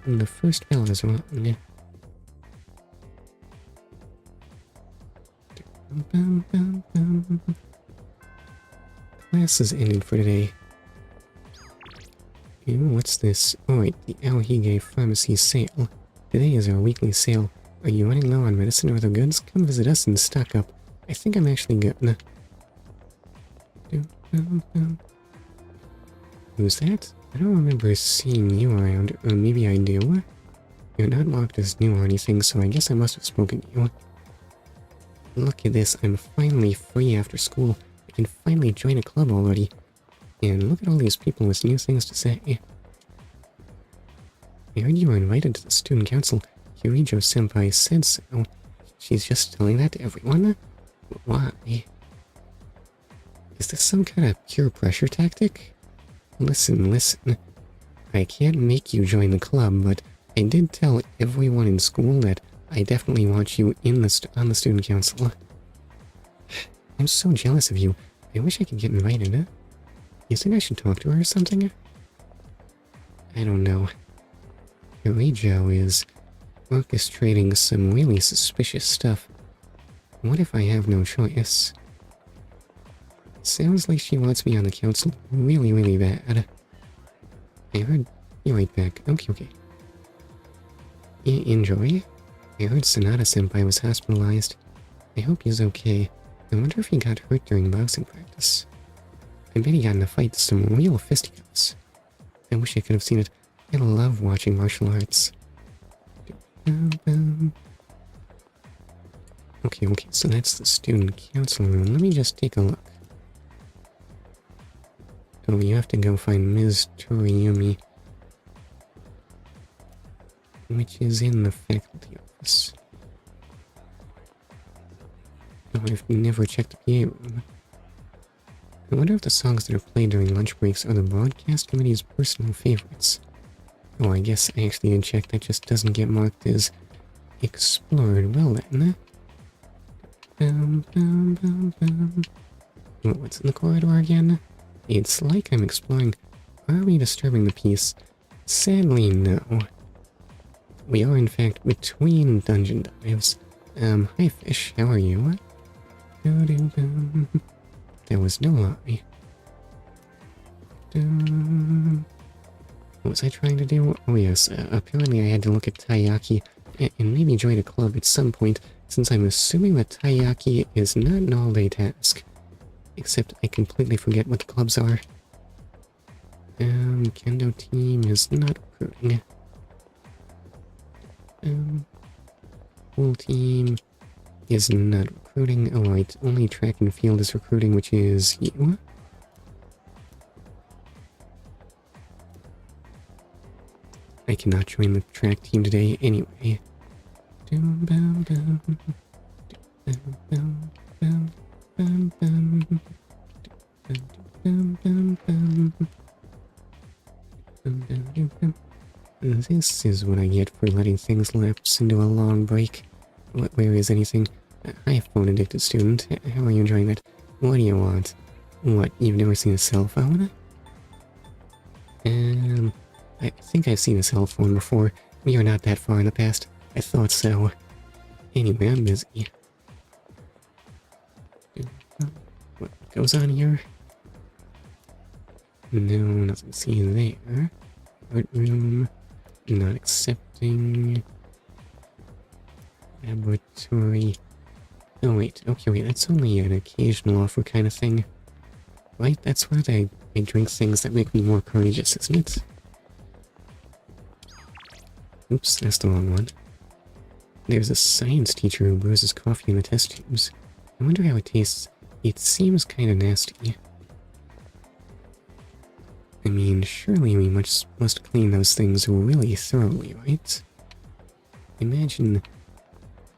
And the first bell is wrong. Class is ended for today. Ew, what's this? Oh wait, the Aohige Pharmacy sale. Today is our weekly sale. Are you running low on medicine or other goods? Come visit us and stock up. I think I'm actually good. Who's that? I don't remember seeing you around, or maybe I do. You're not marked as new or anything, so I guess I must have spoken to you. Look at this, I'm finally free after school. I can finally join a club already. And look at all these people with new things to say. I heard you were invited to the student council. Kirijo-senpai said so. She's just telling that to everyone? Why? Is this some kind of pure pressure tactic? Listen. I can't make you join the club, but I did tell everyone in school that I definitely want you in on the student council. I'm so jealous of you. I wish I could get invited. You think I should talk to her or something? I don't know. Kirijo is orchestrating some really suspicious stuff. What if I have no choice? Sounds like she wants me on the council really bad. I heard... You're right back. Okay. Enjoy? I heard Sonata-senpai was hospitalized. I hope he's okay. I wonder if he got hurt during boxing practice. I bet he got in a fight some real fisticuffs. I wish I could have seen it. I love watching martial arts. Okay, so that's the student council room. Let me just take a look. Oh, you have to go find Ms. Toriyumi, which is in the faculty office. Oh, I've never checked the PA room. I wonder if the songs that are played during lunch breaks are the broadcast committee's personal favorites. Oh, I guess I actually did check. That just doesn't get marked as explored. Well then. What's in the corridor again? It's like I'm exploring. Are we disturbing the peace? Sadly, no. We are, in fact, between dungeon dives. Hi fish, how are you? There was no lie. What was I trying to do? Oh yes, apparently I had to look at Taiyaki and maybe join a club at some point, since I'm assuming that Taiyaki is not an all-day task. Except I completely forget what the clubs are. Kendo team is not recruiting. Pool team is not recruiting. Oh right, only track and field is recruiting, which is you. I cannot join the track team today anyway. This is what I get for letting things lapse into a long break. Where is anything? Hi, phone-addicted student. How are you enjoying that? What do you want? What, you've never seen a cell phone? I think I've seen a cell phone before. We are not that far in the past. I thought so. Anyway, I'm busy. What goes on here? No, nothing to see there. Art room. Not accepting. Laboratory. Oh wait, okay, wait, that's only an occasional offer kind of thing. Right? That's where they drink things that make me more courageous, isn't it? Oops, that's the wrong one. There's a science teacher who brews his coffee in the test tubes. I wonder how it tastes. It seems kind of nasty. I mean, surely we must clean those things really thoroughly, right? Imagine...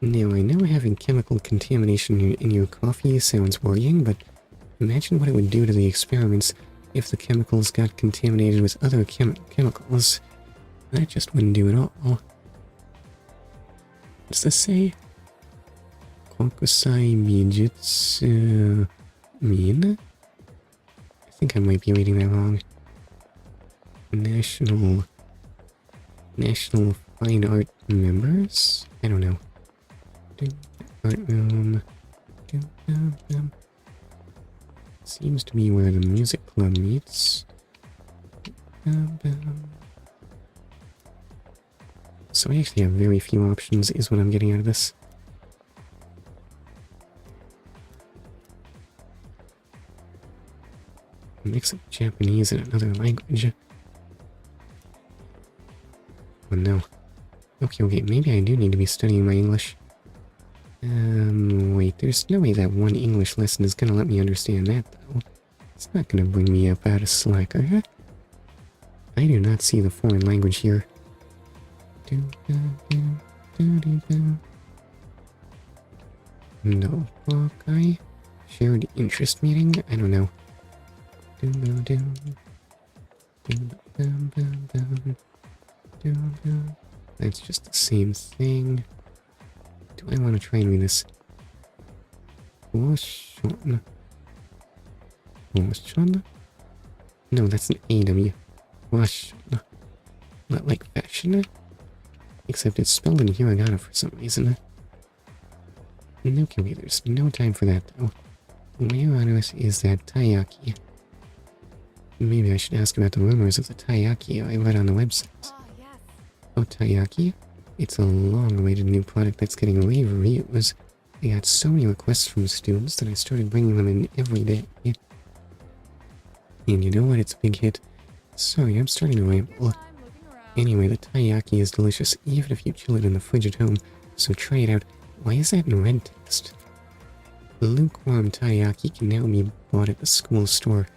Now, I know having chemical contamination in your coffee sounds worrying, but imagine what it would do to the experiments if the chemicals got contaminated with other chemicals. That just wouldn't do at all. What's this say? Kokusai Mijutsu... Min? I think I might be reading that wrong. National Fine Art Members? I don't know. Art room. Seems to be where the music club meets. So I actually have very few options, is what I'm getting out of this. A mix of Japanese and another language. Oh no. Okay, maybe I do need to be studying my English. Wait, there's no way that one English lesson is gonna let me understand that, though. It's not gonna bring me up out of slacker. I do not see the foreign language here. No, Hawkeye? Shared interest meeting? I don't know. That's just the same thing. Do I want to try and read this? Washon? No, that's an AW. Washon. Not like fashion. Except it's spelled in hiragana for some reason. Okay, there's no time for that though. Where on earth is that taiyaki? Maybe I should ask about the rumors of the taiyaki I read on the website. Oh, yes. Oh, taiyaki? It's a long-awaited new product that's getting rave reviews. I got so many requests from students that I started bringing them in every day. And you know what? It's a big hit. Sorry, I'm starting to ramble. Anyway, the taiyaki is delicious even if you chill it in the fridge at home, so try it out. Why is that in red text? Lukewarm taiyaki can now be bought at the school store.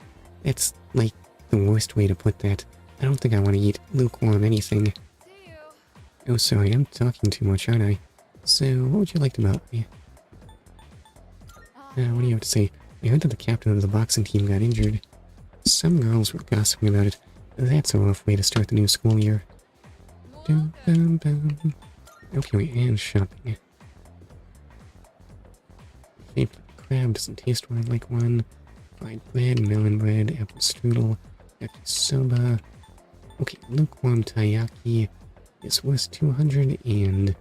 That's, like, the worst way to put that. I don't think I want to eat lukewarm anything. Oh, sorry, I'm talking too much, aren't I? So, what would you like about me? What do you have to say? I heard that the captain of the boxing team got injured. Some girls were gossiping about it. That's a rough way to start the new school year. Okay, and shopping. Shaped like a crab, doesn't taste right like one. Fried bread, melon bread, apple strudel, yakisoba. Okay, lukewarm taiyaki is worth 200 and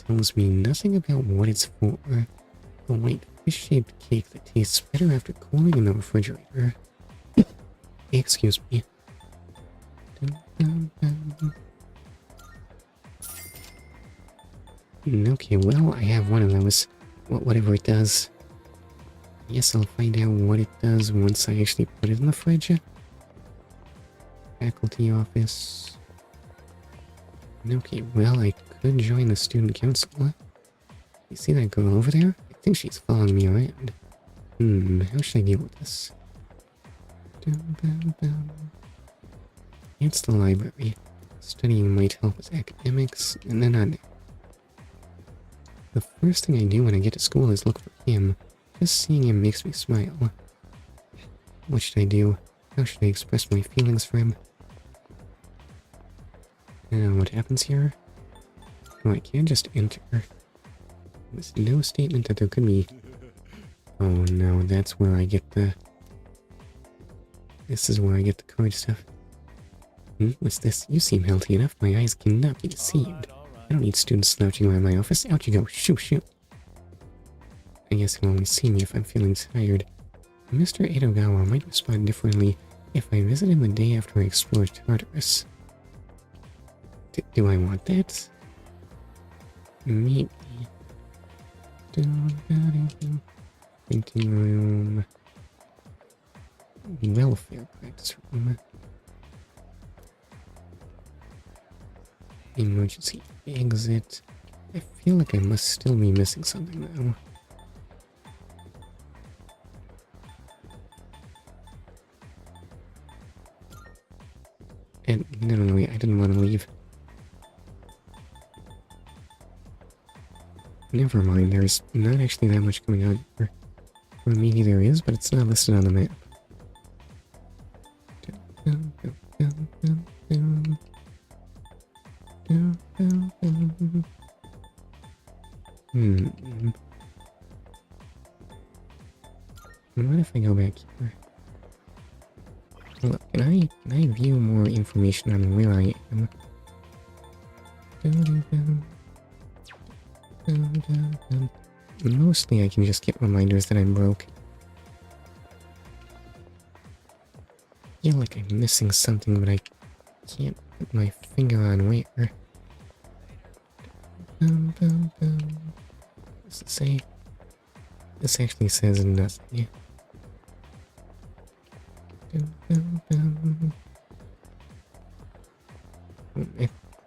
tells me nothing about what it's for. A white fish-shaped cake that tastes better after cooling in the refrigerator. Excuse me. Okay, well, I have one of those. Whatever it does. Guess I'll find out what it does once I actually put it in the fridge. Faculty office. Okay, well, I could join the student council. You see that girl over there? I think she's following me around. How should I deal with this? It's the library. Studying might help with academics, and then on. The first thing I do when I get to school is look for him. Just seeing him makes me smile. What should I do? How should I express my feelings for him? What happens here? Oh, I can't just enter. With no statement that there could be... Oh no, that's where I get the... This is where I get the courage stuff. What's this? You seem healthy enough. My eyes cannot be deceived. I don't need students slouching around my office. Out you go. Shoo, shoo. I guess he'll only see me if I'm feeling tired. Mr. Edogawa might respond differently if I visit him the day after I explore Tartarus. Do I want that? Maybe. Printing room. Welfare practice room. Emergency exit. I feel like I must still be missing something though. And no, wait, I didn't want to leave. Never mind, there's not actually that much going on here. Or maybe there is, but it's not listed on the map. What if I go back here? Look, can I view more information on where I am? Mostly I can just get reminders that I'm broke. I feel like I'm missing something, but I can't put my finger on where. What's it say? This actually says nothing.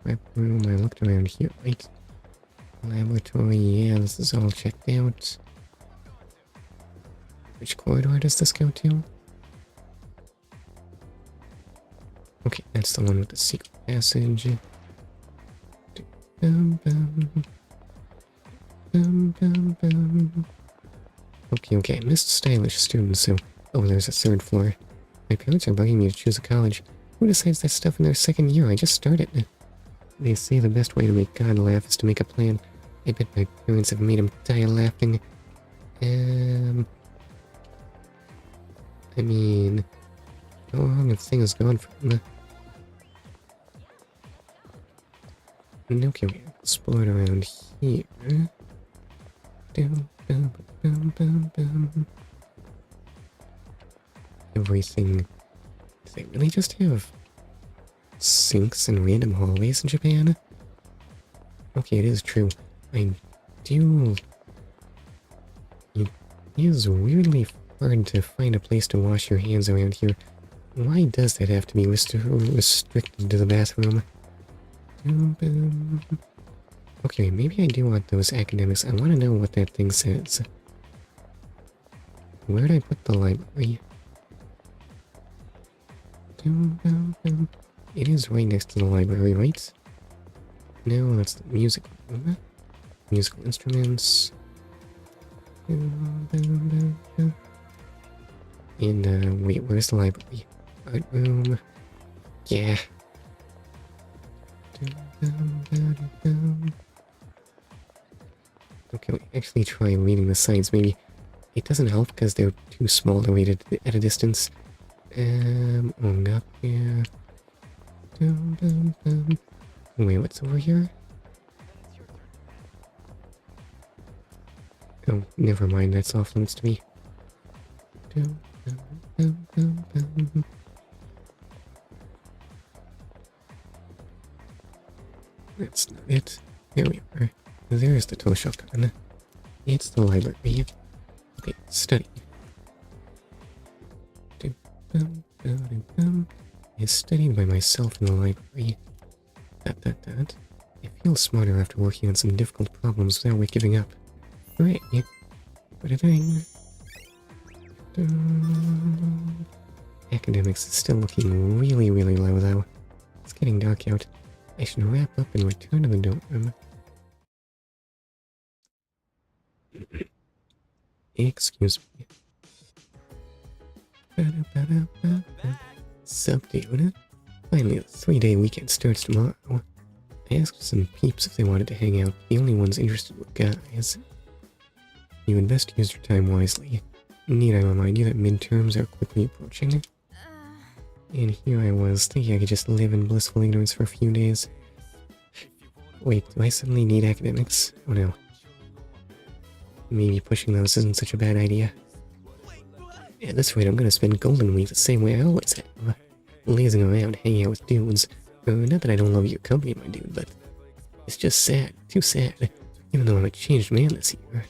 Prep room, I looked around here, right? Laboratory, yeah, this is all checked out. Which corridor does this go to? Okay, that's the one with the secret passage. Okay, I missed stylish students, so... Oh, there's a third floor. My parents are bugging me to choose a college. Who decides that stuff in their second year? I just started. They say the best way to make God laugh is to make a plan. I bet my parents have made him die laughing. I mean... How long have things gone from... Okay, we explored around here. Everything... Do they really just have sinks and random hallways in Japan? Okay, it is true. I do... It is weirdly hard to find a place to wash your hands around here. Why does that have to be restricted to the bathroom? Okay, maybe I do want those academics. I want to know what that thing says. Where'd I put the library? It is right next to the library, right? No, that's the music room. Musical instruments. And, wait, where's the library? Art room. Yeah. Okay, we actually try reading the signs, maybe. It doesn't help because they're too small to read at a distance. Up here. Wait, what's over here? Oh, never mind, that's off limits to me. That's not it. There we are. There's the Toshokan. It's the library. Okay, study. Is studied by myself in the library. I feel smarter after working on some difficult problems without giving up. Hooray! Academics is still looking really, really low though. It's getting dark out. I should wrap up and return to the dorm room. Excuse me. Sup, dude? Finally, the 3-day weekend starts tomorrow. I asked some peeps if they wanted to hang out. The only ones interested were guys. You had best use your time wisely. Need I remind you that midterms are quickly approaching? And here I was, thinking I could just live in blissful ignorance for a few days. Wait, do I suddenly need academics? Oh no. Maybe pushing those isn't such a bad idea. At this rate, I'm gonna spend Golden Week the same way I always have. Lazing around, hanging out with dudes. Not that I don't love your company, my dude, but... It's just sad. Too sad. Even though I'm a changed man this year.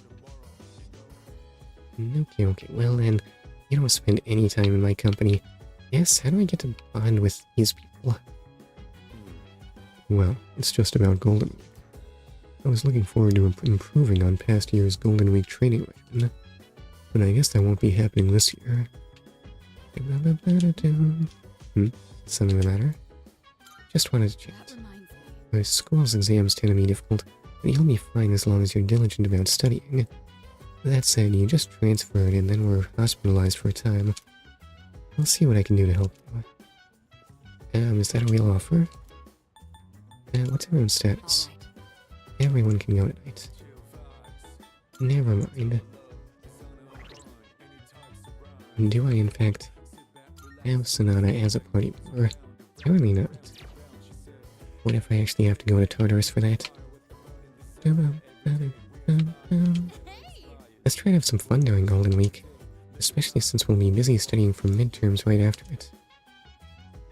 Okay, well then, you don't spend any time in my company. Yes, how do I get to bond with these people? Well, it's just about Golden Week. I was looking forward to improving on past year's Golden Week training regimen, but I guess that won't be happening this year. Something the matter? Just wanted to chat. My school's exams tend to be difficult, but you'll be fine as long as you're diligent about studying. That said, you just transferred and then were hospitalized for a time. I'll see what I can do to help you. Is that a real offer? What's everyone's status? Everyone can go tonight. Never mind. Do I in fact have Sonata as a party member? Apparently not. What if I actually have to go to Tartarus for that? Let's try to have some fun during Golden Week, especially since we'll be busy studying for midterms right after it.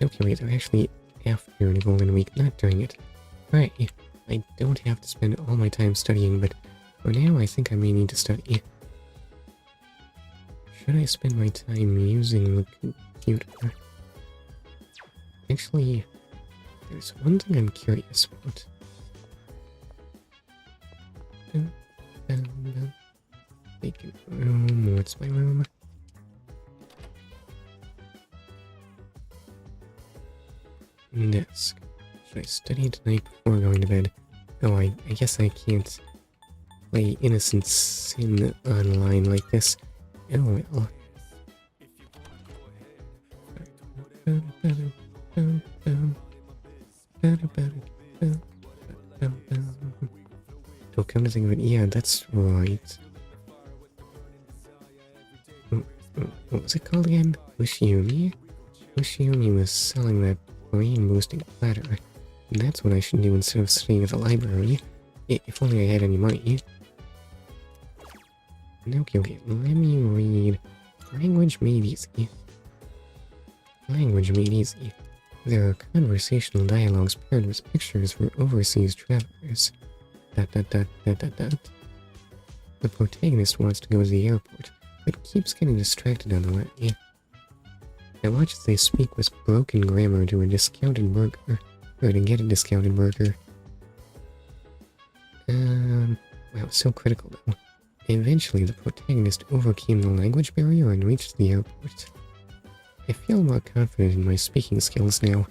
Okay, wait, they're actually after the Golden Week, not during it. Right, I don't have to spend all my time studying, but for now I think I may need to study. Should I spend my time using the computer? Actually, there's one thing I'm curious about. Vacant room, what's my room? Desk. Should I study tonight before going to bed? Oh, I guess I can't play Innocent Sin online like this. Oh well. Oh, come to think of it, yeah, that's right. What was it called again? Ushiumi? Ushiumi was selling that brain-boosting platter. And that's what I should do instead of studying at the library. If only I had any money. Okay, let me read. Language Made Easy. Language Made Easy. There are conversational dialogues paired with pictures for overseas travelers. ... The protagonist wants to go to the airport, but keeps getting distracted on the way. I watch as they speak with broken grammar to a discounted burger, or to get a discounted burger. Wow, so critical though. Eventually, the protagonist overcame the language barrier and reached the airport. I feel more confident in my speaking skills now.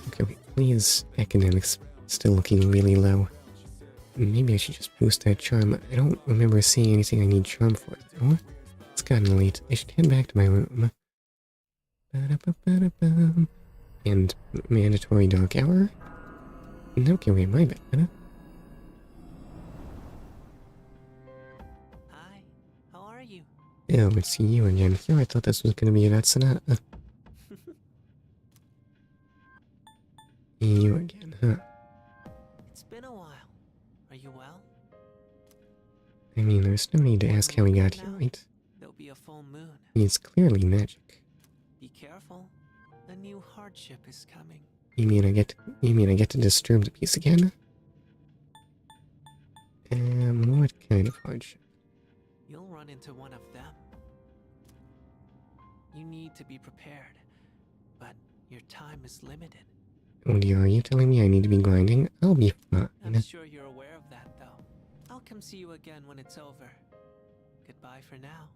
Okay, wait, please, academics still looking really low. Maybe I should just boost that charm. I don't remember seeing anything I need charm for, though. It's gotten late. I should head back to my room. And mandatory dark hour? Okay, wait, my bad. Hi, how are you? Oh, it's you again. Here, I thought this was gonna be about Sonata. You again, huh? It's been a while. Are you well? I mean, there's no need to ask how he got here, right? There'll be a full moon. It's clearly magic. Be careful. A new hardship is coming. You mean I get to disturb the peace again? What kind of hardship? You'll run into one of them. You need to be prepared, but your time is limited. Oh dear, are you telling me I need to be grinding? I'll be fine. I'm sure you're aware of that, though. I'll come see you again when it's over. Goodbye for now.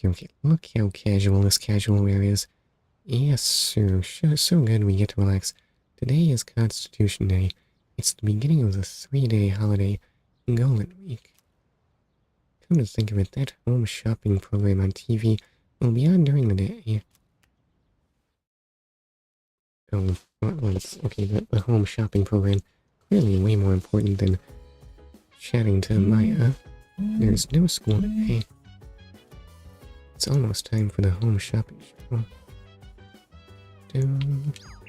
Okay. Look how casual this casual wear is. Yes, sir. So good we get to relax. Today is Constitution Day. It's the beginning of the 3-day holiday, Golden Week. Come to think of it, that home shopping program on TV will be on during the day. Oh, well, okay, the home shopping program, clearly way more important than chatting to Maya. There's no school today. It's almost time for the home shopping show.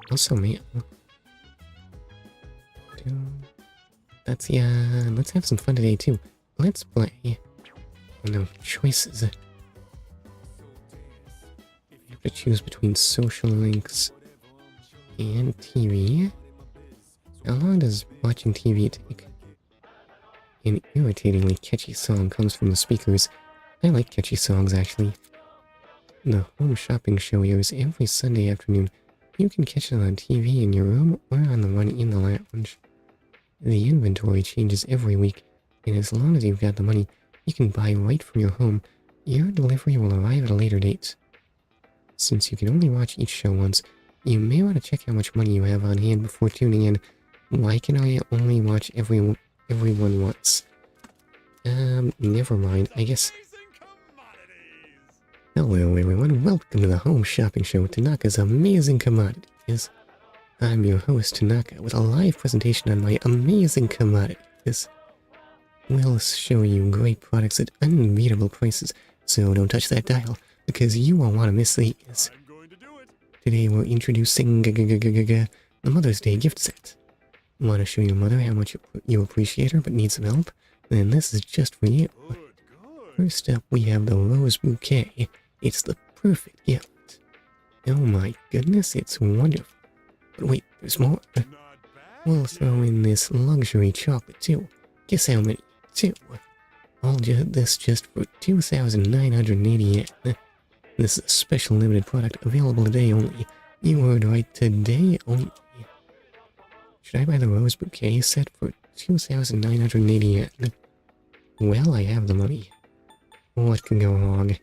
Also mail. let's have some fun today too. Let's play. Oh no, choices. You have to choose between social links and TV. How long does watching TV take? An irritatingly catchy song comes from the speakers. I like catchy songs, actually. The home shopping show airs every Sunday afternoon. You can catch it on TV in your room or on the one in the lounge. The inventory changes every week, and as long as you've got the money, you can buy right from your home. Your delivery will arrive at a later date. Since you can only watch each show once, you may want to check how much money you have on hand before tuning in. Why can I only watch everyone once? Never mind, I guess. Hello everyone, welcome to the home shopping show, Tanaka's Amazing Commodities. I'm your host Tanaka with a live presentation on my amazing commodities. We'll show you great products at unbeatable prices, so don't touch that dial, because you won't want to miss these. Today we're introducing the Mother's Day gift set. Want to show your mother how much you appreciate her but need some help? Then this is just for you. First up we have the Rose Bouquet. It's the perfect gift. Oh my goodness, it's wonderful. But wait, there's more. We'll throw in this luxury chocolate too. Guess how many? 2. All this just for 2,980 yen. This is a special limited product available today only. You heard right, today only. Should I buy the Rose Bouquet set for 2,980 yen? Well, I have the money. What can go wrong?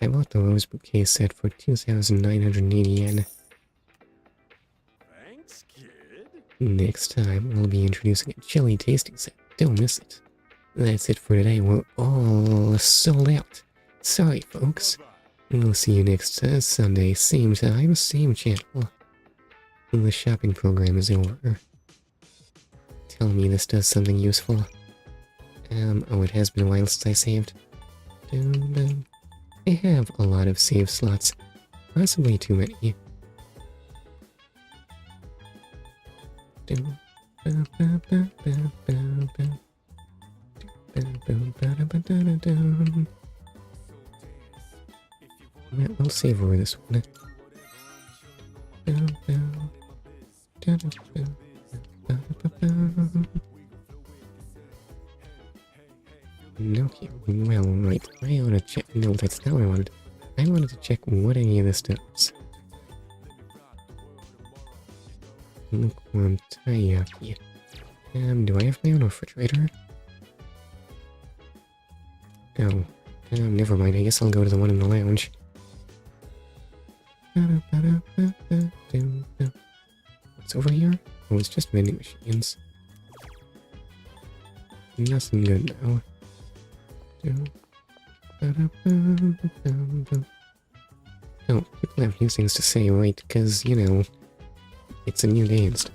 I bought the Rose Bouquet set for 2,980 yen. Thanks, kid. Next time, we'll be introducing a chili tasting set. Don't miss it. That's it for today. We're all sold out. Sorry, folks. We'll see you next Sunday, same time, same channel. The shopping program is over. Tell me this does something useful. Oh, it has been a while since I saved. I have a lot of save slots. Possibly too many. We'll save over this one. Okay, well, right. I ought to check. No, that's not what I wanted. I wanted to check what any of this does. Lukewarm taiyaki. Do I have my own refrigerator? Oh, never mind. I guess I'll go to the one in the lounge. What's over here? Oh, it's just vending machines. Nothing good now. Oh, people have new things to say, right? Because, you know, it's a new day and stuff.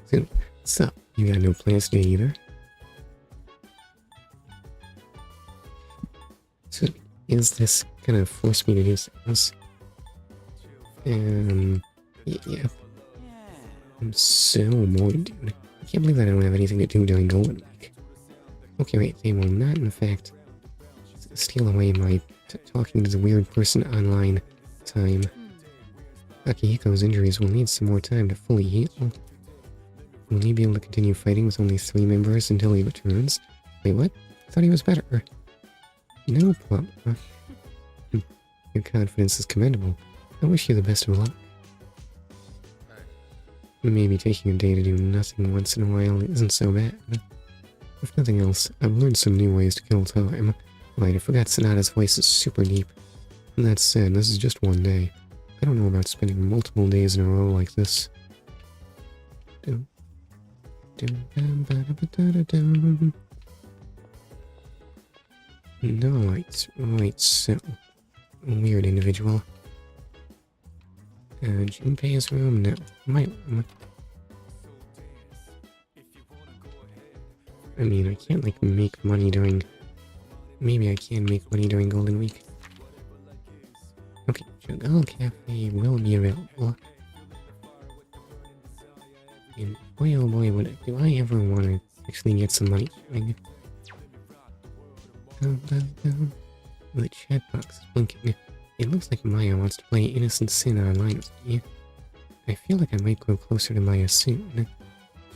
So, what's up? You got no plans today either? So, is this gonna force me to do things? Yeah. I'm so bored, dude. I can't believe that I don't have anything to do during Golden Week. Okay, wait, they will not, in fact, steal away my talking to the weird person online time. Akihiko's injuries will need some more time to fully heal. Will he be able to continue fighting with only 3 members until he returns? Wait, what? I thought he was better. No problem. Your confidence is commendable. I wish you the best of luck. Maybe taking a day to do nothing once in a while isn't so bad. If nothing else, I've learned some new ways to kill time. Right, I forgot Sonata's voice is super deep. That said, this is just one day. I don't know about spending multiple days in a row like this. No, right, so... Weird individual. Junpei's room? No. My room. I mean, I can't, like, make money during... Maybe I can make money during Golden Week. Okay, Jugal Cafe will be available. And boy oh boy, do I ever want to actually get some money showing. The chat box is blinking. It looks like Maya wants to play Innocent Sin online with me. I feel like I might grow closer to Maya soon.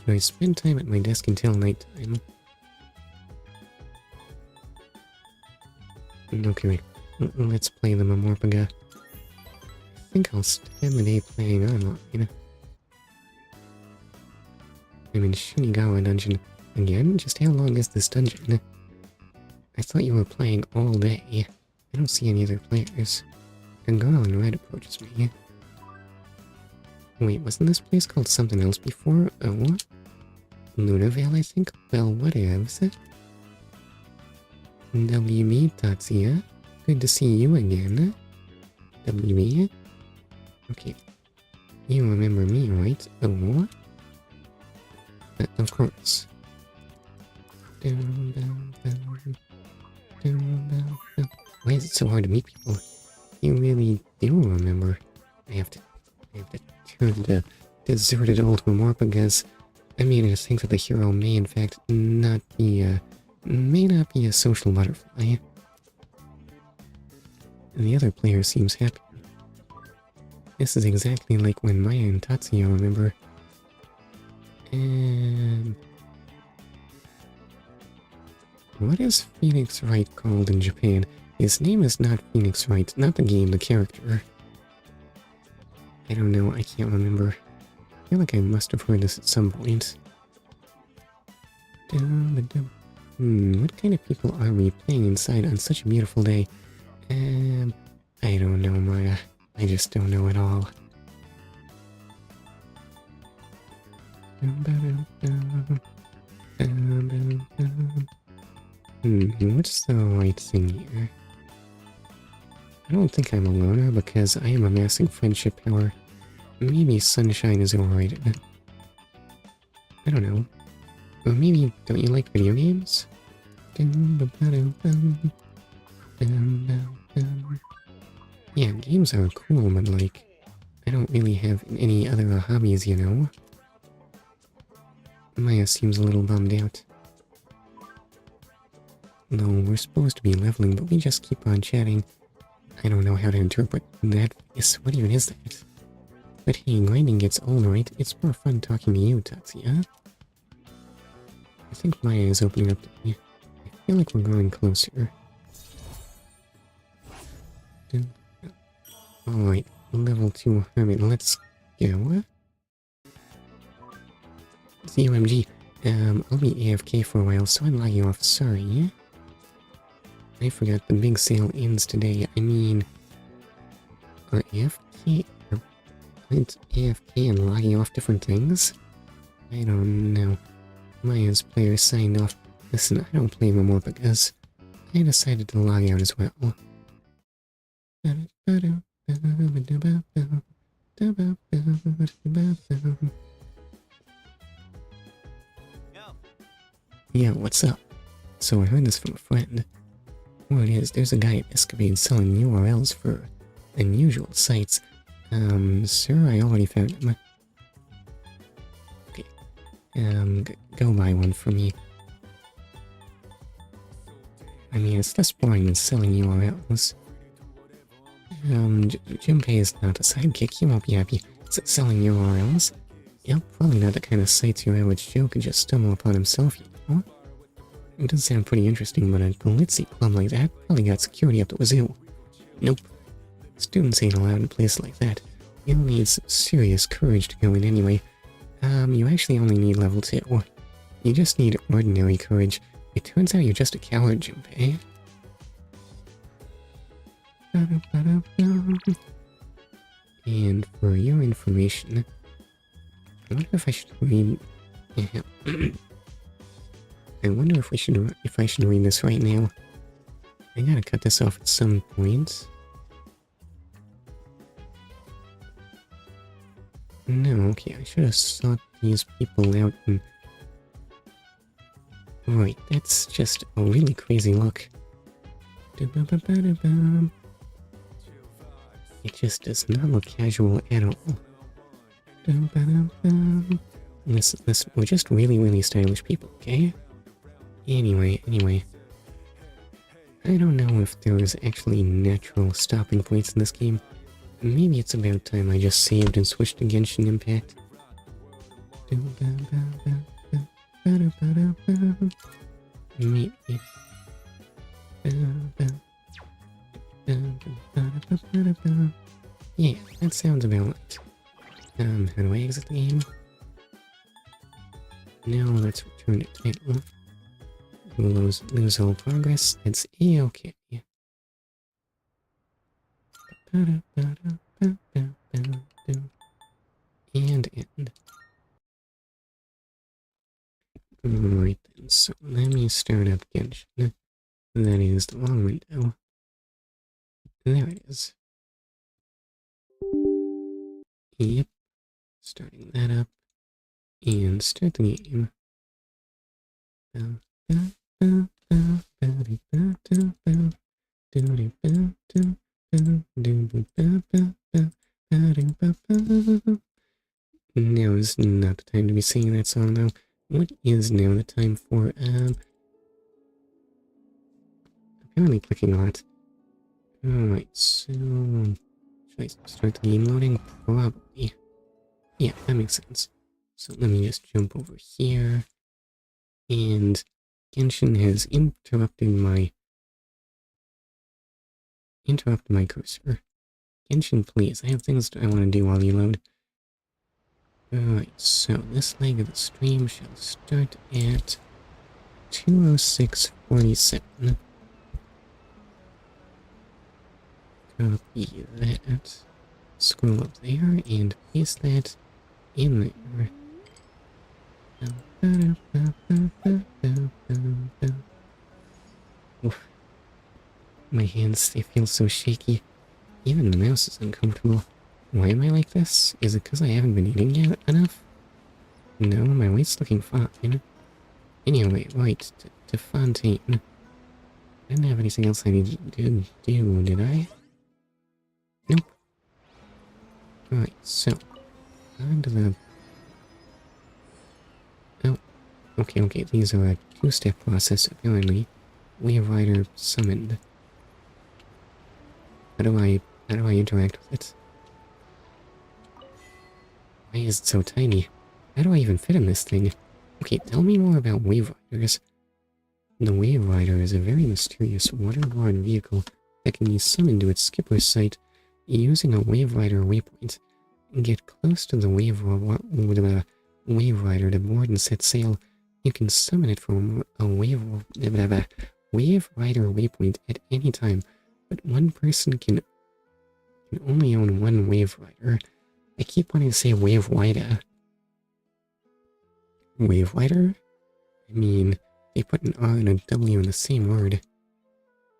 Should I spend time at my desk until nighttime? Okay, let's play the Mamorpaga. I think I'll spend the day playing online. I'm in Shinigawa dungeon again? Just how long is this dungeon? I thought you were playing all day. I don't see any other players. A girl in red approaches me. Wait, wasn't this place called something else before? Oh? Lunavale, I think? Well, whatevs. WB Tatsuya. Good to see you again. WB. Okay. You remember me, right? Oh? Of course. Why is it so hard to meet people? You really do remember. I have to turn to deserted old Mamor because I mean to think that the hero may in fact not be a social butterfly. And the other player seems happy. This is exactly like when Maya and Tatsuya remember. And what is Phoenix Wright called in Japan? His name is not Phoenix Wright, not the game, the character. I don't know, I can't remember. I feel like I must have heard this at some point. What kind of people are we playing inside on such a beautiful day? I don't know, Maya. I just don't know at all. What's the right thing here? I don't think I'm a loner because I am amassing friendship power. Maybe sunshine is overrated. I don't know. Or maybe, don't you like video games? Yeah, games are cool, but like, I don't really have any other hobbies, you know? Maya seems a little bummed out. No, we're supposed to be leveling, but we just keep on chatting. I don't know how to interpret that face. What even is that? But hey, grinding gets old, right? It's more fun talking to you, Tatsuya. I think Maya is opening up to me. I feel like we're growing closer. Alright, level 2 hermit, let's go. ZOMG, I'll be AFK for a while, so I'm logging off, sorry. I forgot the big sale ends today. I mean, are AFK, aren't AFK and logging off different things? I don't know. Maya's player signed off. Listen, I don't play anymore because I decided to log out as well. Yeah, what's up? So I heard this from a friend. Word is, there's a guy at Escapade selling URLs for unusual sites. Sir, I already found him. Okay. Go buy one for me. I mean, it's less boring than selling URLs. Junpei is not a sidekick, he won't be happy selling URLs. Yep, probably not the kind of sites your average Joe could just stumble upon himself, you know? It does sound pretty interesting, but a glitzy club like that probably got security up the wazoo. Nope. Students ain't allowed in a place like that. You'll need some serious courage to go in anyway. You actually only need level 2. You just need ordinary courage. It turns out you're just a coward, Junpei. And for your information, I wonder if I should read... I wonder if I should read this right now. I gotta cut this off at some point. No, okay, I should have sought these people out and... Right, that's just a really crazy look. It just does not look casual at all. Listen, we're just really, really stylish people, okay? Anyway. I don't know if there was actually natural stopping points in this game. Maybe it's about time I just saved and switched to Genshin Impact. Maybe. Yeah, that sounds about right. How do I exit the game? Now let's return to title. We'll lose all progress. That's A-okay. And end. Right then, so let me start up Genshin. That is the long window. There it is. Yep. Starting that up. And start the game. Now is not the time to be singing that song though. What is now the time for, apparently clicking a lot. Alright, so, should I start the game loading? Probably. Yeah, that makes sense. So let me just jump over here. And Genshin has interrupted my cursor. Genshin, please, I have things I want to do while you load. Alright, so this leg of the stream shall start at 2:06:47. Copy that. Scroll up there and paste that in there. Oof. My hands, they feel so shaky. Even the mouse is uncomfortable. Why am I like this? Is it because I haven't been eating yet enough? No, my weight's looking fine. Anyway, right, to Fontaine. I didn't have anything else I needed to do, did I? Nope. Alright, so, on to the... Oh, okay, these are a two-step process, apparently. Wave Rider summoned. How do I interact with it? Why is it so tiny? How do I even fit in this thing? Okay, tell me more about Wave Riders. The Wave Rider is a very mysterious water-borne vehicle that can be summoned to its skipper's site using a Wave Rider waypoint. Get close to the Wave Rider to board and set sail. You can summon it from a Wave Rider waypoint at any time, but one person can only own one Wave Rider. I keep wanting to say Wave Rider. Wave Rider? I mean, they put an R and a W in the same word.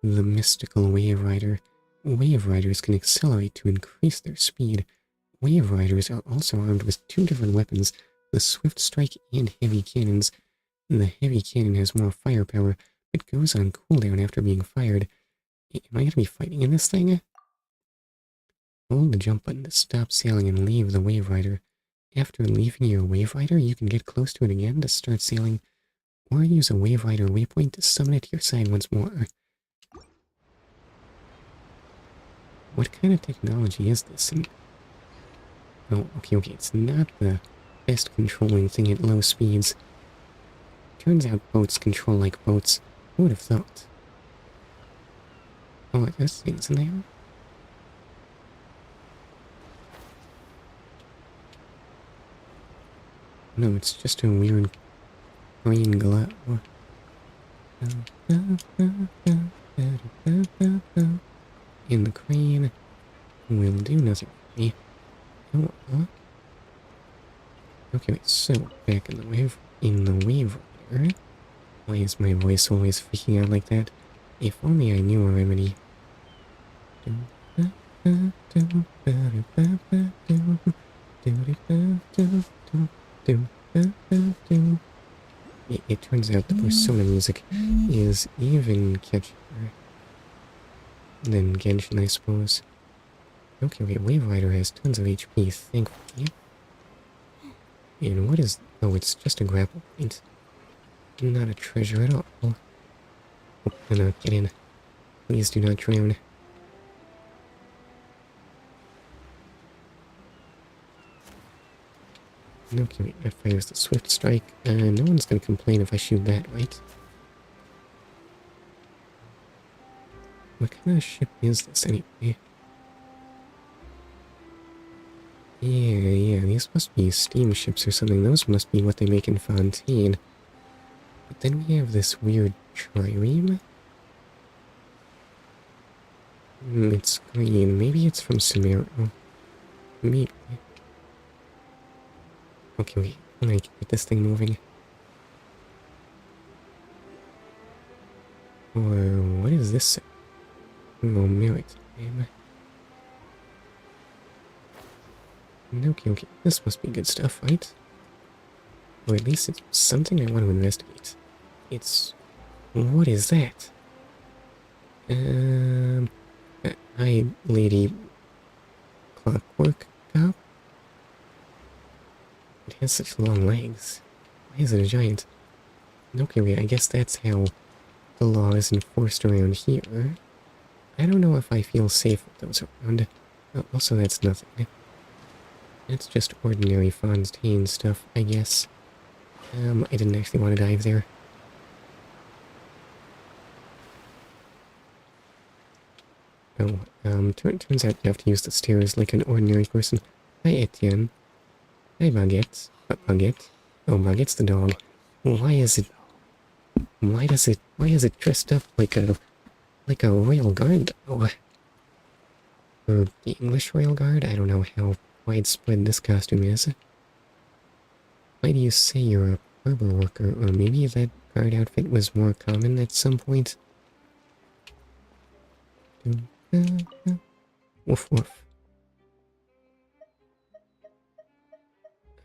The mystical Wave Rider. Wave Riders can accelerate to increase their speed. Wave Riders are also armed with two different weapons, the Swift Strike and Heavy Cannons. The Heavy Cannon has more firepower, but goes on cooldown after being fired. Am I going to be fighting in this thing? Hold the jump button to stop sailing and leave the Wave Rider. After leaving your Wave Rider, you can get close to it again to start sailing, or use a Wave Rider waypoint to summon it to your side once more. What kind of technology is this? Oh, okay, it's not the best controlling thing at low speeds. Turns out boats control like boats. Who would have thought? Oh, there's things in there? No, it's just a weird green glow. And the crane will do nothing for me. Oh, okay, wait, so back in the wave rider. Why is my voice always freaking out like that? If only I knew a remedy. It turns out the Persona music is even catchier than Genshin, I suppose. Okay, wait, Wave Rider has tons of HP, thankfully. And what is... Oh, it's just a grapple point. Not a treasure at all. Oh, no, get in. Please do not drown. Okay, wait, that fires the swift strike. No one's gonna complain if I shoot that, right? What kind of ship is this anyway? Yeah, these must be steamships or something. Those must be what they make in Fontaine. But then we have this weird trireme. It's green. Maybe it's from Sumero. Maybe. Okay, wait. I'm gonna get this thing moving. Or what is this? Oh, maritime. Okay. This must be good stuff, right? Or at least it's something I want to investigate. It's... What is that? Hi, Lady Clockwork Cop? It has such long legs. Why is it a giant? Okay, wait, I guess that's how the law is enforced around here. I don't know if I feel safe with those around. Oh, also, that's nothing. It's just ordinary Fontaine stuff, I guess. I didn't actually want to dive there. Oh, turns out you have to use the stairs like an ordinary person. Hi, Etienne. Hi, Baguette. Baguette? Oh, Baguette's the dog. Why is it dressed up like a royal guard, though? Or the English royal guard? I don't know how widespread this costume is. Why do you say you're a harbor worker? Or maybe that guard outfit was more common at some point? Woof woof.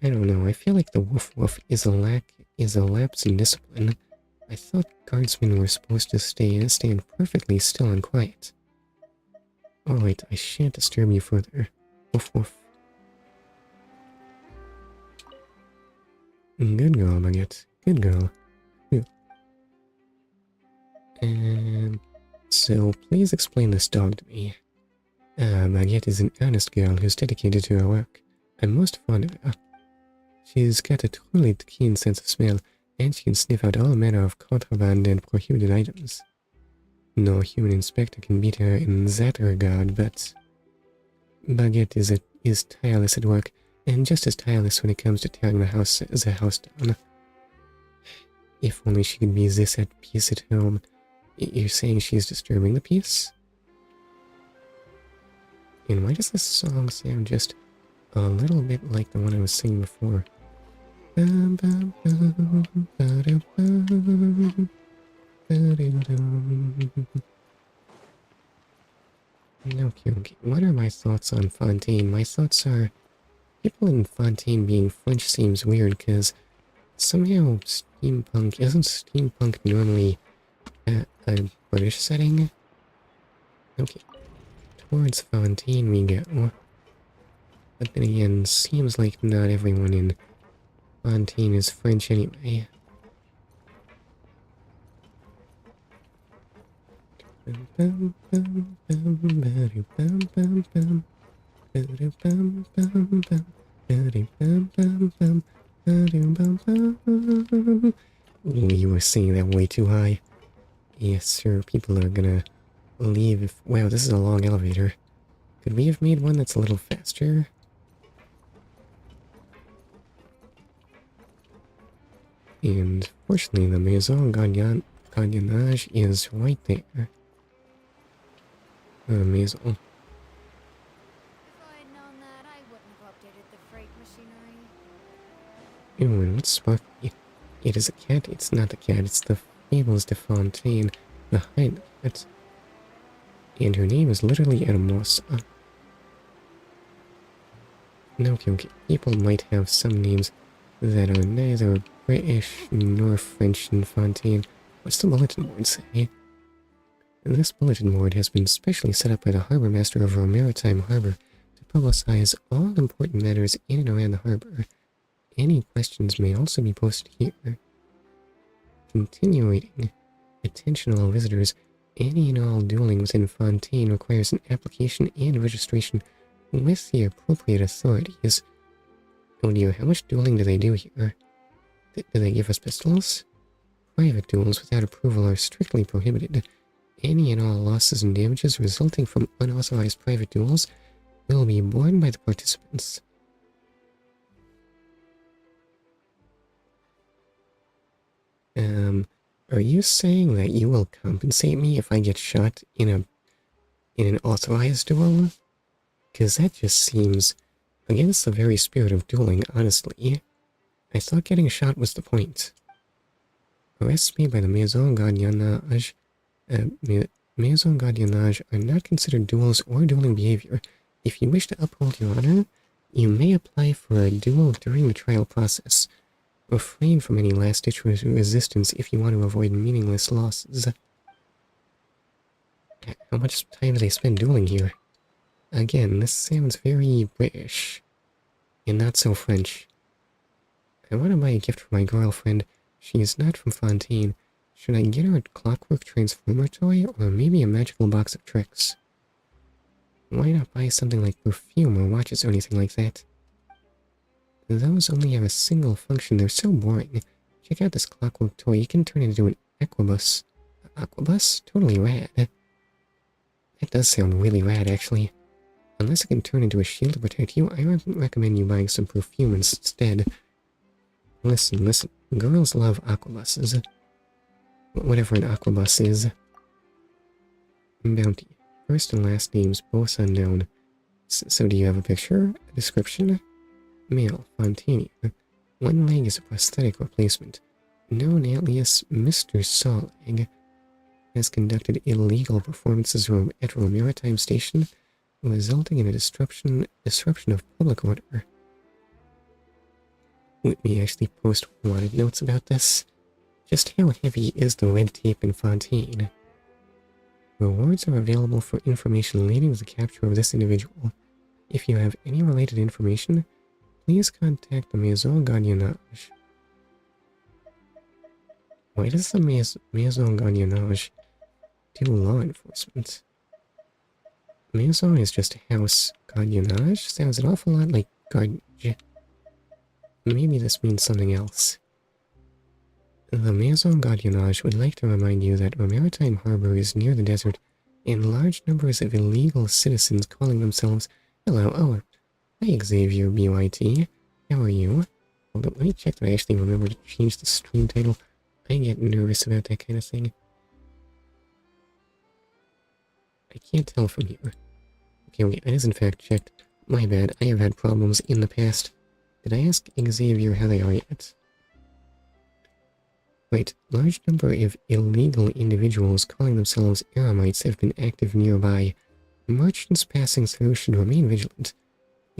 I don't know, I feel like the woof woof is a lapse in discipline. I thought guardsmen were supposed to stand perfectly still and quiet. Alright, I shan't disturb you further. Woof woof. Good girl, Baguette. Good girl. Phew. So please explain this dog to me. Baguette is an earnest girl who's dedicated to her work. I'm most fond of her. She's got a truly keen sense of smell, and she can sniff out all manner of contraband and prohibited items. No human inspector can beat her in that regard, but... Baguette is tireless at work, and just as tireless when it comes to tearing the house down. If only she could be this at peace at home. You're saying she's disturbing the peace? And why does this song sound just a little bit like the one I was singing before? Okay. What are my thoughts on Fontaine? My thoughts are... People in Fontaine being French seems weird, because somehow steampunk... Isn't steampunk normally a British setting? Okay. Towards Fontaine we go. But then again, seems like not everyone in Fontaine is French anyway. Ooh, you were singing that way too high. Yes, sir, people are gonna leave if... Wow, this is a long elevator. Could we have made one that's a little faster? And fortunately, the Maison Gardiennage is right there. Maison. If I'd known that, I wouldn't have updated the freight machinery. Ew, and what's Sparky? It is a cat. It's not a cat. It's the Fables de Fontaine behind it. And her name is literally Hermosa. Okay. People might have some names that are neither British nor French in Fontaine. What's the bulletin board say? This bulletin board has been specially set up by the Harbour Master of our maritime harbour to publicize all important matters in and around the harbour. Any questions may also be posted here. Continuing. Attention all visitors. Any and all dueling within Fontaine requires an application and registration with the appropriate authorities. Oh dear, how much dueling do they do here? Do they give us pistols? Private duels without approval are strictly prohibited. Any and all losses and damages resulting from unauthorized private duels will be borne by the participants. Are you saying that you will compensate me if I get shot in an authorized duel? Because that just seems against the very spirit of dueling, honestly. I thought getting shot was the point. Arrests made by the Maison Gardiennage are not considered duels or dueling behavior. If you wish to uphold your honor, you may apply for a duel during the trial process. Refrain from any last-ditch resistance if you want to avoid meaningless losses. How much time do they spend dueling here? Again, this sounds very British. And not so French. I want to buy a gift for my girlfriend. She is not from Fontaine. Should I get her a clockwork transformer toy, or maybe a magical box of tricks? Why not buy something like perfume or watches or anything like that? Those only have a single function. They're so boring. Check out this clockwork toy. You can turn it into an aquabus. Aquabus? Totally rad. That does sound really rad, actually. Unless it can turn into a shield to protect you, I recommend you buying some perfume instead. Listen. Girls love aquabuses. Whatever an aquabus is. Bounty. First and last names, both unknown. So do you have a picture? A description? Male, Fontaine. One leg is a prosthetic replacement. Known alias Mr. Sawleg. Has conducted illegal performances at a maritime station, resulting in a disruption of public order. Let me actually post wanted notes about this. Just how heavy is the red tape in Fontaine? Rewards are available for information leading to the capture of this individual. If you have any related information, please contact the Maison Gardiennage. Why does the Maison Gardiennage do law enforcement? Maison is just a house. Gardiennage sounds an awful lot like guard. Maybe this means something else. The Maison Gardiennage would like to remind you that a maritime harbor is near the desert, and large numbers of illegal citizens calling themselves, hello, hi Xavier BYT, how are you? Hold up, let me check that I actually remember to change the stream title. I get nervous about that kind of thing. I can't tell from here. Okay, that is in fact checked. My bad, I have had problems in the past. Did I ask Xavier how they are yet? Right, large number of illegal individuals calling themselves eremites have been active nearby. Merchants passing through should remain vigilant.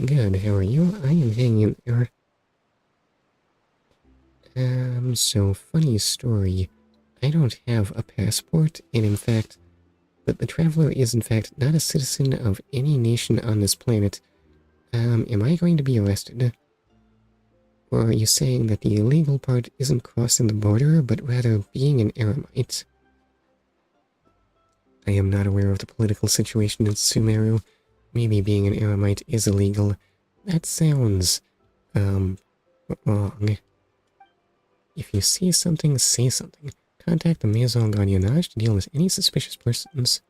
Good, how are you? I am hanging in there. So funny story. I don't have a passport, and in fact, but the traveler is in fact not a citizen of any nation on this planet. Am I going to be arrested? Or are you saying that the illegal part isn't crossing the border, but rather being an eremite? I am not aware of the political situation in Sumeru. Maybe being an eremite is illegal. That sounds, wrong. If you see something, say something. Contact the Maison Gardiennage to deal with any suspicious persons.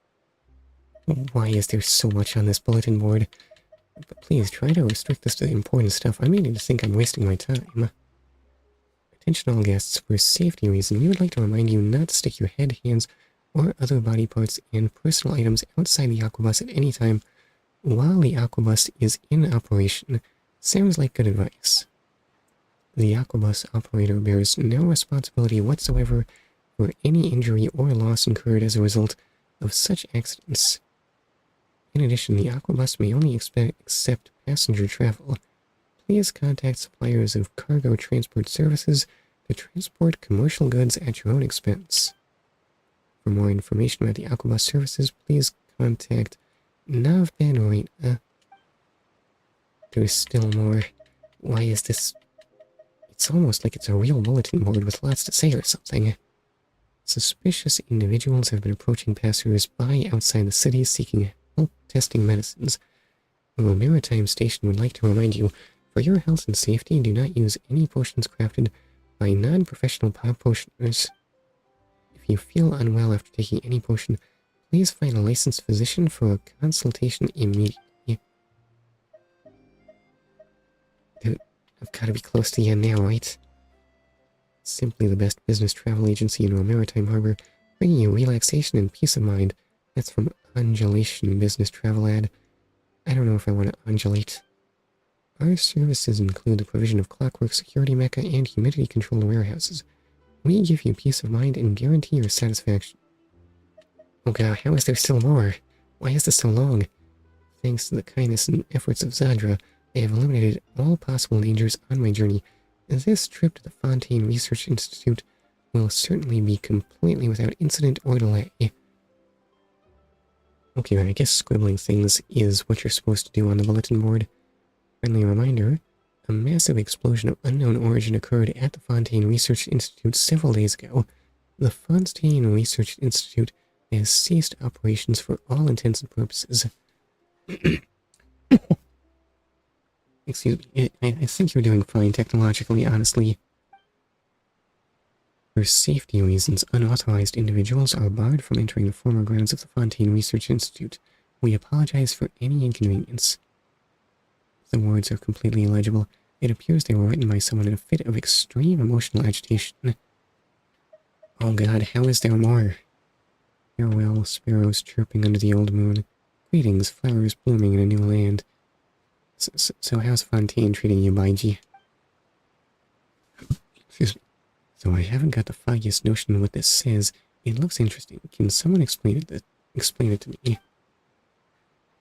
Why is there so much on this bulletin board? But please, try to restrict this to the important stuff. I'm beginning to think I'm wasting my time. Attention all guests, for safety reasons, we would like to remind you not to stick your head, hands, or other body parts and personal items outside the aquabus at any time while the aquabus is in operation. Sounds like good advice. The aquabus operator bears no responsibility whatsoever for any injury or loss incurred as a result of such accidents. In addition, the aquabus may only accept passenger travel. Please contact suppliers of cargo transport services to transport commercial goods at your own expense. For more information about the aquabus services, please contact Navbanrina. There's still more. Why is this It's almost like it's a real bulletin board with lots to say or something. Suspicious individuals have been approaching passers-by outside the city seeking help testing medicines. The Maritime Station would like to remind you, for your health and safety, do not use any potions crafted by non-professional potioners. If you feel unwell after taking any potion, please find a licensed physician for a consultation immediately. Dude, I've got to be close to the end now, right? Simply the best business travel agency in Maritime Harbor, bringing you relaxation and peace of mind. That's from Undulation Business Travel Ad. I don't know if I want to undulate. Our services include the provision of clockwork security mecha and humidity controlled warehouses. We give you peace of mind and guarantee your satisfaction. Oh god, how is there still more? Why is this so long? Thanks to the kindness and efforts of Zadra, I have eliminated all possible dangers on my journey. This trip to the Fontaine Research Institute will certainly be completely without incident or delay. Okay, I guess scribbling things is what you're supposed to do on the bulletin board. Friendly reminder, a massive explosion of unknown origin occurred at the Fontaine Research Institute several days ago. The Fontaine Research Institute has ceased operations for all intents and purposes. Excuse me, I think you're doing fine technologically, honestly. For safety reasons, unauthorized individuals are barred from entering the former grounds of the Fontaine Research Institute. We apologize for any inconvenience. The words are completely illegible. It appears they were written by someone in a fit of extreme emotional agitation. Oh god, how is there more? Farewell, sparrows chirping under the old moon. Greetings, flowers blooming in a new land. So how's Fontaine treating you, Baiji? Excuse me. So I haven't got the foggiest notion what this says. It looks interesting. Can someone explain it to me?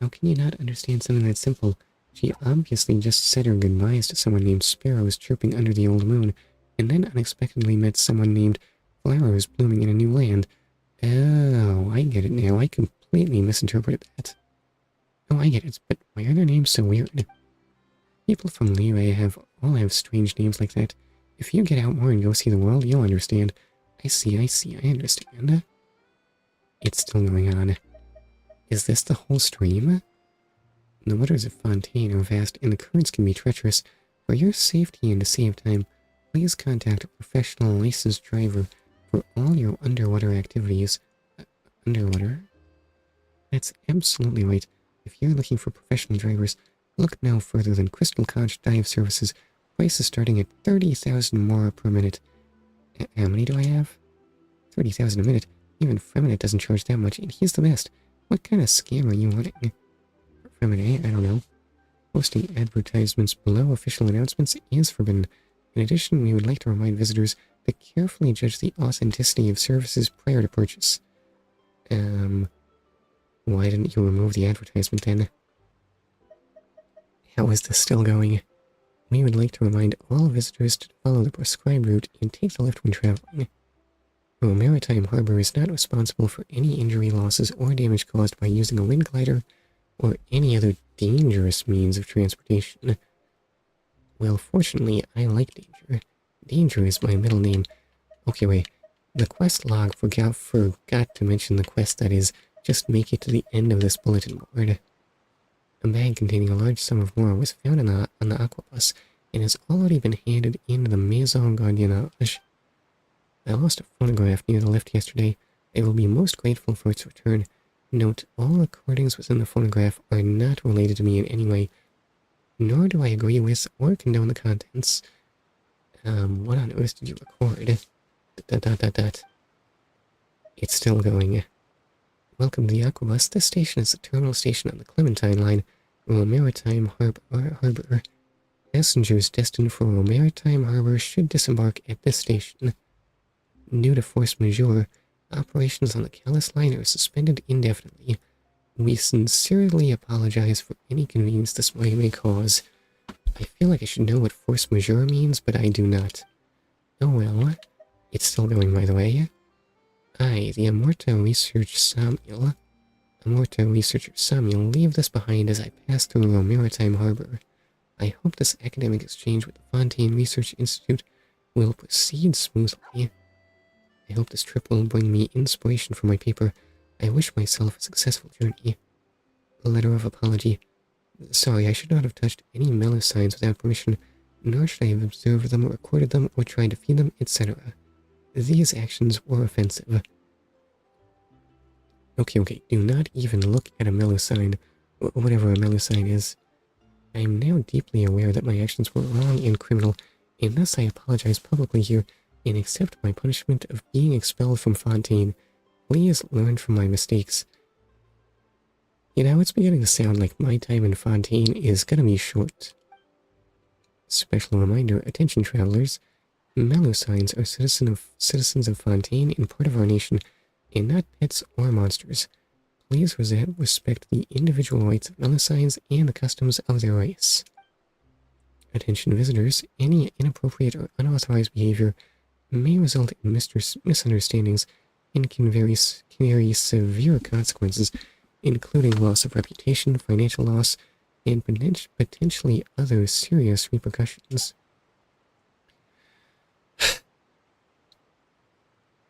How can you not understand something that simple? She obviously just said her goodbyes to someone named Sparrows chirping under the old moon, and then unexpectedly met someone named Flowers blooming in a new land. Oh, I get it now. I completely misinterpreted that. Oh, I get it, but why are their names so weird? People from Liyue all have strange names like that. If you get out more and go see the world, you'll understand. I see, I understand. It's still going on. Is this the whole stream? The waters of Fontaine are vast and the currents can be treacherous. For your safety and to save time, please contact a professional licensed driver for all your underwater activities. Underwater? That's absolutely right. If you're looking for professional drivers, look no further than Crystal Conch Dive Services. Prices starting at 30,000 more per minute. How many do I have? 30,000 a minute. Even Freminute doesn't charge that much, and he's the best. What kind of scam are you running? Freminute, I don't know. Posting advertisements below official announcements is forbidden. In addition, we would like to remind visitors to carefully judge the authenticity of services prior to purchase. Why didn't you remove the advertisement then? How is this still going? We would like to remind all visitors to follow the prescribed route and take the left when traveling. Maritime Harbor is not responsible for any injury, losses, or damage caused by using a wind glider or any other dangerous means of transportation. Well, fortunately, I like danger. Danger is my middle name. Okay, wait. The quest log forgot to mention the quest that is, just make it to the end of this bulletin board. A bag containing a large sum of more was found on the aquabus and has already been handed in to the Maison Gardiennage. I lost a phonograph near the lift yesterday. I will be most grateful for its return. Note, all recordings within the phonograph are not related to me in any way, nor do I agree with or condone the contents. What on earth did you record? ... It's still going. Welcome to the Aquabus. This station is the terminal station on the Clementine line, Maritime Harbor. Passengers destined for Maritime Harbor should disembark at this station. Due to force majeure, operations on the Calais line are suspended indefinitely. We sincerely apologize for any inconvenience this may cause. I feel like I should know what force majeure means, but I do not. Oh well. It's still going, by the way. I, the Amorta researcher Samuel, leave this behind as I pass through Maritime Harbor. I hope this academic exchange with the Fontaine Research Institute will proceed smoothly. I hope this trip will bring me inspiration for my paper. I wish myself a successful journey. A letter of apology. Sorry, I should not have touched any mellow signs without permission, nor should I have observed them, recorded them, or tried to feed them, etc. These actions were offensive. Okay, do not even look at a mellow sign, whatever a mellow sign is. I am now deeply aware that my actions were wrong and criminal, and thus I apologize publicly here and accept my punishment of being expelled from Fontaine. Please learn from my mistakes. You know, it's beginning to sound like my time in Fontaine is gonna be short. Special reminder, attention travelers. Mellow signs are citizens of Fontaine and part of our nation, and not pets or monsters. Please respect the individual rights of mellow signs and the customs of their race. Attention visitors, any inappropriate or unauthorized behavior may result in misunderstandings and can carry severe consequences, including loss of reputation, financial loss, and potentially other serious repercussions.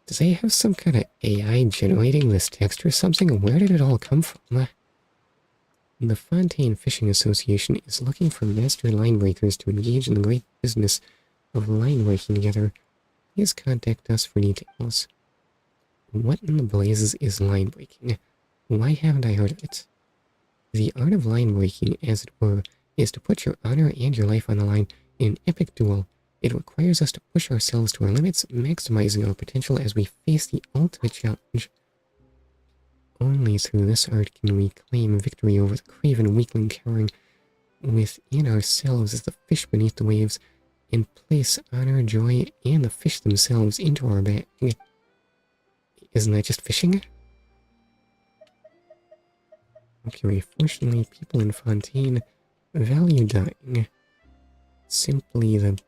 Do they have some kind of AI generating this text or something? Where did it all come from? The Fontaine Fishing Association is looking for master line breakers to engage in the great business of line breaking together. Please contact us for details. What in the blazes is line breaking? Why haven't I heard of it? The art of line breaking, as it were, is to put your honor and your life on the line in an epic duel. It requires us to push ourselves to our limits, maximizing our potential as we face the ultimate challenge. Only through this art can we claim victory over the craven weakling cowering within ourselves as the fish beneath the waves, and place honor, joy, and the fish themselves into our bag. Isn't that just fishing? Okay, fortunately, people in Fontaine value dying. Simply the...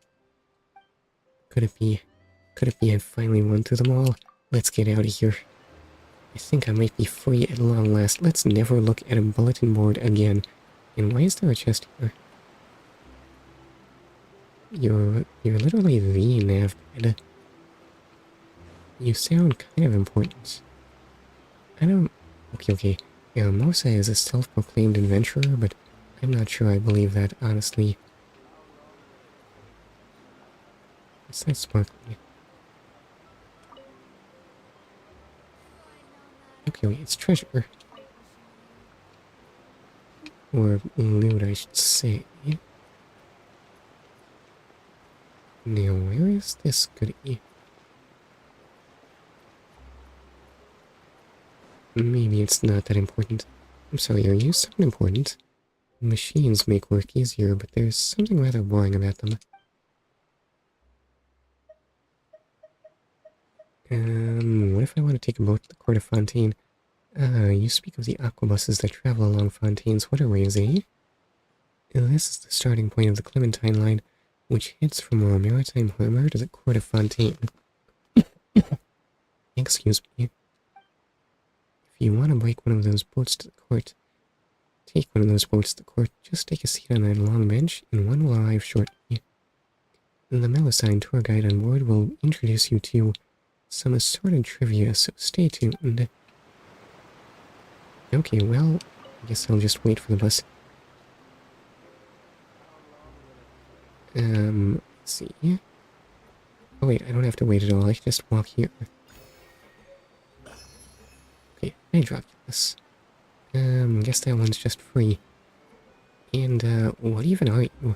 Could it be I finally won through them all? Let's get out of here. I think I might be free at long last. Let's never look at a bulletin board again. And why is there a chest here? You're literally the nav bed. You sound kind of important. I don't... Okay. Mosa is a self-proclaimed adventurer, but I'm not sure I believe that, honestly. What's that sparkling? Okay, wait, it's treasure. Or loot, I should say. Now, where is this goodie? Maybe it's not that important. I'm sorry, are you so important? Machines make work easier, but there's something rather boring about them. What if I want to take a boat to the court of Fontaine? You speak of the aquabuses that travel along Fontaine's waterways, eh? This is the starting point of the Clementine line, which heads from our maritime harbor to the court of Fontaine. Excuse me. If you want to break one of those boats to the court, take one of those boats to the court, just take a seat on that long bench, and one will arrive shortly. The Melusine tour guide on board will introduce you to some assorted trivia, so stay tuned. Okay, well, I guess I'll just wait for the bus. Let's see. Oh wait, I don't have to wait at all, I can just walk here. Okay, I dropped this. Guess that one's just free. And, what even are you?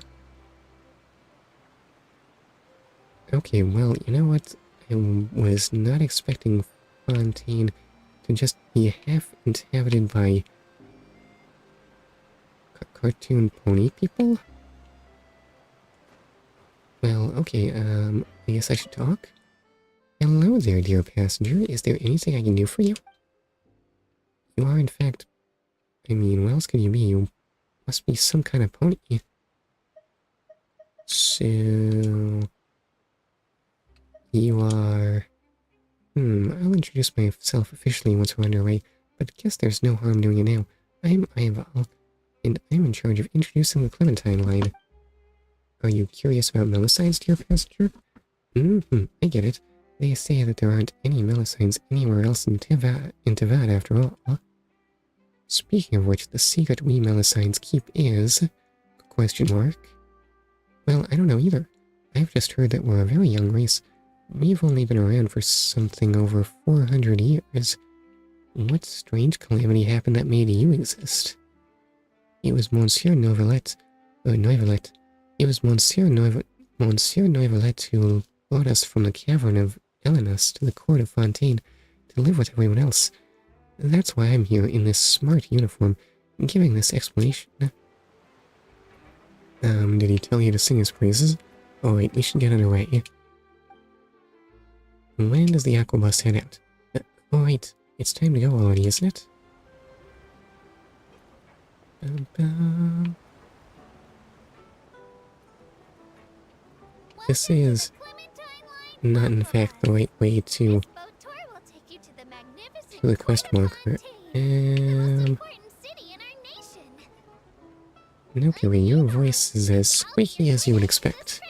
Okay, well, you know what? I was not expecting Fontaine to just be half inhabited by cartoon pony people? Well, okay, I guess I should talk? Hello there, dear passenger. Is there anything I can do for you? You are, in fact... I mean, what else could you be? You must be some kind of pony. So... You are... I'll introduce myself officially once we're underway, but guess there's no harm doing it now. I'm Ival, and I'm in charge of introducing the Clementine line. Are you curious about Melisines, dear passenger? I get it. They say that there aren't any Melisines anywhere else in Tevat after all. Speaking of which, the secret we Melisines keep is... Question mark? Well, I don't know either. I've just heard that we're a very young race. We've only been around for something over 400 years. What strange calamity happened that made you exist? It was Monsieur Novelet. It was Monsieur Novelet who brought us from the cavern of Elenus to the court of Fontaine to live with everyone else. That's why I'm here in this smart uniform, giving this explanation. Did he tell you to sing his praises? Oh wait, we should get underway. When does the aqua bus head out? Oh wait, it's time to go already, isn't it? This is not in fact the right way to the quest marker. Okay, your voice is as squeaky as you would expect.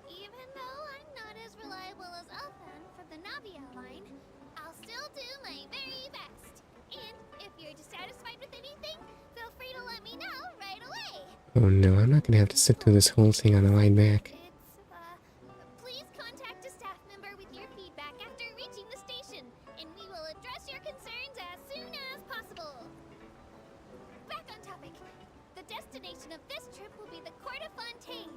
Even though I'm not as reliable as Elfan from the Navia line, I'll still do my very best. And if you're dissatisfied with anything, feel free to let me know right away. Oh no, I'm not gonna have to sit through this whole thing on the ride back. Please contact a staff member with your feedback after reaching the station, and we will address your concerns as soon as possible. Back on topic. The destination of this trip will be the court of Fontaine.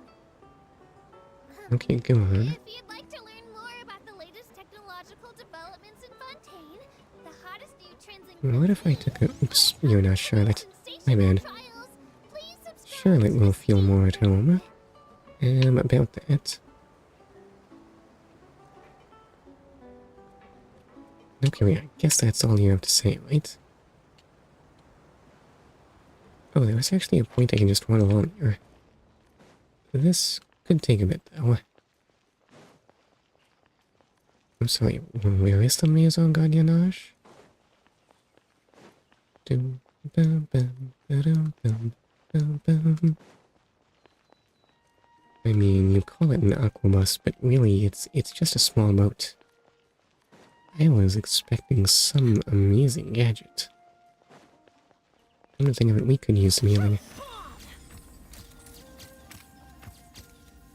Okay, go on. If you'd like to learn more about the latest technological developments in Fontaine, the hottest new trends in What if I took a... Oops, you're not Charlotte. My bad. Charlotte will feel more at home. About that. Okay, I guess that's all you have to say, right? Oh, there was actually a point I can just run along here. This could take a bit, though. I'm sorry, where is the Maison Gardiennage? I mean, you call it an aquabus, but really it's just a small boat. I was expecting some amazing gadget. Come to think of it, we could use some healing.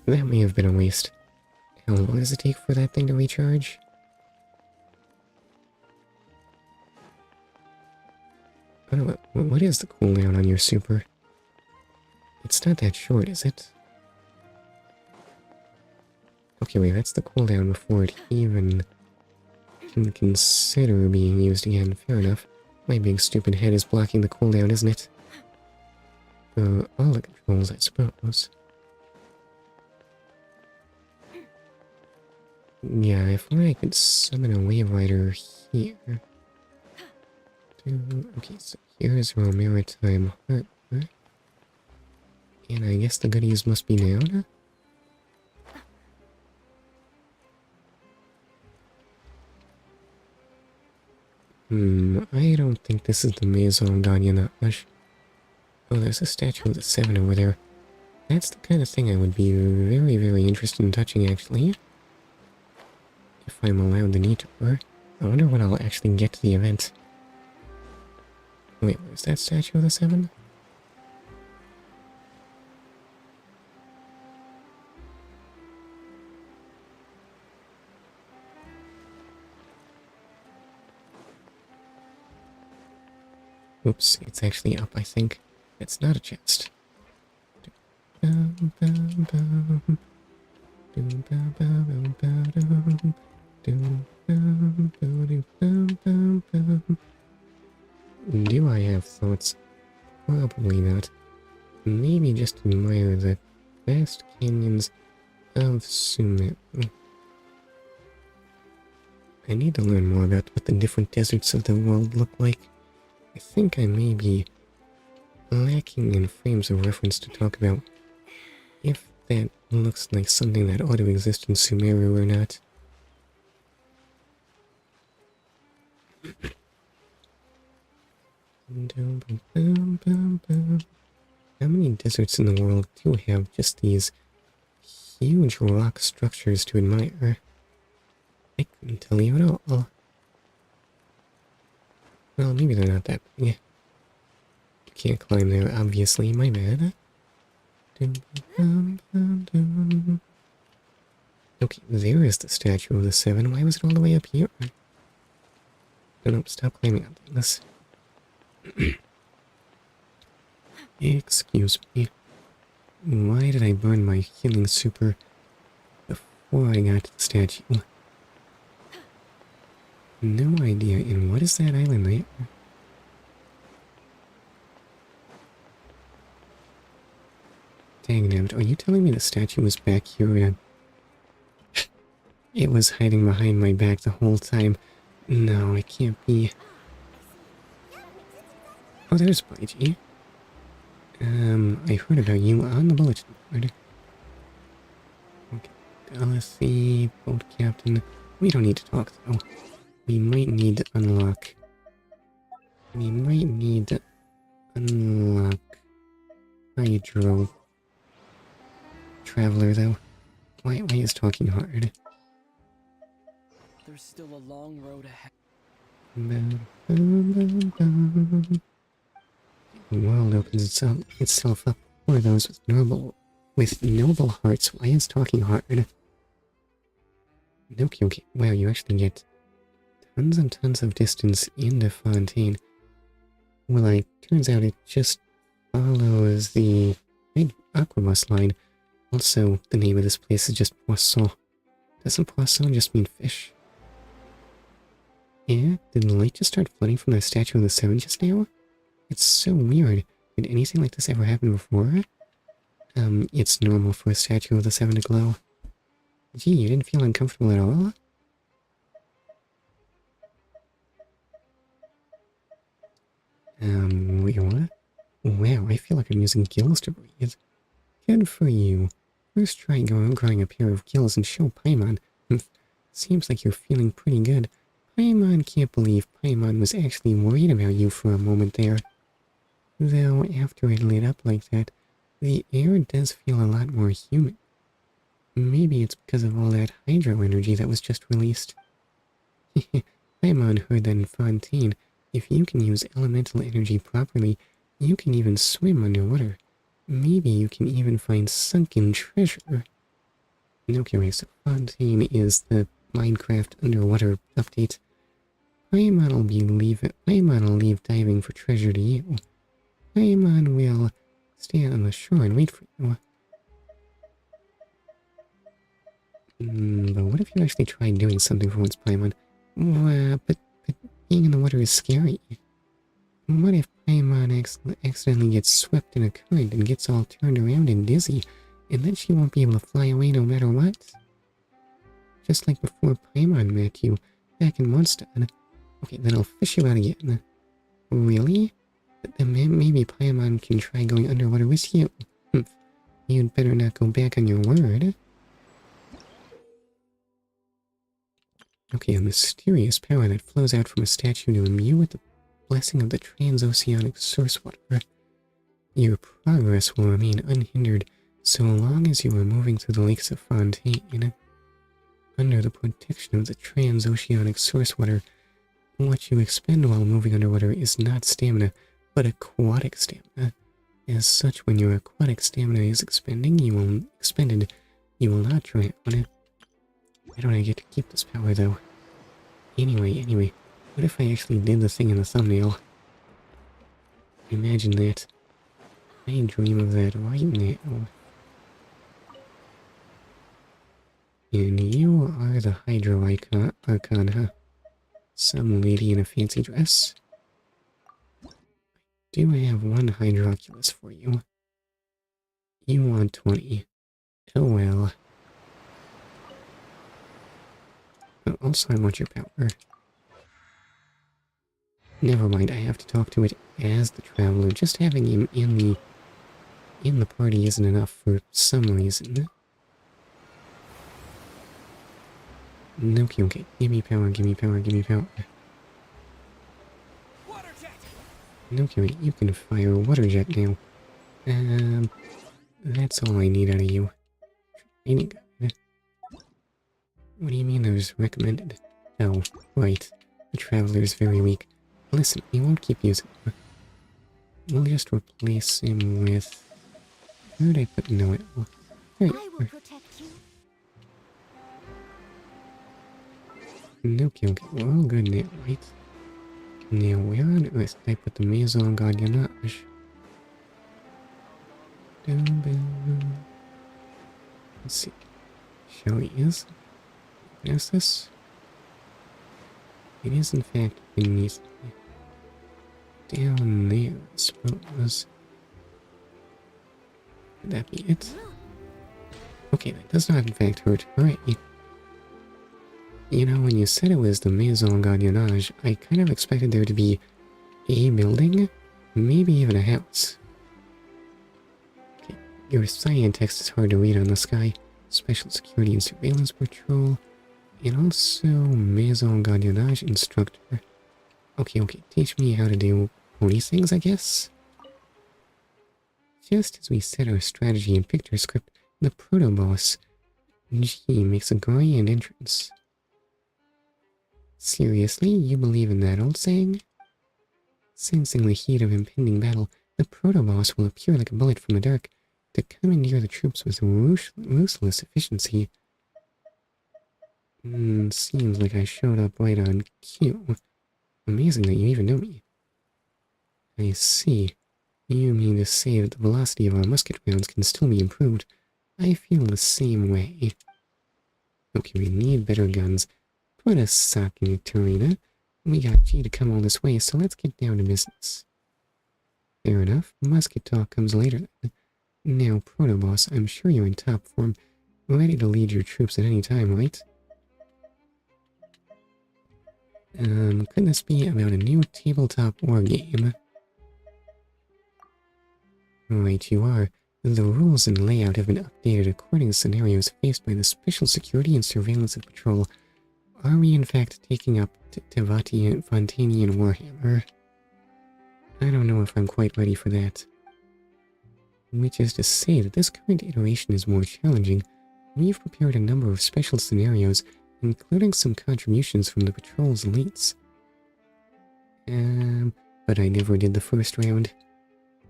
That may have been a waste. How long does it take for that thing to recharge? Oh, what is the cooldown on your super? It's not that short, is it? Okay, wait, that's the cooldown before it even can consider being used again. Fair enough. My big stupid head is blocking the cooldown, isn't it? All the controls, I suppose. Yeah, if I could summon a wave rider here. Okay, so here's our maritime harbor. And I guess the goodies must be down. I don't think this is the Maison Gardiennage. Oh, there's a statue of the Seven over there. That's the kind of thing I would be very, very interested in touching, actually. If I'm allowed the need to. I wonder when I'll actually get to the event. Wait, where's that statue of the Seven? Oops, it's actually up, I think. It's not a chest. Do I have thoughts? Probably not. Maybe just admire the vast canyons of Sumeru. I need to learn more about what the different deserts of the world look like. I think I may be lacking in frames of reference to talk about if that looks like something that ought to exist in Sumeru or not. How many deserts in the world do have just these huge rock structures to admire. I couldn't tell you at all. Well, maybe they're not that big. You can't climb there, obviously, my bad. Okay, there is the statue of the Seven. Why was it all the way up here? No, stop climbing up this. Excuse me. Why did I burn my healing super before I got to the statue? No idea. And what is that island there? Dang it, are you telling me the statue was back here and it was hiding behind my back the whole time? No, it can't be. Oh, there's Baiji. I heard about you on the bulletin board. Okay, Galaxy, boat captain. We don't need to talk though. We might need to unlock. Hydro Traveler though. Why is talking hard? There's still a long road ahead. The world opens itself up for those with noble hearts. Why is talking hard? Okay. Wow, you actually get tons and tons of distance into Fontaine. Well, it turns out it just follows the Aquabus line. Also, the name of this place is just Poisson. Doesn't Poisson just mean fish? Yeah, did the light just start flooding from the statue of the Seven just now? It's so weird. Did anything like this ever happen before? It's normal for a statue of the Seven to glow. Gee, you didn't feel uncomfortable at all? Wait, what? Wow, I feel like I'm using gills to breathe. Good for you. First try growing a pair of gills and show Paimon. Seems like you're feeling pretty good. Paimon can't believe Paimon was actually worried about you for a moment there. Though, after it lit up like that, the air does feel a lot more humid. Maybe it's because of all that hydro energy that was just released. Paimon heard that in Fontaine, if you can use elemental energy properly, you can even swim underwater. Maybe you can even find sunken treasure. Okay, so Fontaine is the Minecraft underwater update. Paimon will leave diving for treasure to you. Paimon will stand on the shore and wait for you. But what if you actually tried doing something for once, Paimon? But being in the water is scary. What if Paimon accidentally gets swept in a current and gets all turned around and dizzy, and then she won't be able to fly away no matter what? Just like before Paimon met you, back in Mondstadt. Okay, then I'll fish you out again. Really? But then maybe Paimon can try going underwater with you. You'd better not go back on your word. Okay, a mysterious power that flows out from a statue to imbue with the blessing of the transoceanic source water. Your progress will remain unhindered so long as you are moving through the lakes of Fontaine. Under the protection of the transoceanic source water, what you expend while moving underwater is not stamina, but aquatic stamina. As such, when your aquatic stamina is expended, you will not drown. Why don't I get to keep this power, though? Anyway, what if I actually did the thing in the thumbnail? Imagine that. I dream of that right now. And you are the Hydro Archon, huh? Some lady in a fancy dress? Do I have one Hydroculus for you? You want 20. Oh well. But also I want your power. Never mind, I have to talk to it as the Traveler. Just having him in the party isn't enough for some reason. Okay. Give me power. Okay, you can fire water jet now. That's all I need out of you. Training guide. What do you mean there's recommended? Oh, right. The Traveler's very weak. Listen, we won't keep using him. We'll just replace him with... Where did I put Noel? There you I are. will protect you. Okay, we're all good now, right? Now, where on earth did I put the Maison Gardiennage? Let's see. Shall we use? Is this? It is in fact beneath me. Down there, I suppose. Could that be it? Okay, that does not in fact hurt. Alright. You know, when you said it was the Maison Gardiennage, I kind of expected there to be a building, maybe even a house. Okay, your cyan text is hard to read on the sky. Special Security and Surveillance Patrol, and also Maison Gardiennage Instructor. Okay, teach me how to do police things, I guess? Just as we set our strategy and picked our script, the proto-boss, G, makes a grand entrance. Seriously, you believe in that old saying? Sensing the heat of impending battle, the proto-boss will appear like a bullet from the dark to commandeer the troops with ruthless efficiency. Seems like I showed up right on cue. Amazing that you even know me. I see. You mean to say that the velocity of our musket rounds can still be improved? I feel the same way. Okay, we need better guns. Put a sock in it, Tarina. We got G to come all this way, so let's get down to business. Fair enough. Musket talk comes later then. Now, Proto-Boss, I'm sure you're in top form, ready to lead your troops at any time, right? Could this be about a new tabletop wargame? Right, you are. The rules and layout have been updated according to scenarios faced by the Special Security and Surveillance of Patrol. Are we in fact taking up Tevati and Fontaine and Warhammer? I don't know if I'm quite ready for that. Which is to say that this current iteration is more challenging. We've prepared a number of special scenarios, including some contributions from the Patrol's elites. But I never did the first round.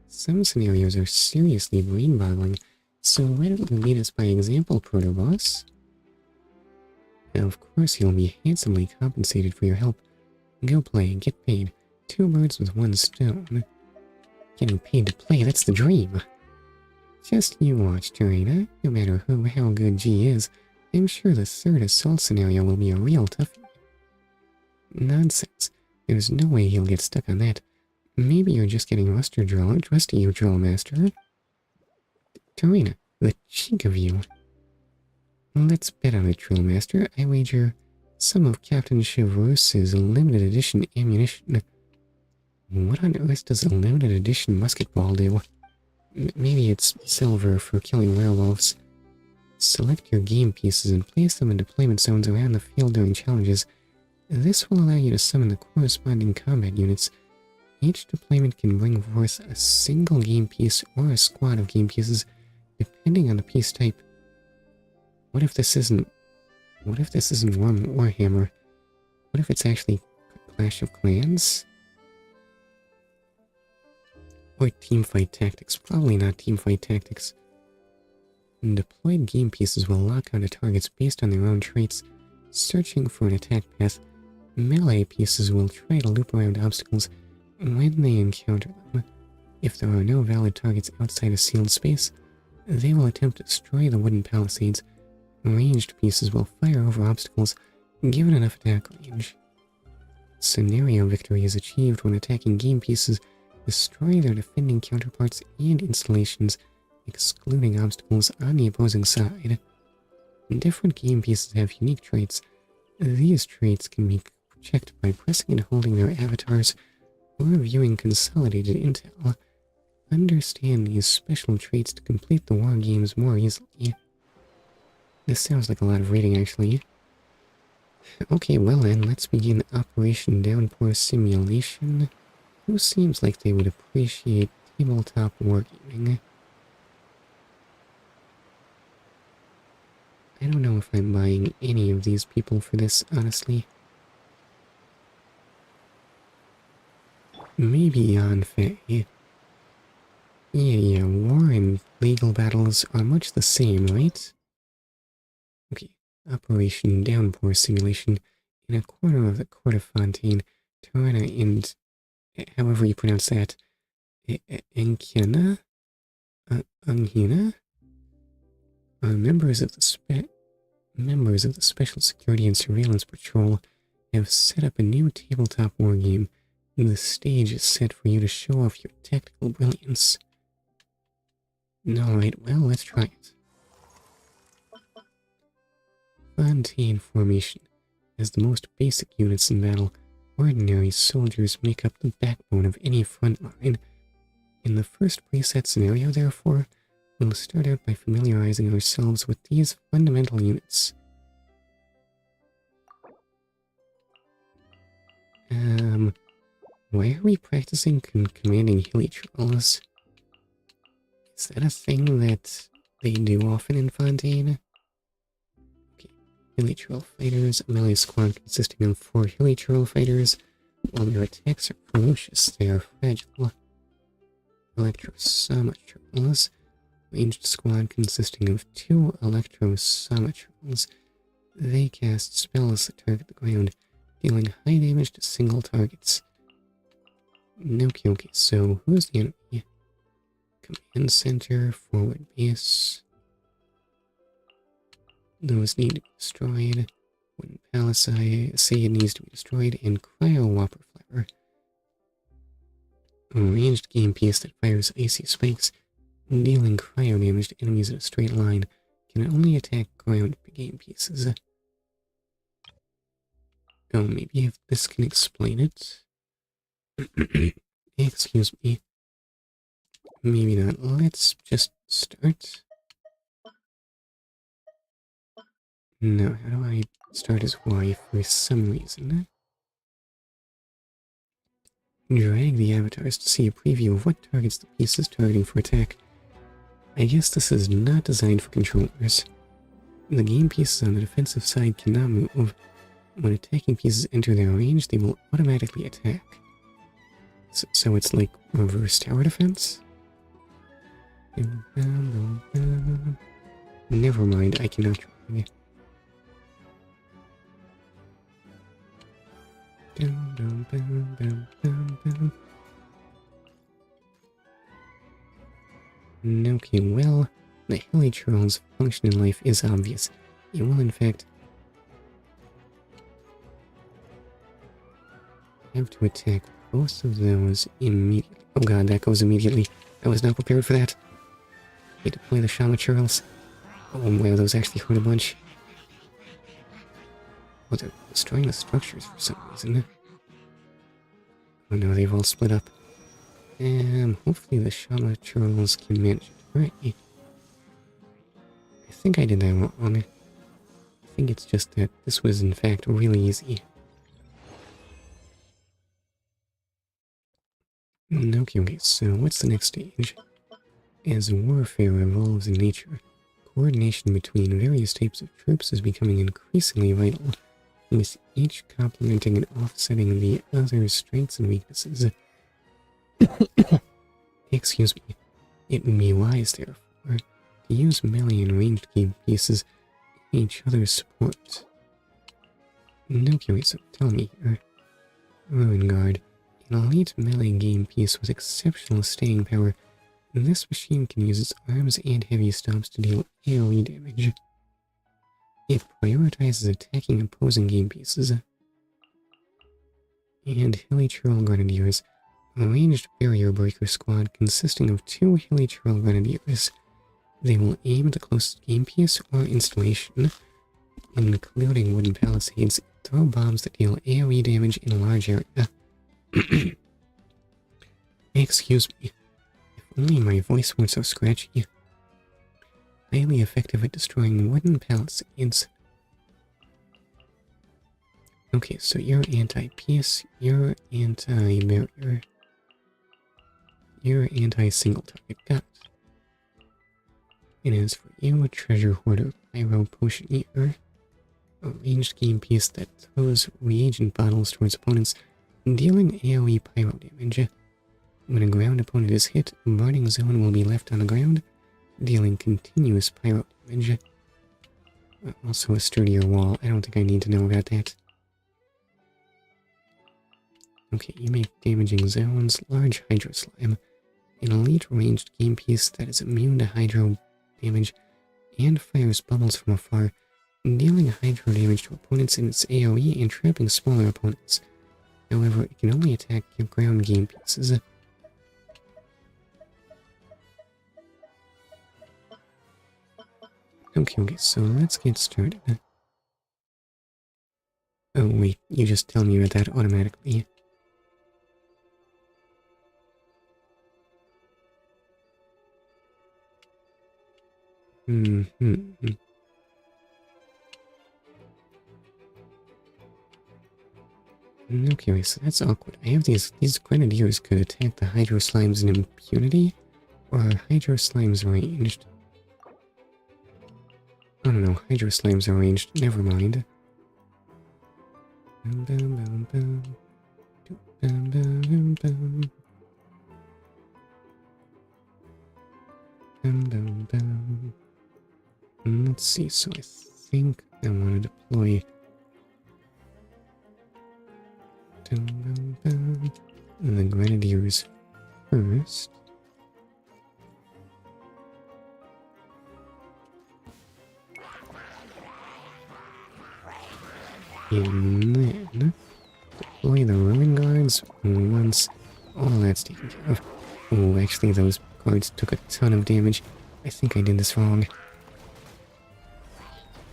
Some scenarios are seriously brain-boggling, so why don't you lead us by example, Proto-Boss? Of course you'll be handsomely compensated for your help. Go play, get paid. 2 birds with 1 stone. Getting paid to play, that's the dream. Just you watch, Tarina. No matter how good G is, I'm sure the 3rd assault scenario will be a real toughie. Nonsense. There's no way he'll get stuck on that. Maybe you're just getting rusty, you drill master. Tarina, the cheek of you. Let's bet on it, drill master. I wager some of Captain Chevreus's limited edition ammunition. What on earth does a limited edition musket ball do? Maybe it's silver for killing werewolves. Select your game pieces and place them in deployment zones around the field during challenges. This will allow you to summon the corresponding combat units. Each deployment can bring forth a single game piece or a squad of game pieces, depending on the piece type. What if this isn't Warhammer? What if it's actually Clash of Clans? Or Teamfight Tactics. Probably not Teamfight Tactics. Deployed game pieces will lock onto targets based on their own traits, searching for an attack path. Melee pieces will try to loop around obstacles when they encounter them. If there are no valid targets outside a sealed space, they will attempt to destroy the wooden palisades. Ranged pieces will fire over obstacles, given enough attack range. Scenario victory is achieved when attacking game pieces destroy their defending counterparts and installations, excluding obstacles on the opposing side. Different game pieces have unique traits. These traits can be checked by pressing and holding their avatars or viewing consolidated intel. Understand these special traits to complete the war games more easily. This sounds like a lot of reading, actually. Okay, well then, let's begin Operation Downpour Simulation. Who seems like they would appreciate tabletop wargaming? I don't know if I'm buying any of these people for this, honestly. Maybe on Faye. Yeah, war and legal battles are much the same, right? Okay, Operation Downpour Simulation in a corner of the court of Fontaine, Tirana and however you pronounce that, Enkiana? Unhina? Members of the Special Security and Surveillance Patrol have set up a new tabletop wargame. The stage is set for you to show off your tactical brilliance. Alright, well, let's try it. Fontaine Formation. As the most basic units in battle, ordinary soldiers make up the backbone of any front line. In the first preset scenario, therefore, we'll start out by familiarizing ourselves with these fundamental units. Why are we practicing commanding hilly trolls? Is that a thing that they do often in Fontaine? Okay, hilly troll fighters, a melee squad consisting of 4 hilly troll fighters. While their attacks are ferocious, they are fragile. Electro-Sama trolls, ranged squad consisting of 2 Electro-Sama trolls. They cast spells that target the ground, dealing high damage to single targets. Okay, so who's the enemy? Command center, forward base. Those need to be destroyed. Wooden palace, I say it needs to be destroyed, and cryo whopper flower. A ranged game piece that fires icy spikes, dealing cryo damage to enemies in a straight line, can only attack ground game pieces. Oh, maybe if this can explain it. Excuse me. Maybe not. Let's just start. No, how do I start as Y for some reason? Drag the avatars to see a preview of what targets the piece is targeting for attack. I guess this is not designed for controllers. The game pieces on the defensive side cannot move. When attacking pieces enter their range, they will automatically attack. So it's like reverse tower defense? Never mind, I cannot try. Okay, well, the hilly troll's function in life is obvious. You will, in fact, have to attack both of those immediately. Oh god, that goes immediately. I was not prepared for that. They deploy the Shama Churls. Oh wow, those actually hurt a bunch. Oh, they're destroying the structures for some reason. Oh no, they've all split up. Hopefully the Shama Churls can manage it. Alright. I think I did that wrong. I think it's just that this was in fact really easy. Okay, so what's the next stage? As warfare evolves in nature, coordination between various types of troops is becoming increasingly vital, with each complementing and offsetting the other's strengths and weaknesses. Excuse me. It would be wise, therefore, to use melee and ranged game pieces in each other's support. Okay, so tell me here. Ruin Guard. An elite melee game piece with exceptional staying power, this machine can use its arms and heavy stomps to deal AoE damage. It prioritizes attacking opposing game pieces. And Hilly Troll Grenadiers, a ranged barrier breaker squad consisting of 2 Hilly Troll Grenadiers. They will aim at the closest game piece or installation, including wooden palisades, throw bombs that deal AoE damage in a large area. Excuse me. If only my voice weren't so scratchy. Highly effective at destroying wooden palisades. Okay, so you're anti-piece, you're anti-barrier. You're anti-single target. Got it. It is for you, a treasure hoarder, pyro potion eater. A ranged game piece that throws reagent bottles towards opponents, dealing AoE pyro damage. When a ground opponent is hit, a burning zone will be left on the ground, dealing continuous pyro damage. Also a sturdier wall. I don't think I need to know about that. Okay, you make damaging zones, large hydro slime. An elite ranged game piece that is immune to hydro damage and fires bubbles from afar, dealing hydro damage to opponents in its AoE and trapping smaller opponents. However, it can only attack your ground game pieces. Okay, so let's get started. Oh wait, you just tell me about that automatically. Okay, so that's awkward. I have these grenadiers could attack the hydro slimes in impunity, or are hydro slimes ranged? I don't know, hydro slimes are ranged, never mind. Let's see, so I think I want to deploy the grenadiers first. And then deploy the ruin guards once all that's taken care of. Oh, actually those guards took a ton of damage. I think I did this wrong.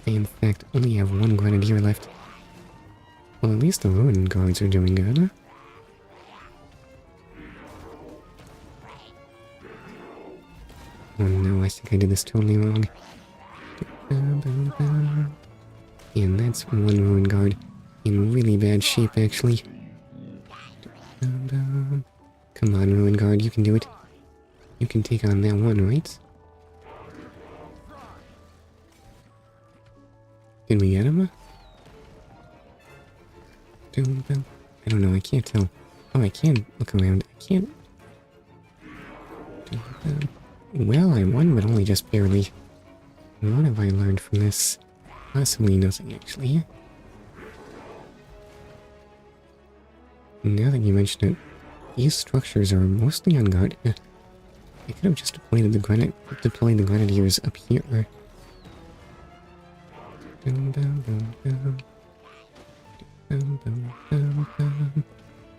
I in fact only have one grenadier left. Well, at least the ruin guards are doing good. Oh no, I think I did this totally wrong. And that's one ruin guard in really bad shape, actually. Come on, ruin guard, you can do it. You can take on that one, right? Did we get him? I don't know, I can't tell. Oh, I can look around. I can't. Well, I won, but only just barely. What have I learned from this? Possibly nothing, actually. Now that you mention it, these structures are mostly unguarded. I could have just deployed the grenadiers up here.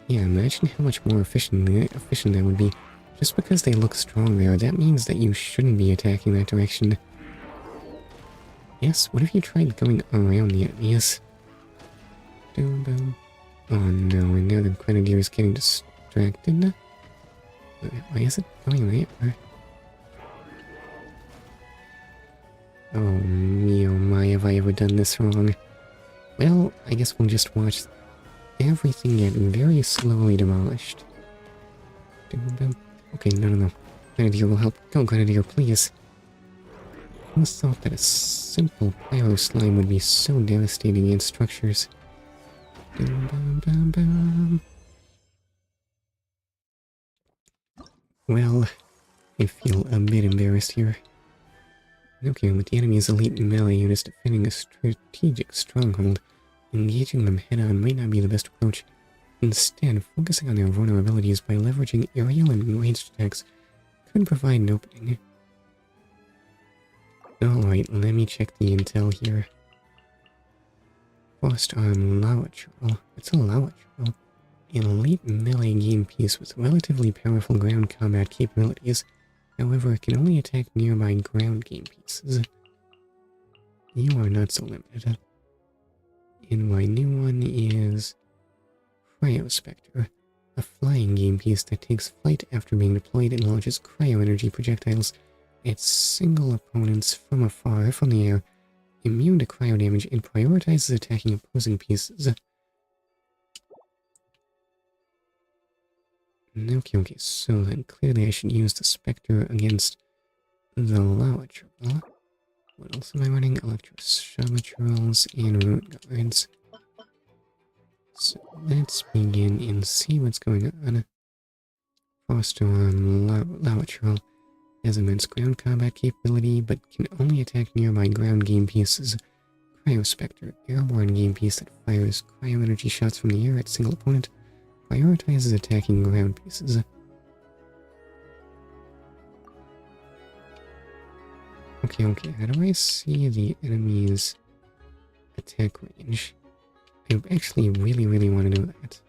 Yeah, imagine how much more efficient that would be. Just because they look strong there, that means that you shouldn't be attacking that direction. Yes, what if you tried going around the enemies? Oh no, and now the grenadier is getting distracted. Why is it going there? Oh me, oh my, have I ever done this wrong? Well, I guess we'll just watch everything get very slowly demolished. Okay, no. Grenadier will help. Go, Grenadier, please. Who thought that a simple pyro slime would be so devastating against structures? Well, I feel a bit embarrassed here. Okay, with the enemy's elite melee units defending a strategic stronghold, engaging them head-on might not be the best approach. Instead, focusing on their vulnerabilities by leveraging aerial and ranged attacks could provide an opening. Alright, let me check the intel here. Frost Arm Lawachurl. It's a Lawachurl. An elite melee game piece with relatively powerful ground combat capabilities. However, it can only attack nearby ground game pieces. You are not so limited. And my new one is Cryospectre, a flying game piece that takes flight after being deployed and launches cryo-energy projectiles at single opponents from afar from the air, immune to cryo damage, and prioritizes attacking opposing pieces. Okay, so then clearly I should use the Spectre against the lava troll. What else am I running? Electroshock trolls and root guards. So let's begin and see what's going on. Frostorm lava troll has immense ground combat capability, but can only attack nearby ground game pieces. Cryospectre, airborne game piece that fires cryo energy shots from the air at single opponent, prioritizes attacking ground pieces. Okay, how do I see the enemy's attack range? I actually really want to know that.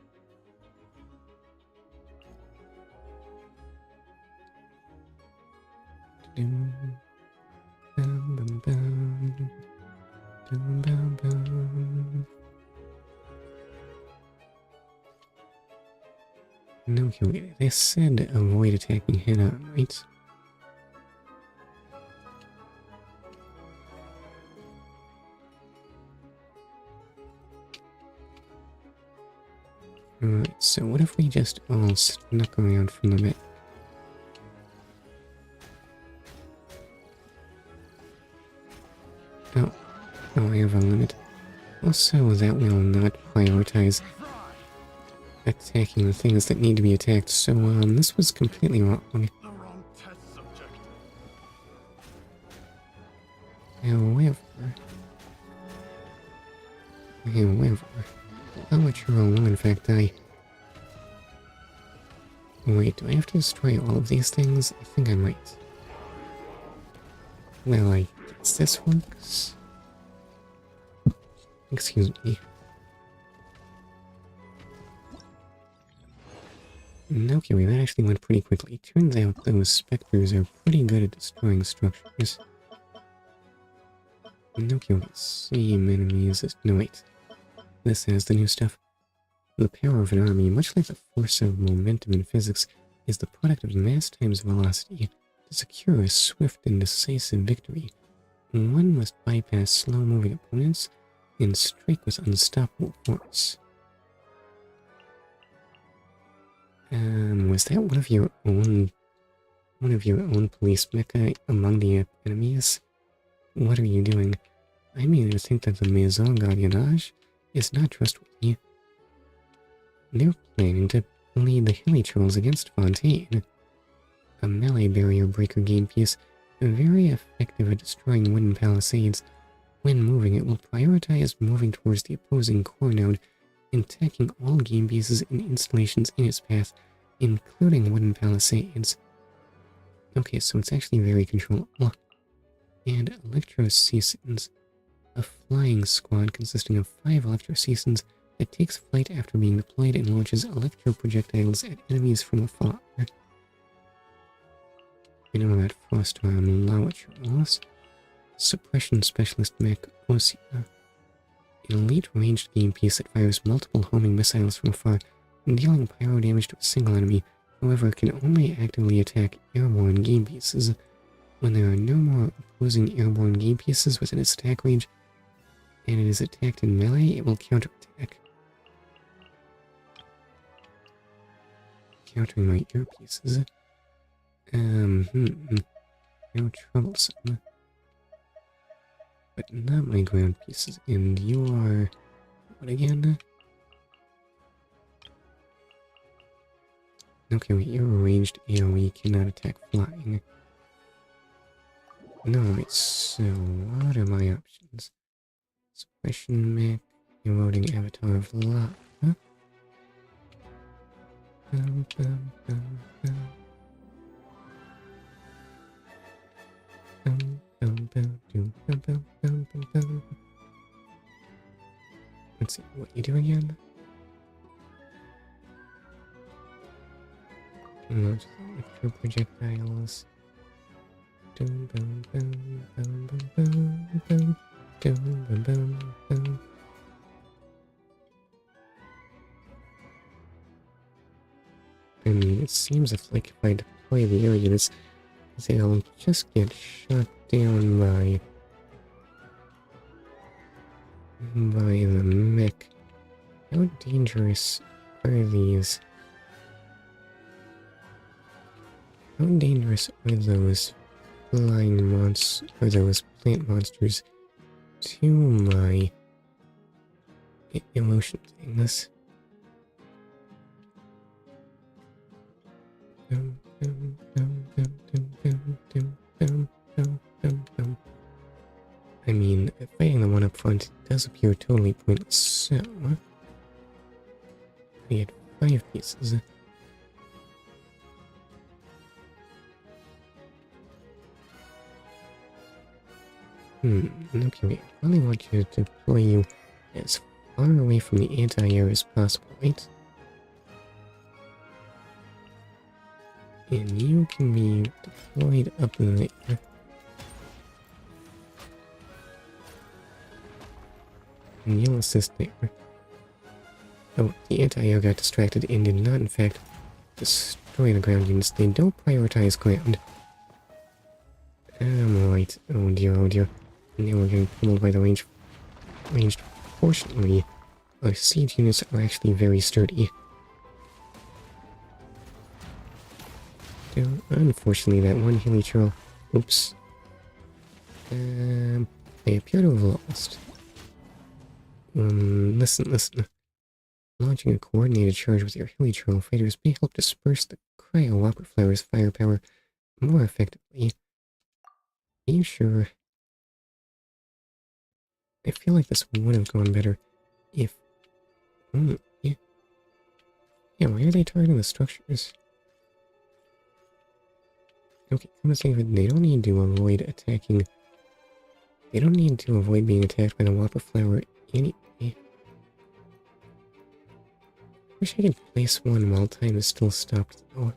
No, okay, they said avoid attacking head-on, right? Alright, so what if we just all snuck around from the back? Oh, I have a limit. Also, that will not prioritize attacking the things that need to be attacked, so, this was completely wrong. The wrong test subject. However, Amateur will in fact die. Wait, do I have to destroy all of these things? I think I might. Well, I guess this works. Excuse me. Okay, that actually went pretty quickly. Turns out those specters are pretty good at destroying structures. Okay, same enemies as... No, wait. This has the new stuff. The power of an army, much like the force of momentum in physics, is the product of mass times velocity. To secure a swift and decisive victory, one must bypass slow-moving opponents and strike with unstoppable force. Was that one of your own police mecha among the enemies? What are you doing? I mean to think that the Maison Gardiennage is not trustworthy. They're planning to lead the hilly trolls against Fontaine. A melee barrier breaker game piece, very effective at destroying wooden palisades. When moving, it will prioritize moving towards the opposing core node, attacking all game pieces and installations in its path, including wooden palisades. Okay, so it's actually very controllable. And Electro Seasons, a flying squad consisting of 5 Electro Seasons that takes flight after being deployed and launches electro projectiles at enemies from afar. We know about Frostorm lava trolls. Suppression Specialist Mech Osea, an elite ranged game piece that fires multiple homing missiles from afar, dealing pyro damage to a single enemy. However, it can only actively attack airborne game pieces. When there are no more opposing airborne game pieces within its attack range, and it is attacked in melee, it will counterattack. Countering my earpieces. How troublesome. But not my ground pieces, and you are... what again? Okay, wait, you're a ranged AoE, cannot attack flying. No, wait, so what are my options? Suppression mech, eroding avatar of lava. Let's see, what you do again? Launch electro projectiles. I mean, it seems like if I deploy the air units, they'll just get shot down by the mech. How dangerous are these? How dangerous are those flying monsters, or those plant monsters, to my emotion things. I mean, fighting the one up front does appear totally pointless, so... I had 5 pieces. Okay, I really want you to deploy you as far away from the anti-air as possible, right? And you can be deployed up in the air. And you'll assist there. Oh, the anti-air got distracted and did not, in fact, destroy the ground units. They don't prioritize ground. Right. Oh dear, oh dear. Now we're getting pummeled by the ranged. Fortunately, our siege units are actually very sturdy. Unfortunately, that one hilly troll. Oops. I appear to have lost. Listen. Launching a coordinated charge with your hilly troll fighters may help disperse the cryo whopper flower's firepower more effectively. Are you sure? I feel like this would have gone better if... yeah. Yeah, why are they targeting the structures? Okay, come to think of it, they don't need to avoid attacking... They don't need to avoid being attacked by the whopper flower anyway. Wish I could place one while time is still stopped, though.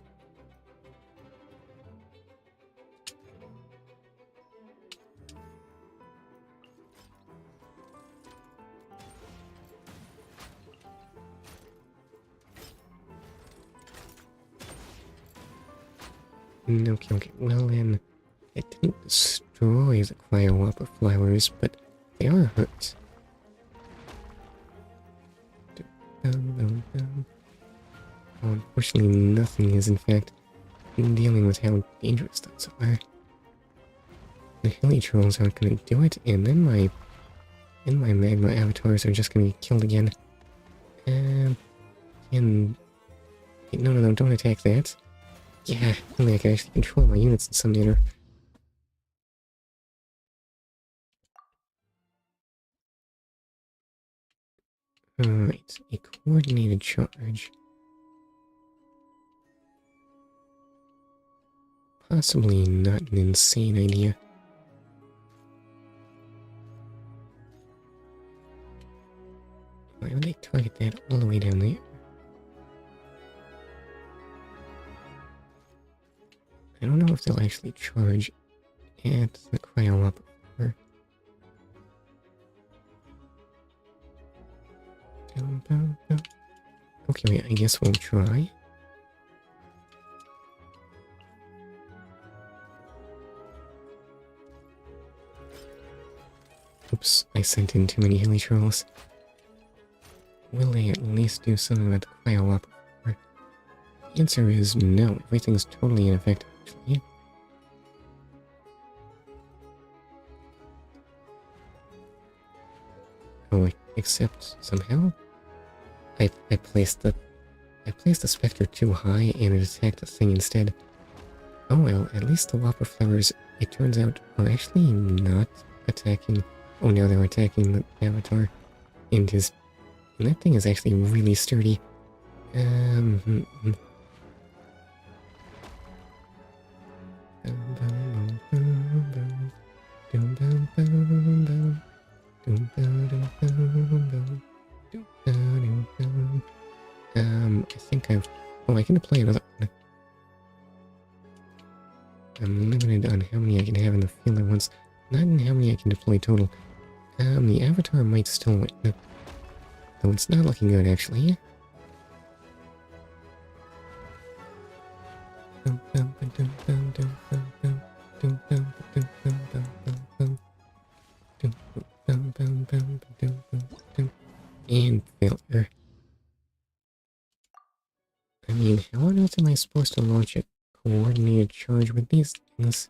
Okay, well then, it didn't destroy the cryo whopper flowers, but they are hurt. Unfortunately, nothing is, in fact, dealing with how dangerous those are. The hilly trolls aren't going to do it, and then my magma avatars are just going to be killed again. And... No, don't attack that. Yeah, only I can actually control my units in some manner. Alright, a coordinated charge. Possibly not an insane idea. Why would they target that all the way down there? I don't know if they'll actually charge at the cryo up. Okay, wait, I guess we'll try. Oops, I sent in too many hilly trolls. Will they at least do something about the cryo up? The answer is no, everything's totally ineffective, actually. Oh, except somehow I placed the specter too high and it attacked the thing instead. Oh well, at least the whopper flowers, it turns out, are actually not attacking. Oh no, they're attacking the avatar. And that thing is actually really sturdy. I think I can deploy another one. I'm limited on how many I can have in the field at once, not in how many I can deploy total. The avatar might still win, though it's not looking good, actually. And failure. I mean, how on earth am I supposed to launch a coordinated charge with these things?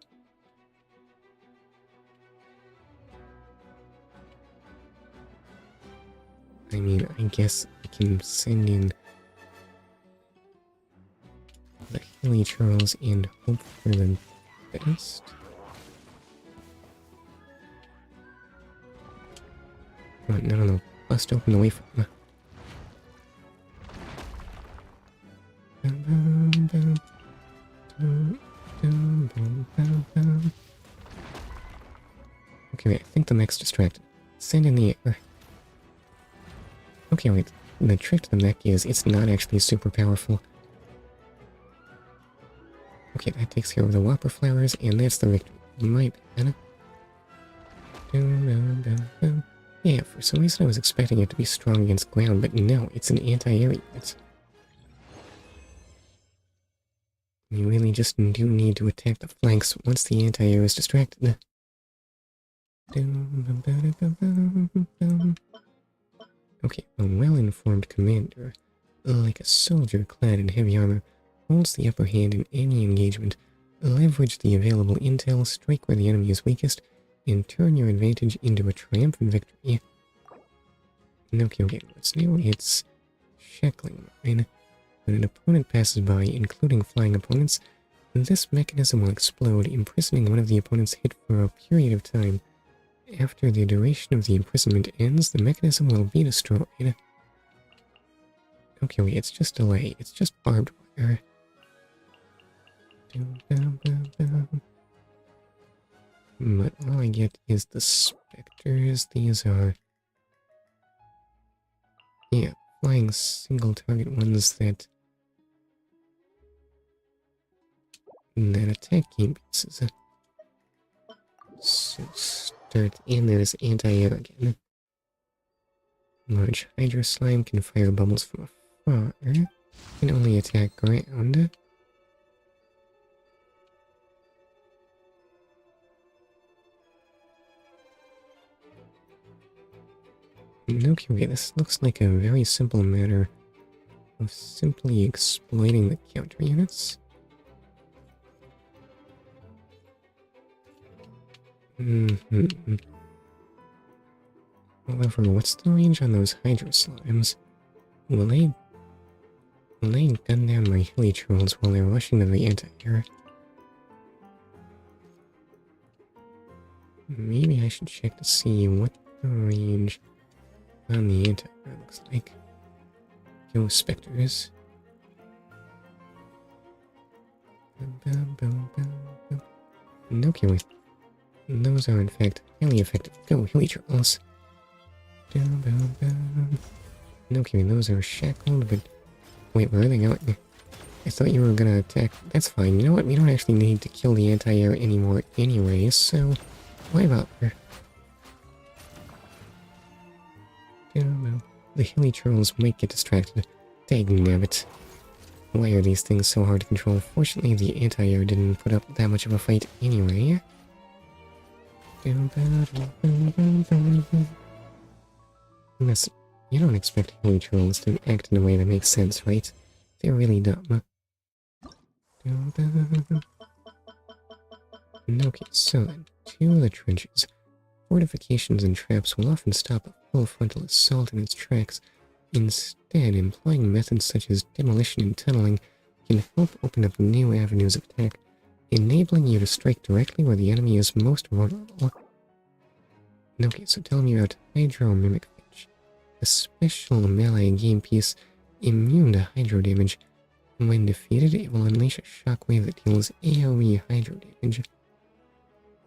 I mean, I guess I can send in the Hilly Charles and hope for the best. Oh, no. Bust open the way for them. Okay, wait, I think the mech's distracted. Send in the air. Okay, wait. The trick to the mech is it's not actually super powerful. Okay, that takes care of the Whopper Flowers, and that's the victory. My bad. Yeah, for some reason I was expecting it to be strong against ground, but no, it's an anti-air unit. You really just do need to attack the flanks once the anti-air is distracted. Okay, a well-informed commander, like a soldier clad in heavy armor, holds the upper hand in any engagement. Leverage the available intel, strike where the enemy is weakest, and turn your advantage into a triumphant victory. Okay, what's new? It's shackling mine. When an opponent passes by, including flying opponents, this mechanism will explode, imprisoning one of the opponents hit for a period of time. After the duration of the imprisonment ends, the mechanism will be destroyed. Okay, wait, it's just delay. It's just barbed wire. But all I get is the specters. These are... yeah, flying single target ones that attack game pieces. So start, and there's anti-air again. Large Hydra Slime can fire bubbles from afar. Can only attack ground. Okay, this looks like a very simple matter of simply exploiting the counter units. However, what's the range on those Hydro Slimes? Will they gun down my Hilly Trolls while they're rushing to the anti-air? Maybe I should check to see what the range on the anti-air looks like. Go Spectres. Okay, wait. Those are in fact highly effective. Go, Hilly Trolls. Okay, those are shackled, but... wait, where are they going? I thought you were gonna attack. That's fine. You know what? We don't actually need to kill the anti-air anymore anyway, so... why bother? The Hilly Trolls might get distracted. Dagnabbit. Why are these things so hard to control? Fortunately, the anti-air didn't put up that much of a fight anyway. Listen, you don't expect Hilly Trolls to act in a way that makes sense, right? They're really dumb. Okay, so then, to the trenches. Fortifications and traps will often stop a full frontal assault in its tracks. Instead, employing methods such as demolition and tunneling can help open up new avenues of attack, enabling you to strike directly where the enemy is most vulnerable. Okay, so tell me about Hydro Mimic Finch, a special melee game piece immune to hydro damage. When defeated, it will unleash a shockwave that deals AoE hydro damage.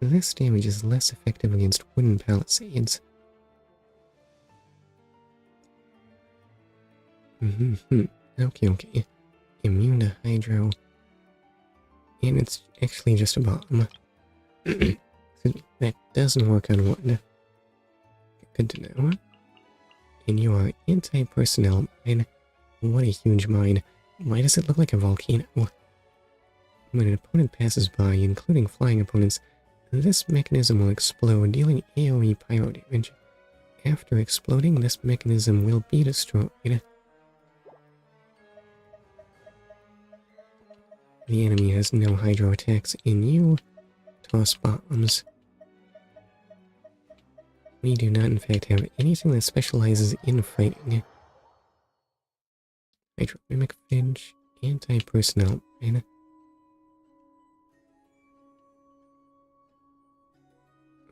This damage is less effective against wooden palisades. Okay. Immune to hydro. And it's actually just a bomb. That doesn't work on wood. Good to know. And you are anti-personnel mine. What a huge mine. Why does it look like a volcano? When an opponent passes by, including flying opponents, this mechanism will explode, dealing AoE pyro damage. After exploding, this mechanism will be destroyed. The enemy has no hydro attacks, and you toss bombs. We do not in fact have anything that specializes in fighting. Hydromimic Finch, anti-personnel mine.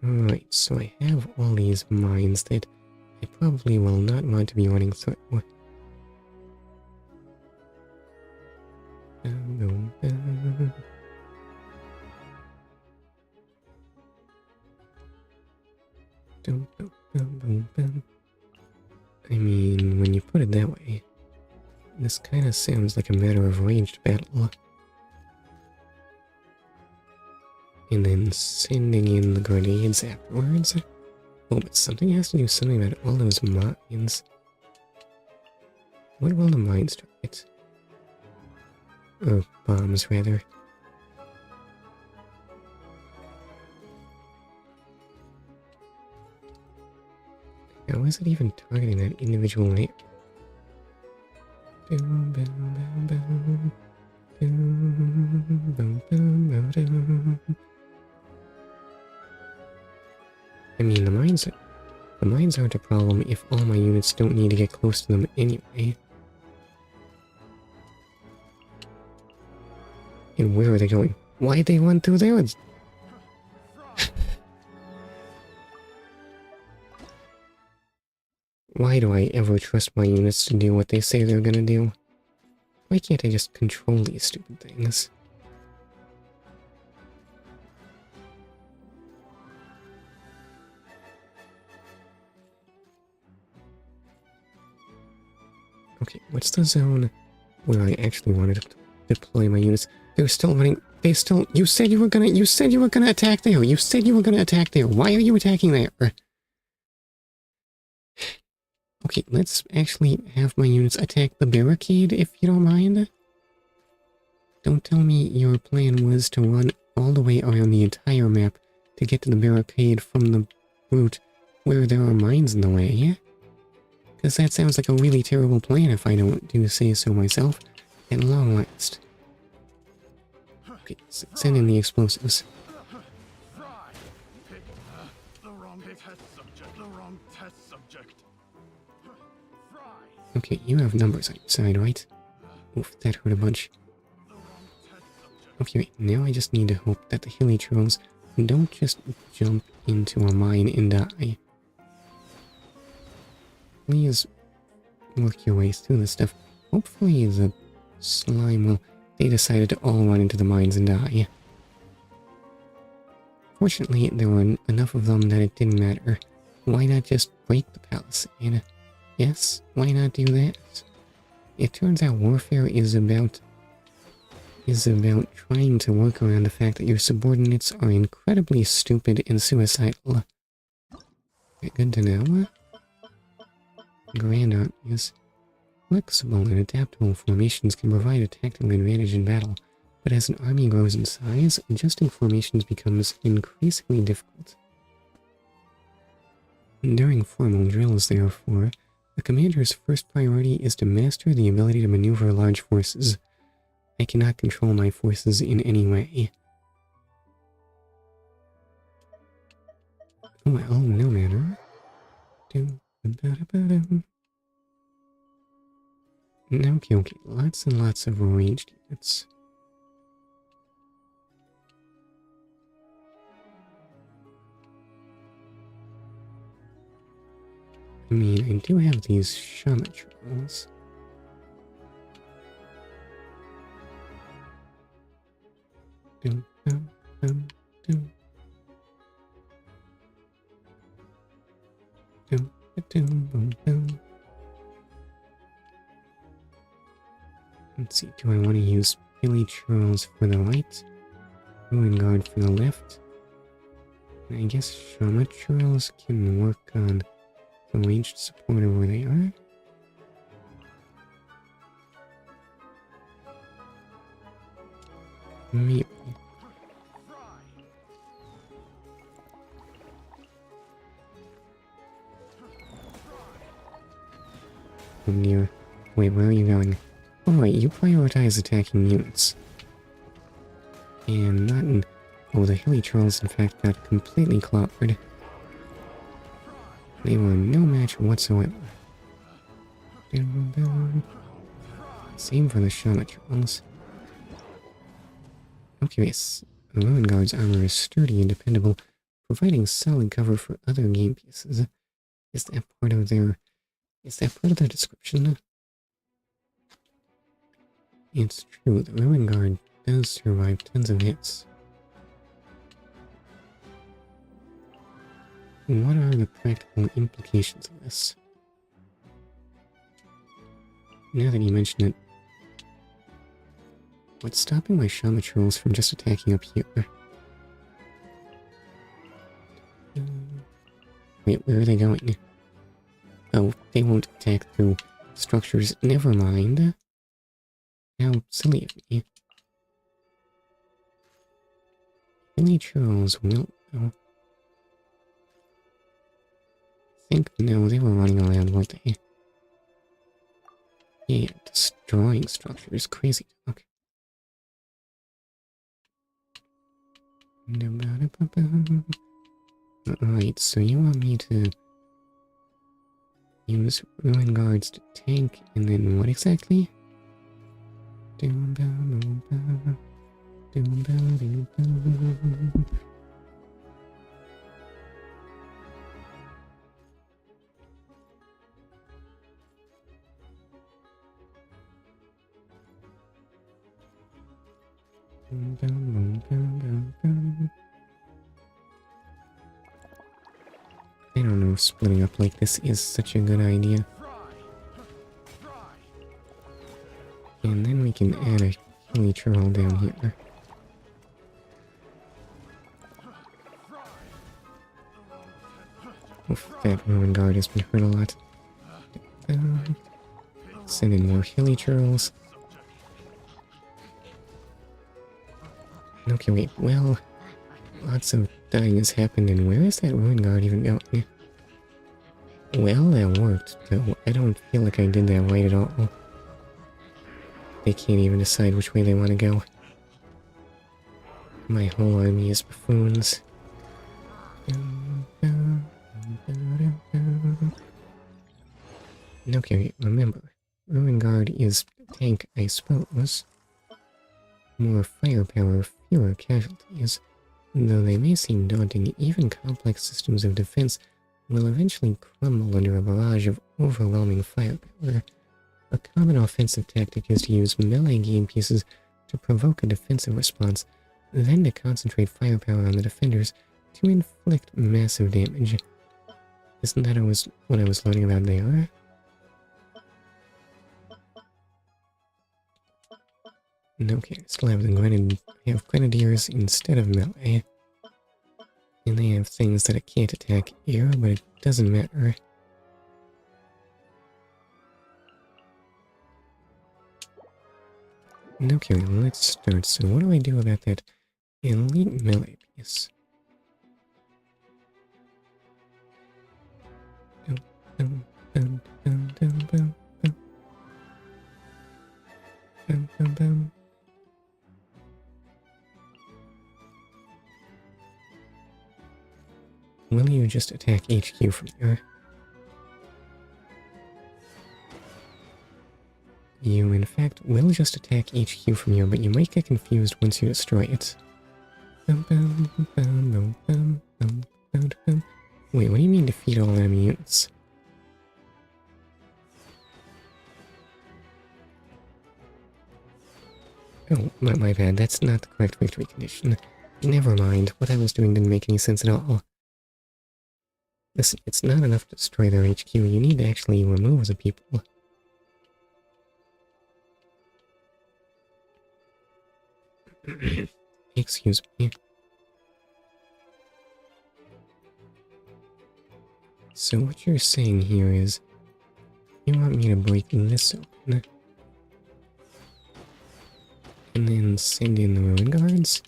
Alright, so I have all these mines that I probably will not want to be running through. I mean, when you put it that way, this kind of sounds like a matter of ranged battle. And then sending in the grenades afterwards. Oh, but something has to do something about all those mines. What will the mines target? Or bombs, rather. How is it even targeting that individual layer? I mean, the mines aren't a problem if all my units don't need to get close to them anyway. And where are they going? Why'd they run through there? Why do I ever trust my units to do what they say they're gonna do? Why can't I just control these stupid things? Okay, what's the zone where I actually wanted to deploy my units? They're still running. You said you were gonna attack there. You said you were gonna attack there. Why are you attacking there? Okay, let's actually have my units attack the barricade, if you don't mind. Don't tell me your plan was to run all the way around the entire map to get to the barricade from the route where there are mines in the way. Because that sounds like a really terrible plan if I don't do say so myself, at long last. Okay, send in the explosives. The wrong test subject. Okay, you have numbers on your side, right? Oof, that hurt a bunch. Okay, wait, now I just need to hope that the hilly trolls don't just jump into a mine and die. Please work your way through this stuff. Hopefully the slime will... They decided to all run into the mines and die. Fortunately, there were enough of them that it didn't matter. Why not just break the palisade? Yes, why not do that? It turns out warfare is about trying to work around the fact that your subordinates are incredibly stupid and suicidal. Good to know. Grand armies. Flexible and adaptable formations can provide a tactical advantage in battle, but as an army grows in size, adjusting formations becomes increasingly difficult. During formal drills, therefore, the commander's first priority is to master the ability to maneuver large forces. I cannot control my forces in any way. Well, no matter. Okay, lots and lots of ranged units. I mean, I do have these shaman trolls. Let's see, do I want to use Billy Charles for the right? Ruin Guard for the left? I guess Shaman Charles can work on the ranged support of where they are. Maybe. Oh dear. Wait, where are you going? Oh wait, you prioritize attacking units. And not in... Oh, the hilly trolls in fact got completely clobbered. They were no match whatsoever. Same for the Shamatrons. Okay, yes. Ruin Guard's armor is sturdy and dependable, providing solid cover for other game pieces. Is that part of their description? It's true, the Ruin Guard does survive tons of hits. What are the practical implications of this? Now that you mention it, what's stopping my Shaman trolls from just attacking up here? Wait, where are they going? Oh, they won't attack through structures. Never mind. How silly of me. Any trolls will, though. I think, no, they were running around, weren't they? Yeah, destroying structures. Crazy talk. Alright, so you want me to use Ruin Guards to tank, and then what exactly? I don't know if splitting up like this is such a good idea. And then we can add a hilly trail down here. Oof, that Ruin Guard has been hurt a lot. Send in more hilly churls. Okay, wait, well, lots of dying has happened, and where is that Ruin Guard even going? Well, that worked, though I don't feel like I did that right at all. They can't even decide which way they want to go. My whole army is buffoons. Okay, remember, Ruin Guard is tank, I suppose. More firepower, fewer casualties. Though they may seem daunting, even complex systems of defense will eventually crumble under a barrage of overwhelming firepower. A common offensive tactic is to use melee game pieces to provoke a defensive response, then to concentrate firepower on the defenders to inflict massive damage. Isn't that what I was learning about there? Okay, I still have grenadiers instead of melee. And they have things that I can't attack here, but it doesn't matter. Okay, let's start. So what do I do about that elite melee piece? Will you just attack HQ from here? You, in fact, will just attack HQ from here, but you might get confused once you destroy it. Wait, what do you mean defeat all enemy units? Oh, my bad, that's not the correct victory condition. Never mind, what I was doing didn't make any sense at all. Listen, it's not enough to destroy their HQ, you need to actually remove the people. Excuse me. So what you're saying here is, you want me to break this open, and then send in the Ruin Guards,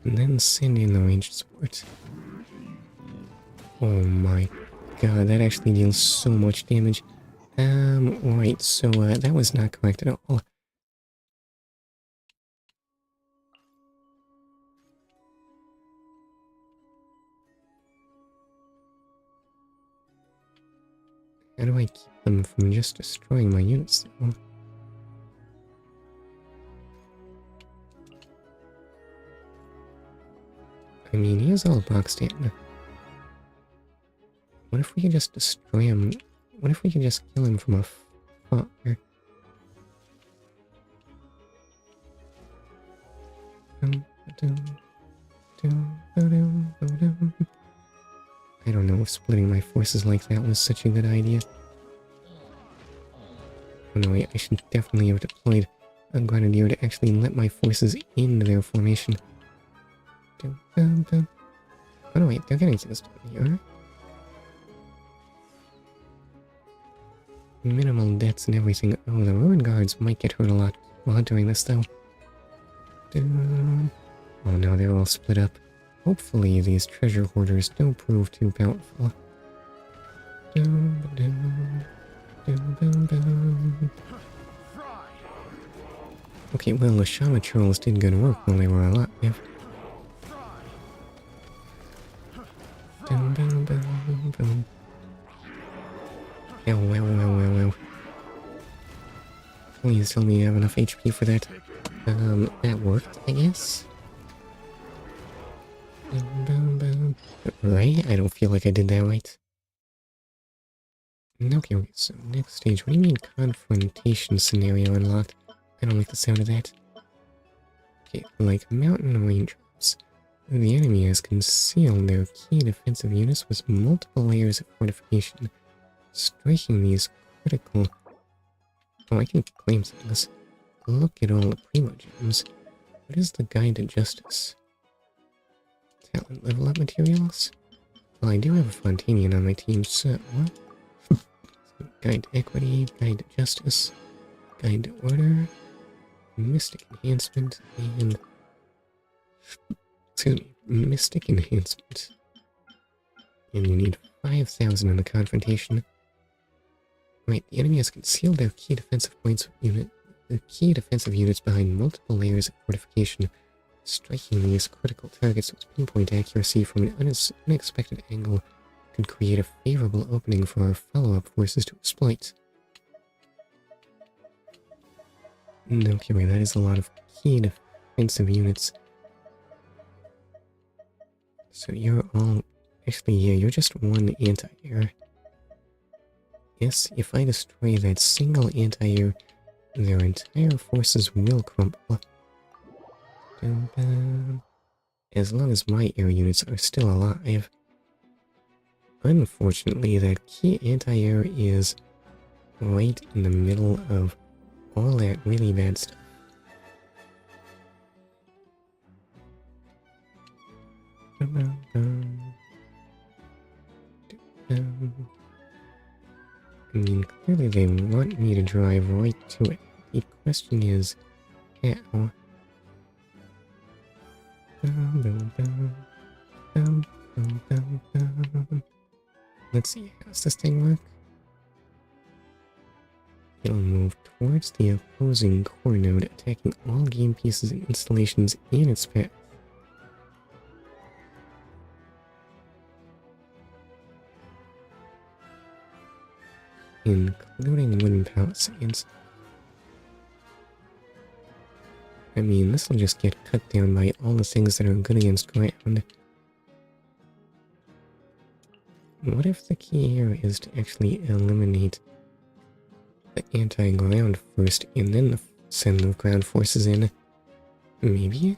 and then send in the ranged support. Oh my god, that actually deals so much damage. Right, so that was not correct at all. do I keep them from just destroying my units, though? I mean, he is all boxed in. What if we could just destroy him? What if we could just kill him from afar? I don't know if splitting my forces like that was such a good idea. Oh no, I should definitely have deployed a grenadier to actually let my forces into their formation. Oh no, wait, they're getting things done here. Minimal deaths and everything. Oh, the ruin guards might get hurt a lot while doing this, though. Oh no, they're all split up. Hopefully these treasure hoarders don't prove too powerful. Okay, well, the Shama trolls did good work while they were alive. Ow. Please tell me you have enough HP for that. That worked, I guess? Right? I don't feel like I did that right. Okay, so next stage. What do you mean confrontation scenario unlocked? I don't like the sound of that. Okay, like mountain rangeroutes. The enemy has concealed their key defensive units with multiple layers of fortification. Striking these critical... Oh, I can claim things. Look at all the primogems. What is the guide to justice? Talent level up materials? Well, I do have a Fontaine on my team, so... Guide to equity, guide to justice, guide to order, mystic enhancement, and... Excuse me, mystic enhancement. And you need 5,000 in the confrontation. Right, the enemy has concealed their key defensive points unit. The key defensive units behind multiple layers of fortification. Striking these critical targets with pinpoint accuracy from an unexpected angle could create a favorable opening for our follow-up forces to exploit. Okay, wait, that is a lot of key defensive units. So you're all... Actually, yeah, you're just one anti-air. Yes, if I destroy that single anti-air, their entire forces will crumble. As long as my air units are still alive. Unfortunately, that key anti-air is right in the middle of all that really bad stuff. I mean, clearly they want me to drive right to it. The question is, how? Let's see, how's this thing work? It'll move towards the opposing core node, attacking all game pieces and installations in its path. Including wooden palisades. I mean, this will just get cut down by all the things that are good against ground. What if the key here is to actually eliminate the anti-ground first and then send the ground forces in? Maybe?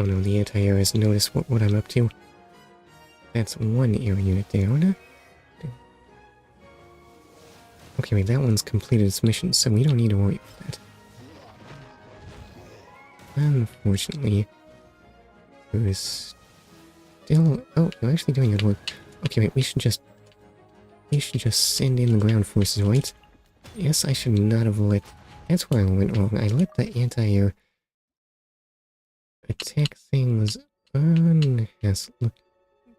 Oh no, the anti-air has noticed what I'm up to. That's one air unit down. Okay, wait, that one's completed its mission, so we don't need to worry about that. Unfortunately, there is still... Oh, you're actually doing good work. Okay, wait, we should just send in the ground forces, right? Yes, I should not have let... That's where I went wrong. I let the anti-air attack things unhassle.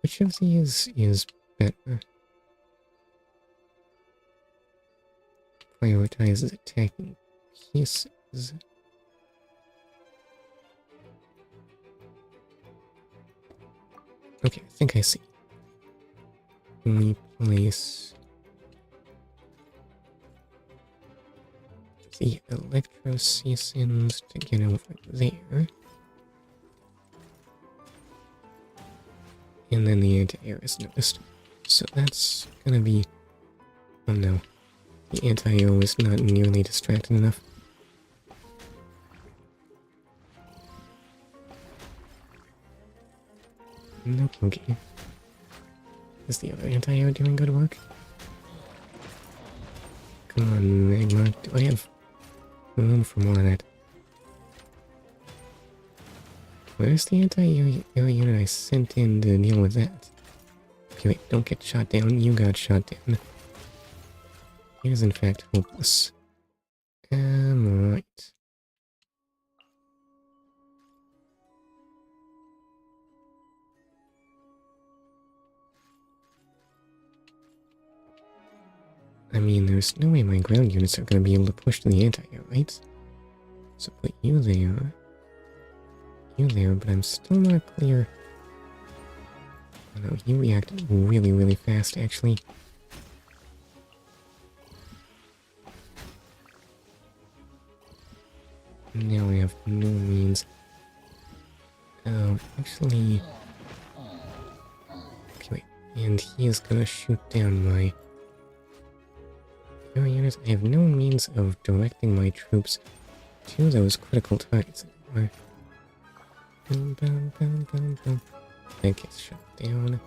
Which of these is better? prioritizes attacking pieces. Okay, I think I see. We place the electro seasons to get over there. And then the anti-air is noticed. So that's gonna be... Oh no. The anti-air was not nearly distracted enough. Nope, okay. Is the other anti-air doing good work? Come on, Magma. Do I have room for more of that? Where's the anti-air unit I sent in to deal with that? Okay, wait, don't get shot down. You got shot down. He is in fact hopeless. Right. I mean, there's no way my ground units are going to be able to push to the anti-air, right? So put you there. You there, but I'm still not clear. Oh no, you reacted really, really fast, actually. Now I have no means. Actually... Okay, wait. And he is gonna shoot down my... air units. I have no means of directing my troops to those critical targets anymore. That gets shut down.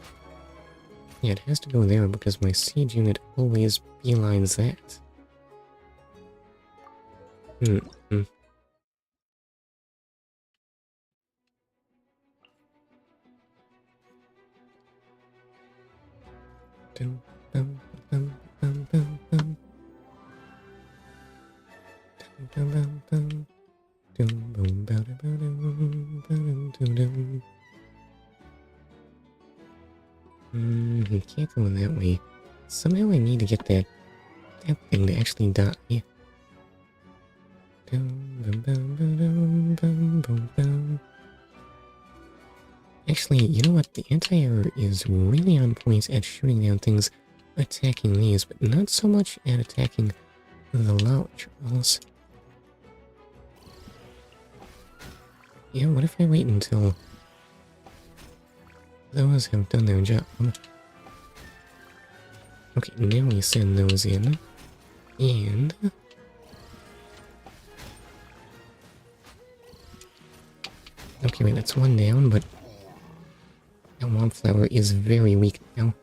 Yeah, it has to go there because my siege unit always beelines that. He can't go that way. Somehow I need to get that thing to actually die. Actually, you know what? The anti-air is really on point at shooting down things attacking these, but not so much at attacking the loud trolls. Yeah, what if I wait until those have done their job? Okay, now we send those in. And... okay, wait, that's one down, but... that wildflower is very weak now.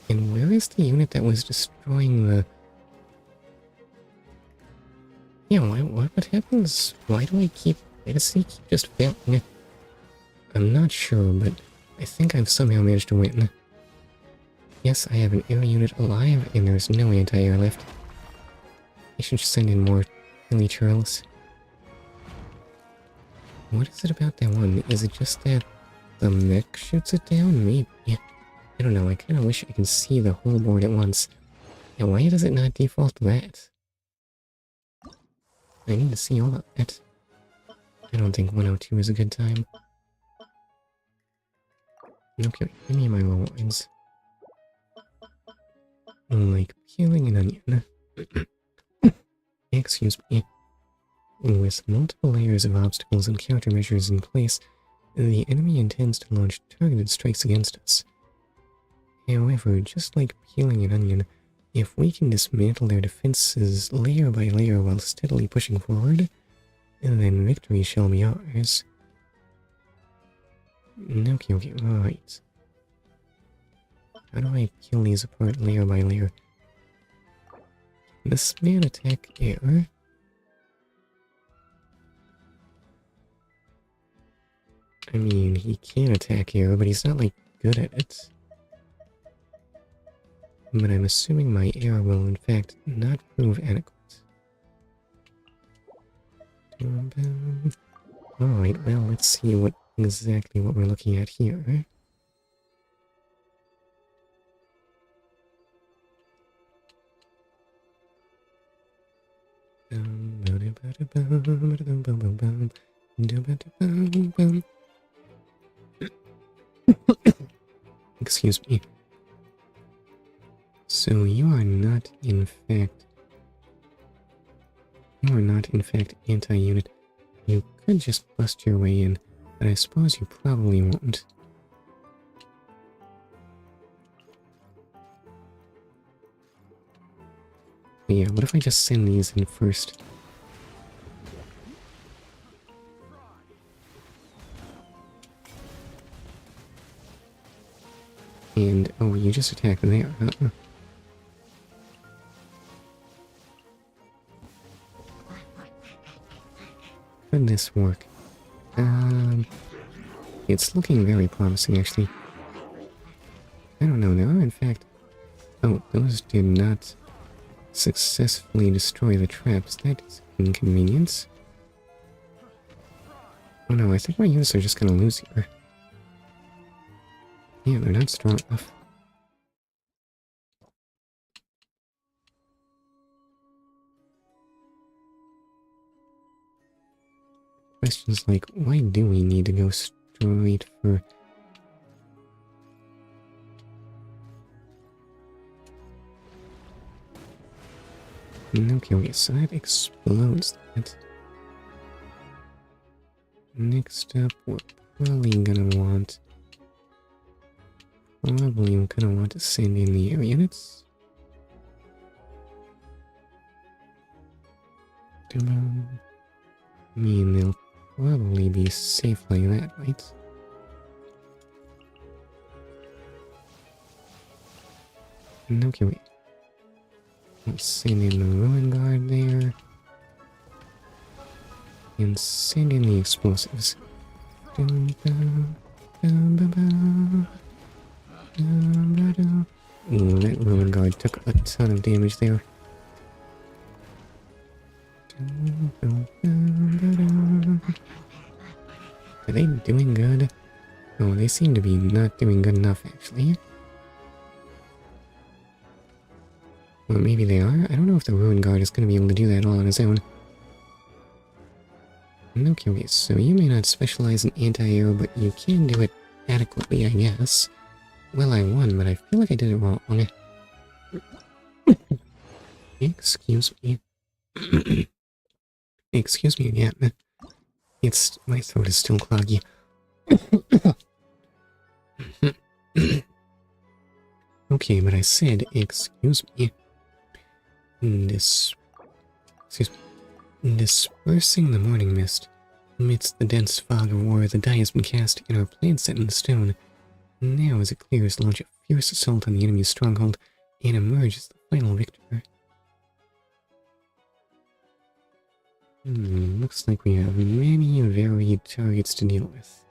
And where is the unit that was destroying the... yeah, what happens? Why do I keep... why does he keep just failing? I'm not sure, but I think I've somehow managed to win. Yes, I have an air unit alive, and there's no anti-air left. I should send in more hilly churls. What is it about that one? Is it just that the mech shoots it down? Maybe. I don't know, I kinda wish I could see the whole board at once. And why does it not default to that? I need to see all of it. I don't think 102 is a good time. Okay, give me my rewards. Like peeling an onion. Excuse me. With multiple layers of obstacles and countermeasures in place, the enemy intends to launch targeted strikes against us. However, just like peeling an onion, if we can dismantle their defenses layer by layer while steadily pushing forward, then victory shall be ours. Okay, right. How do I peel these apart layer by layer? This man attack air? I mean, he can attack air, but he's not, like, good at it. But I'm assuming my air will, in fact, not prove adequate. Alright, well, let's see exactly what we're looking at here. Excuse me. So you are not in fact anti-unit. You could just bust your way in, but I suppose you probably won't. But yeah, what if I just send these in first? And, oh, you just attacked there, huh? Could this work? It's looking very promising, actually. I don't know, there are, in fact... Oh, those did not successfully destroy the traps. That is an inconvenience. Oh no, I think my units are just gonna lose here. Yeah, they're not strong enough. Questions like, why do we need to go straight for... Okay, so that explodes that. Next up, we're probably gonna want... to send in the air units. I mean, they'll probably be safe like that, right? Okay, wait. Let's send in the Ruin Guard there. And send in the explosives. Ooh, that Ruin Guard took a ton of damage there. Are they doing good? Oh, they seem to be not doing good enough, actually. Well, maybe they are. I don't know if the Ruin Guard is going to be able to do that all on his own. Okay, so you may not specialize in anti-air, but you can do it adequately, I guess. Well, I won, but I feel like I did it wrong. Excuse me. Excuse me again. My throat is still cloggy. Okay, but I said, excuse me. Dispersing the morning mist. Amidst the dense fog of war, the die has been cast and our plan set in stone. Now, as it clears, launch a fierce assault on the enemy's stronghold and emerge as the final victor. Looks like we have many varied targets to deal with.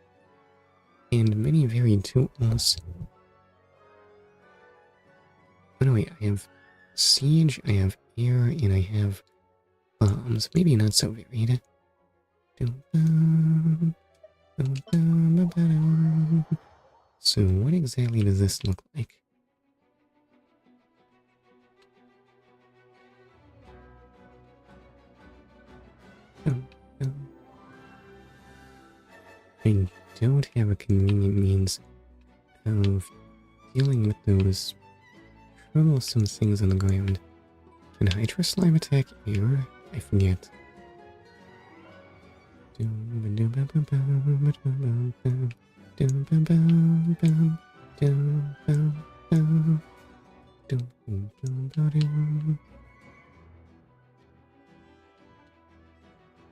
And many varied tools. Oh no, wait, I have siege, I have air, and I have bombs. Maybe not so varied. So what exactly does this look like? I don't have a convenient means of dealing with those troublesome things on the ground. Can Hydra Slime attack air? I forget.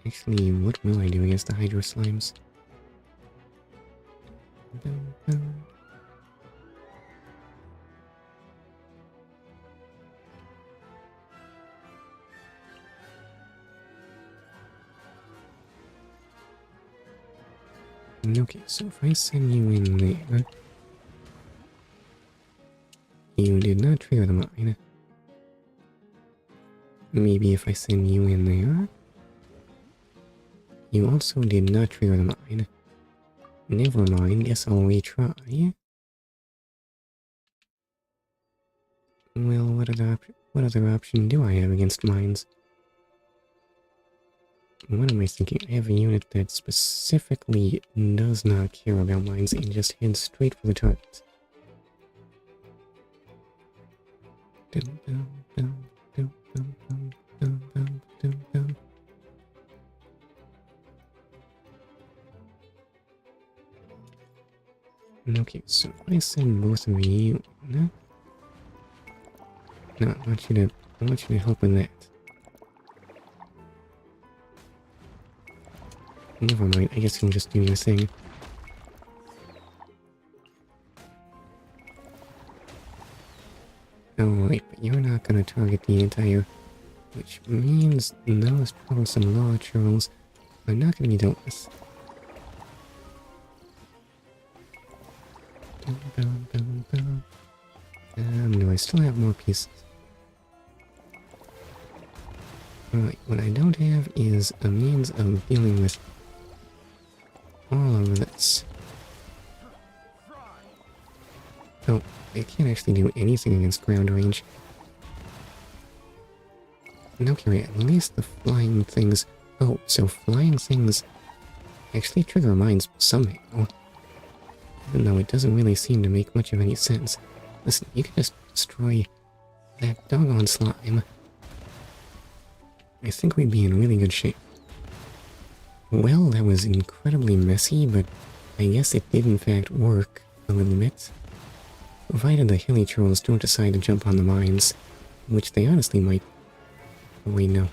Actually, what will I do against the Hydro Slimes? Okay, so if I send you in there... You did not trigger the mine. Maybe if I send you in there... You also did not trigger the mine. Never mind, guess I'll retry. Well, what other option do I have against mines? what am I thinking? I have a unit that specifically does not care about mines and just heads straight for the target. Okay, so I send both of you. No, I want you to help with that. Never mind, I guess you'll just do your thing. Alright, but you're not gonna target the entire... Which means those troublesome law trolls are not gonna be dealt with. No, I still have more pieces. Alright, what I don't have is a means of dealing with all of this. Oh, I can't actually do anything against ground range. Okay, at least the flying things... Oh, so flying things actually trigger mines somehow. Even though it doesn't really seem to make much of any sense. Listen, you can just destroy that doggone slime. I think we'd be in really good shape. Well, that was incredibly messy, but I guess it did in fact work a little bit. Provided the hilly trolls don't decide to jump on the mines, which they honestly might. Oh wait, no.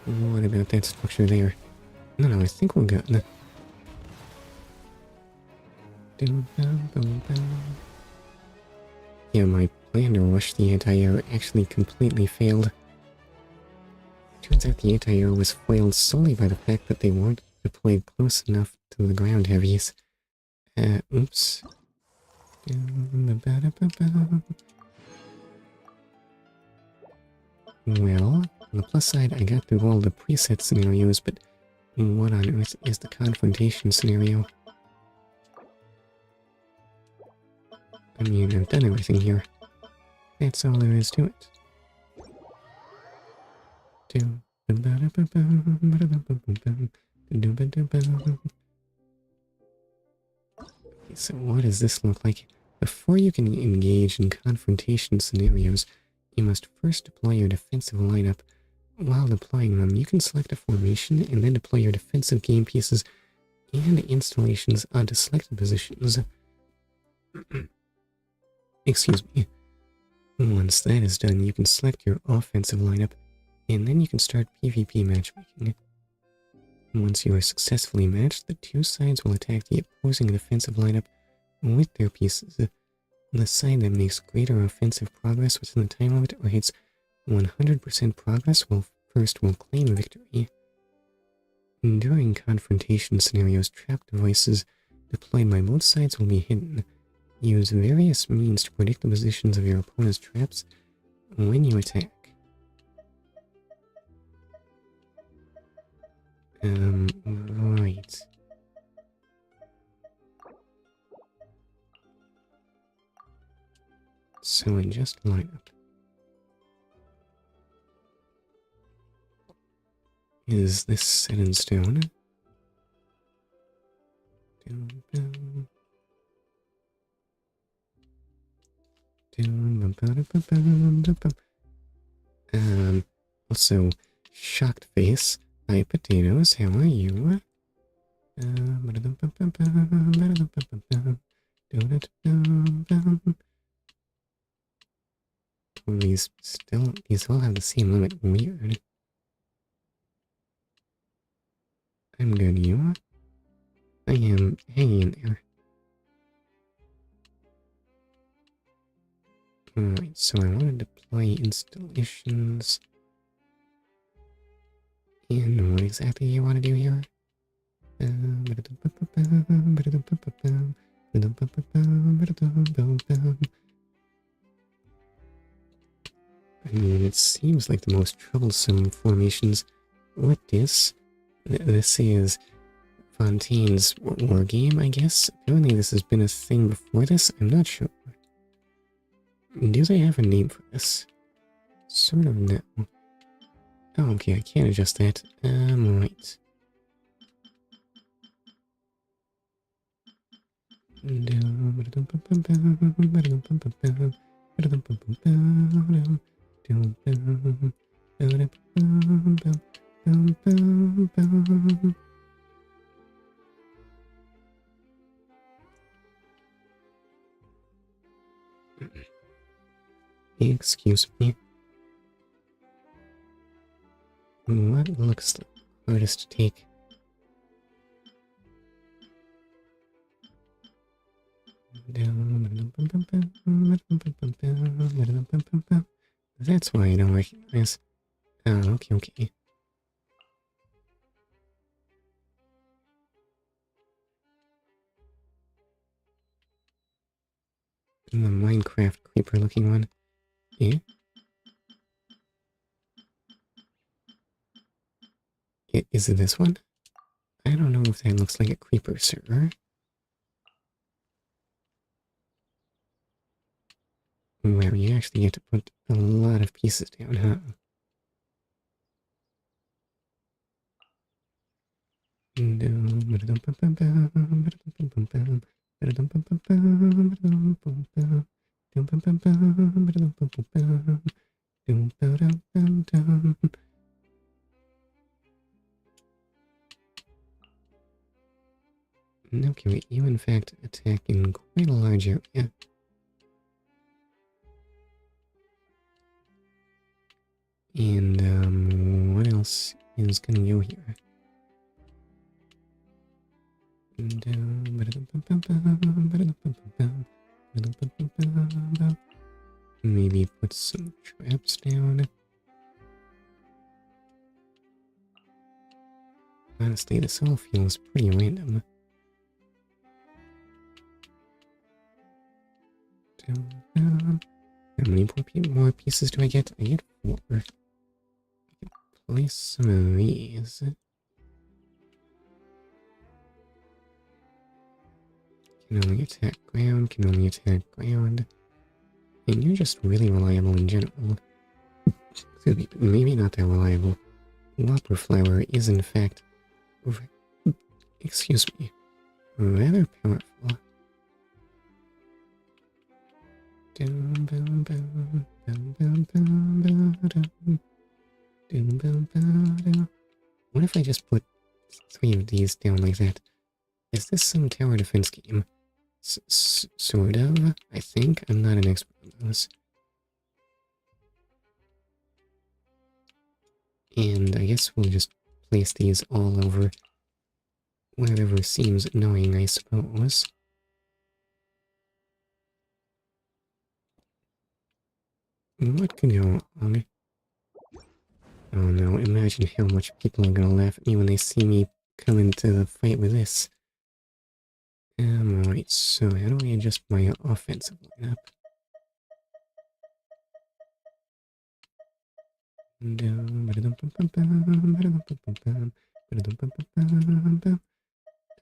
What about that structure there? No, I think we're good. Yeah, my plan to rush the anti-air actually completely failed. Turns out the anti-air was foiled solely by the fact that they weren't deployed close enough to the ground heavies. Oops. Well, on the plus side, I got through all the preset scenarios, but what on earth is the confrontation scenario? I mean, I've done everything here. That's all there is to it. Okay, so what does this look like? Before you can engage in confrontation scenarios, you must first deploy your defensive lineup. While deploying them, you can select a formation and then deploy your defensive game pieces and installations onto selected positions. Excuse me. Once that is done, you can select your offensive lineup, and then you can start PvP matchmaking. Once you are successfully matched, the two sides will attack the opposing defensive lineup with their pieces. The side that makes greater offensive progress within the time limit or hits 100% progress will claim victory. During confrontation scenarios, trap devices deployed by both sides will be hidden. Use various means to predict the positions of your opponent's traps when you attack. Right. So adjust lineup. Is this set in stone? Also, shocked face. Hi, potatoes, how are you? These all have the same limit. Weird. I'm good, you? I am hanging in there. Alright, so I want to deploy installations. And what exactly do you want to do here? I mean, it seems like the most troublesome formations. What this? This is Fontaine's wargame, I guess? Apparently this has been a thing before this, I'm not sure. Do they have a name for this? Sort of no. Oh, okay, I can't adjust that. Right. Excuse me. What looks the hardest to take? That's why I don't recognize. Oh, okay, okay. The Minecraft creeper looking one. Yeah? Is it this one? I don't know if that looks like a creeper, sir. Well, you actually get to put a lot of pieces down, huh? Okay, wait, you in fact attack in quite a large area. And, what else is gonna go here? Maybe put some traps down. Honestly, this all feels pretty random. How many more pieces do I get? I get 4. I can place some of these. Can only attack ground, can only attack ground. And you're just really reliable in general. Excuse me, but maybe not that reliable. Whopper flower is in fact... excuse me. Rather powerful. What if I just put 3 of these down like that? Is this some tower defense game? Sort of, I think. I'm not an expert on those. And I guess we'll just place these all over wherever seems annoying, I suppose. What could go on? Oh no, imagine how much people are gonna laugh at me when they see me come into the fight with this. Right, so how do I adjust my offensive lineup?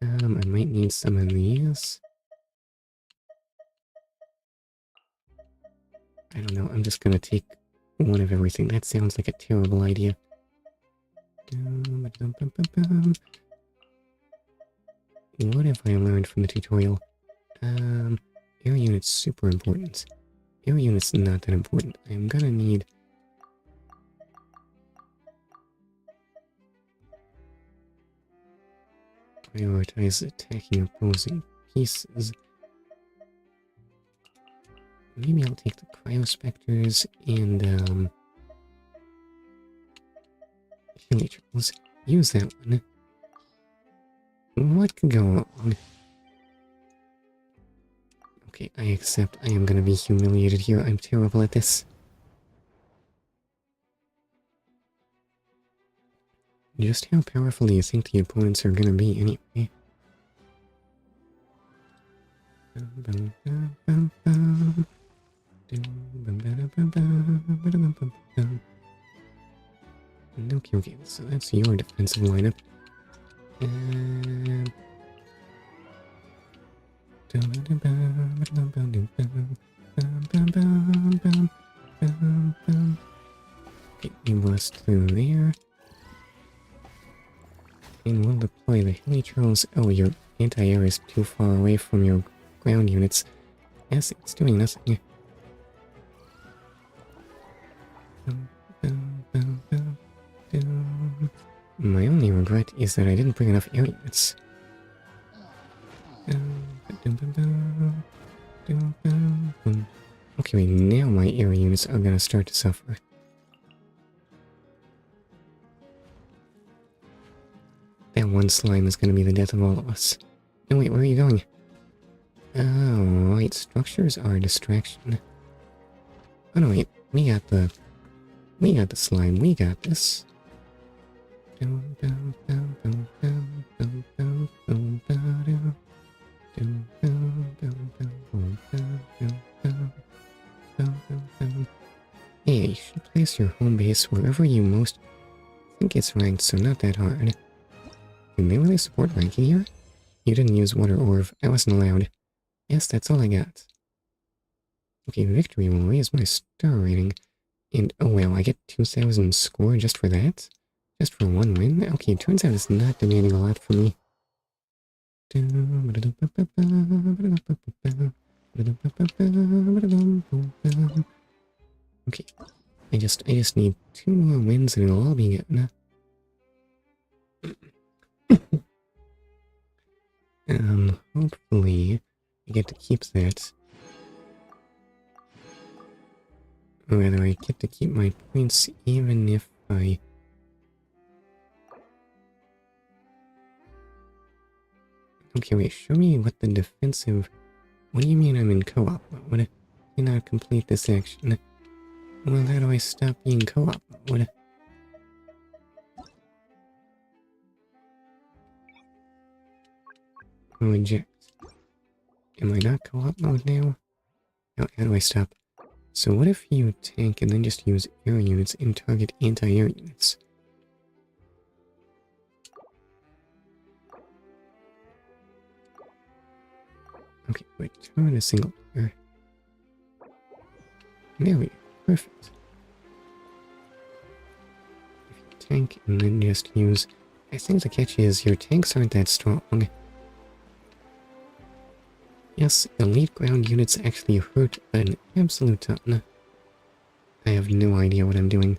I might need some of these. I don't know, I'm just gonna take one of everything. That sounds like a terrible idea. What have I learned from the tutorial? Air unit's super important. Air unit's not that important. I'm gonna need... prioritize attacking opposing pieces. Maybe I'll take the cryospecters and, Helitrals. Use that one. What could go wrong? Okay, I accept I am gonna be humiliated here. I'm terrible at this. Just how powerful do you think the opponents are gonna be anyway? Okay, okay, so that's your defensive lineup. Okay, we blast through there. And we'll deploy the Hilly Trolls. Oh, your anti-air is too far away from your ground units. Yes, it's doing nothing. My only regret is that I didn't bring enough air units. Okay, wait, now my air units are gonna start to suffer. That one slime is gonna be the death of all of us. No, wait, where are you going? Oh, right, structures are a distraction. Oh no, wait, we got the slime, we got this. Yeah, you should place your home base wherever you most think it's ranked, so not that hard. Can they really support ranking here? You didn't use water orb. I wasn't allowed. Yes, that's all I got. Okay, victory will raise my star rating. And oh wow, I get 2,000 score just for that? Just for one win? Okay, turns out it's not demanding a lot from me. Okay, I just need 2 more wins and it'll all be good. Hopefully I get to keep that. Or rather, I get to keep my points even if I... Okay, wait, show me what the defensive... What do you mean I'm in co-op mode? I cannot complete this action. Well, how do I stop being co-op mode? Reject. Am I not co-op mode now? How do I stop? So what if you tank and then just use air units and target anti-air units? Okay, wait, turn a single player. There we go, perfect. If you tank and then just use... I think the catch is your tanks aren't that strong. Yes, elite ground units actually hurt an absolute ton. I have no idea what I'm doing.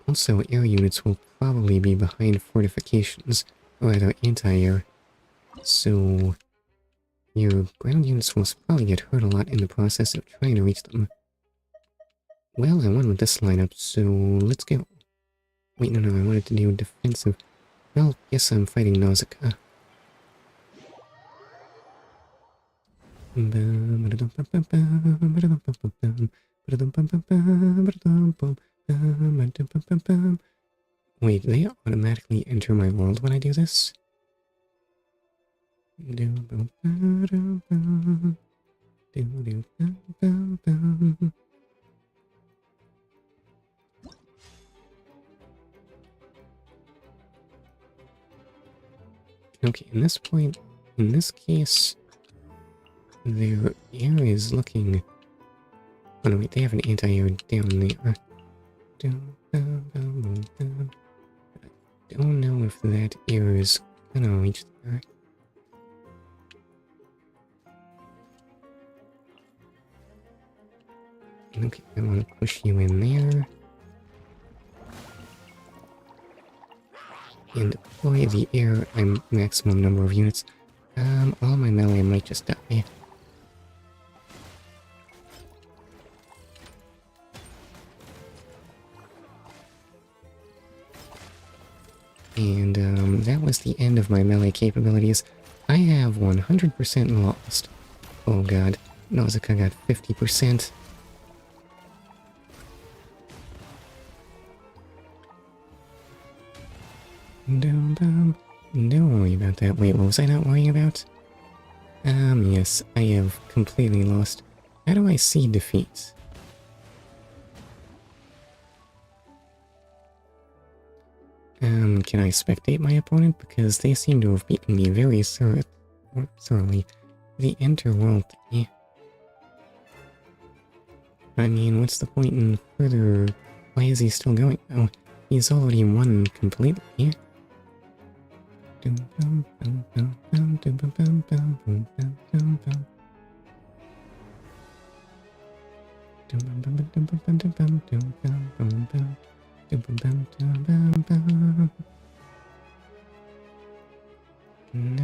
Also, air units will probably be behind fortifications, or rather anti-air. So, your ground units will probably get hurt a lot in the process of trying to reach them. Well, I won with this lineup, so let's go. Wait, no, I wanted to do defensive. Well, yes, I'm fighting Nausicaa. Wait, they automatically enter my world when I do this? Okay, in this point, in this case, their air is looking... Oh no, wait, they have an anti-air down there. I don't know if that air is gonna reach there. Okay, I want to push you in there. And deploy the air maximum number of units. All my melee might just die. And that was the end of my melee capabilities. I have 100% lost. Oh god, Nausicaa got 50%. Don't worry about that. Wait, what was I not worrying about? Yes, I have completely lost. How do I see defeat? Can I spectate my opponent? Because they seem to have beaten me very thoroughly. The enter world thingy. I mean, what's the point in further Why is he still going? Oh, he's already won completely.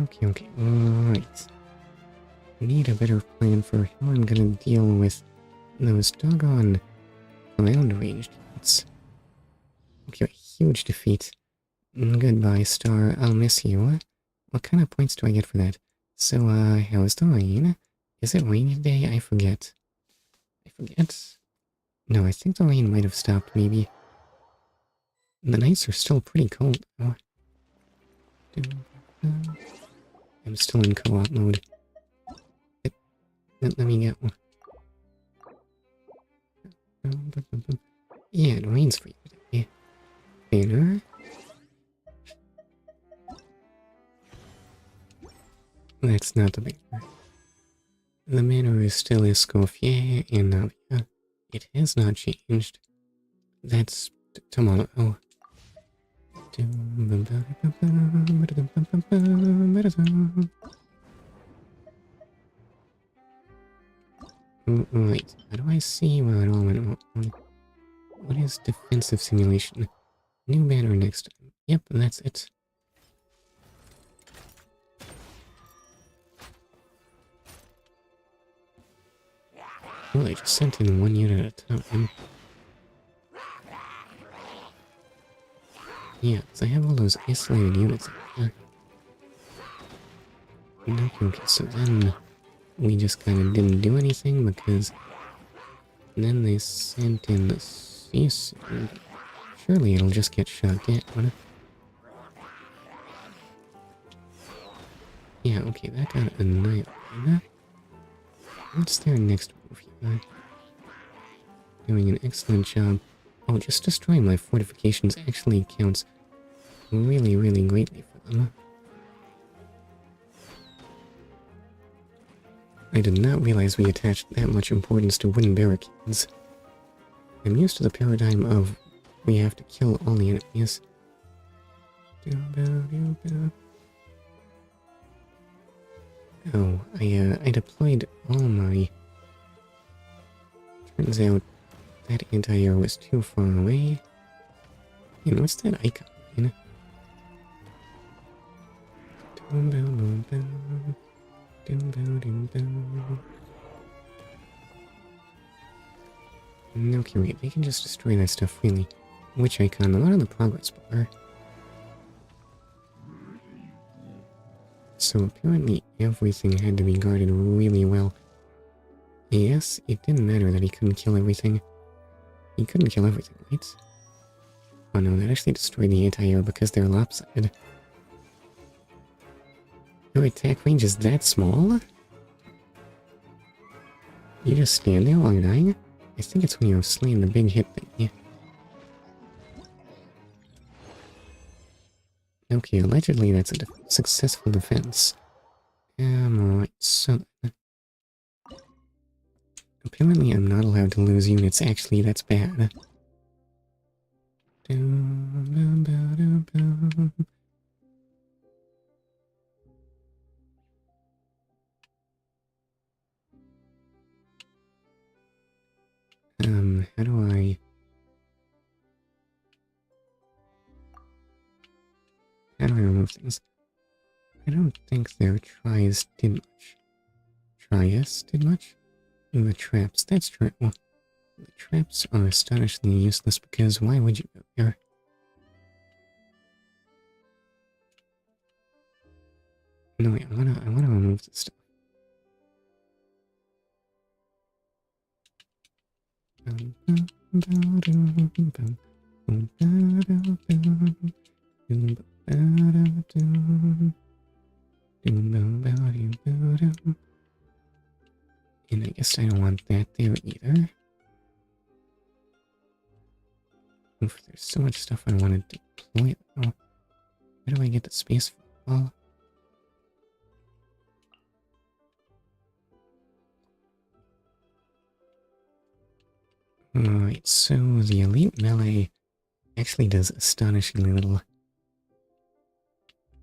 Okay, okay, right. Need a better plan for how I'm gonna deal with those doggone ground ranged units. Okay, huge defeat. Goodbye, Star. I'll miss you. What kind of points do I get for that? So, how's the rain? Is it raining today? I forget. I forget. No, I think the rain might have stopped, maybe. The nights are still pretty cold, though. I'm still in co-op mode. Let me get one. Yeah, it rains for you today. Banner. That's not the banner. The banner is still Escoffier and Navia. It has not changed. That's tomorrow. Right, how do I see where it all went wrong? What is defensive simulation? New banner next time. Yep, that's it. Well, I just sent in one unit at a time. Yeah, because I have all those isolated units out there. Okay, so then we just kind of didn't do anything because then they sent in the cease. Surely it'll just get shot down. Yeah, okay, that got annihilated. What's their next move? Doing an excellent job. Oh, just destroying my fortifications actually counts really, really greatly for them. I did not realize we attached that much importance to wooden barricades. I'm used to the paradigm of we have to kill all the enemies. Oh, I deployed all my... Turns out that anti-air was too far away. And what's that icon? Okay, wait, they can just destroy that stuff freely. Which icon? The one on the progress bar. So apparently everything had to be guarded really well. Yes, it didn't matter that he couldn't kill everything. He couldn't kill everything, right? Oh no, that actually destroyed the anti-air because they're lopsided. Your attack range is that small? You just stand there while you're dying? I think it's when you're slaying the big hit thing, yeah. Okay, allegedly that's a successful defense. Alright, so... Apparently I'm not allowed to lose units, actually that's bad. How do I... How do I remove things? I don't think their tries did much. Tries did much? Ooh, the traps, that's true. Well, the traps are astonishingly useless because why would you go there? No, wait, I wanna remove this stuff. And I guess I don't want that there either. Oof, there's so much stuff I want to deploy. Oh, where do I get the space for all? Alright, so the elite melee actually does astonishingly little.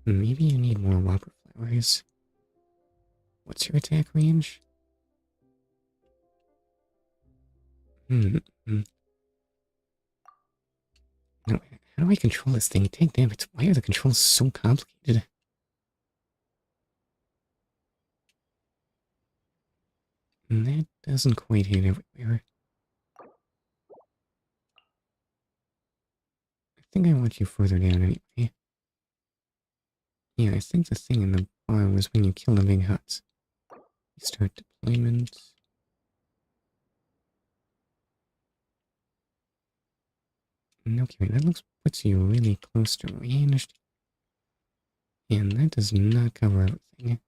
Maybe you need more whopper flowers. What's your attack range? No, how do I control this thing? Take damage. Why are the controls so complicated? That doesn't quite hit everywhere. I think I want you further down anyway. Yeah, I think the thing in the bar was when you kill the big huts. Start deployment. Okay, that puts you really close to ranged. And that does not cover everything.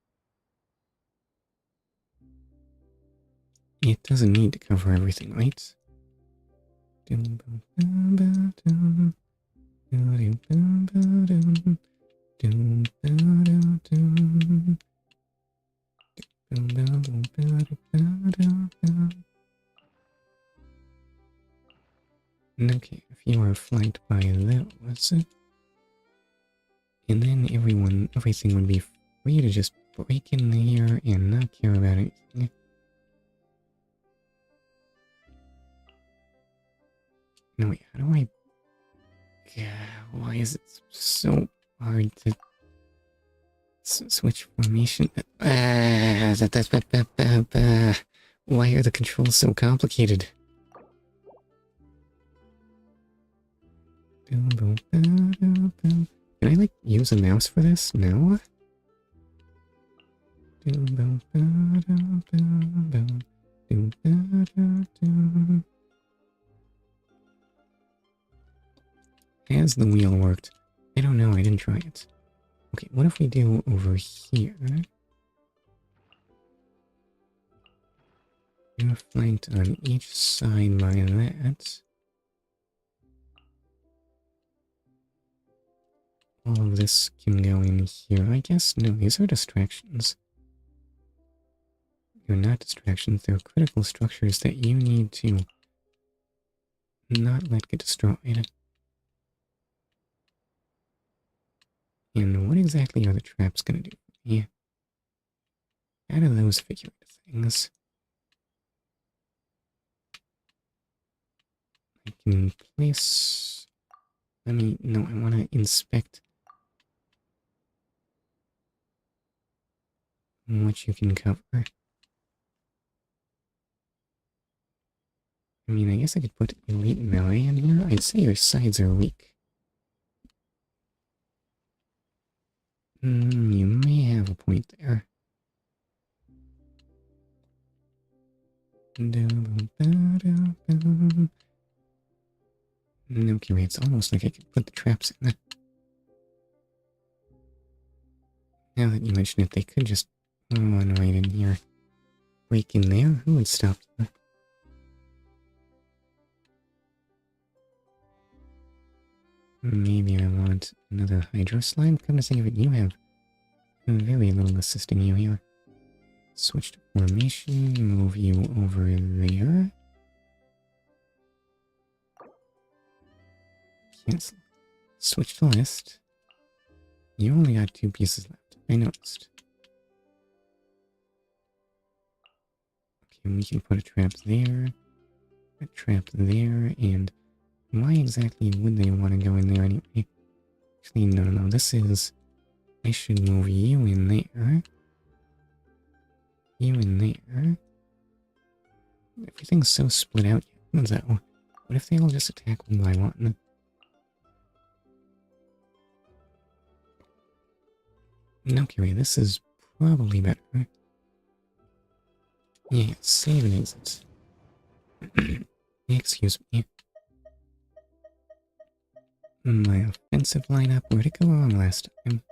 It doesn't need to cover everything, right? Okay, if you are flanked by those, and then everything would be free to just break in here and not care about anything. No, wait, how do I... why is it so hard to switch formation? Why are the controls so complicated? Can I, like, use a mouse for this? No? Has the wheel worked? I don't know, I didn't try it. Okay, what if we do over here? You're flanked on each side by that. All of this can go in here, I guess. No, these are distractions. They're not distractions, they're critical structures that you need to not let get destroyed. And what exactly are the traps gonna do for me? How do those figure into things? I can place... no, I want to inspect what you can cover. I mean, I guess I could put elite melee in here. I'd say your sides are weak. You may have a point there. Okay, wait, it's almost like I could put the traps in there. Now that you mention it, they could just run right in here. Break in there? Who would stop them? Maybe I want another Hydro Slime. Come to think of it, you have very little assisting you here. Switch to formation, move you over there. Cancel. Switch to list. You only got 2 pieces left. I noticed. Okay, we can put a trap there. A trap there, and why exactly would they want to go in there anyway? Actually, no, this is... I should move you in there. You in there. Everything's so split out. What's that? What if they all just attack one by one? Okay, wait, this is probably better. Yeah, save and exit. Excuse me. My offensive lineup, where'd it go wrong last time?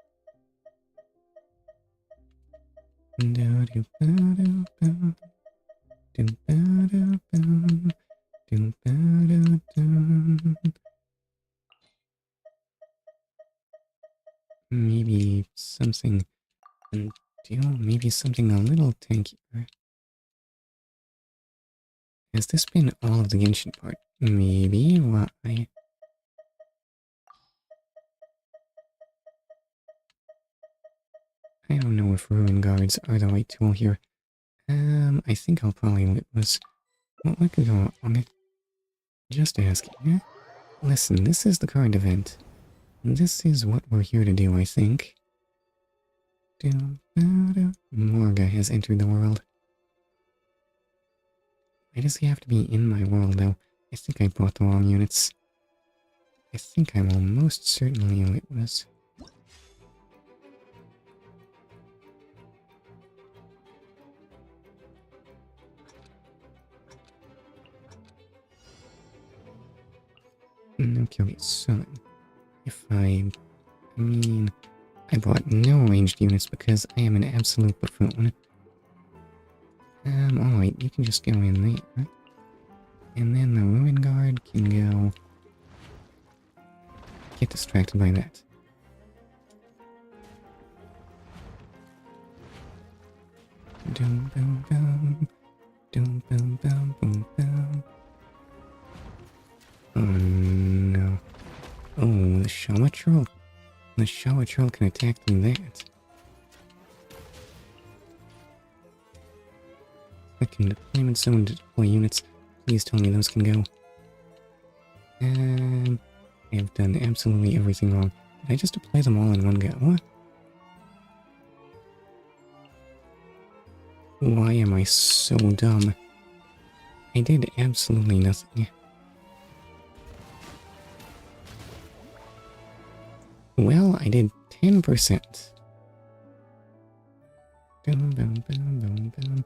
Maybe something maybe something a little tankier. Has this been all of the Genshin part? Maybe. Why? I don't know if Ruin Guards are the right tool here. I think I'll probably Litmus. What could go on? Just asking. Eh? Listen, this is the current event. This is what we're here to do, I think. Morga has entered the world. Why does he have to be in my world, though? I think I bought the wrong units. I think I will most certainly Litmus. Okay, so if I mean, I bought no ranged units because I am an absolute buffoon. Alright, you can just go in there. And then the Ruin Guard can go... Get distracted by that. Doom boom boom. Doom boom boom boom boom. Oh no. Oh, the Shawa Troll. The Shawa Troll can attack through that. Clicking deployment zone to deploy units. Please tell me those can go. I have done absolutely everything wrong. Did I just deploy them all in one go? What? Why am I so dumb? I did absolutely nothing. Well, I did 10%. Boom, boom, boom, boom, boom.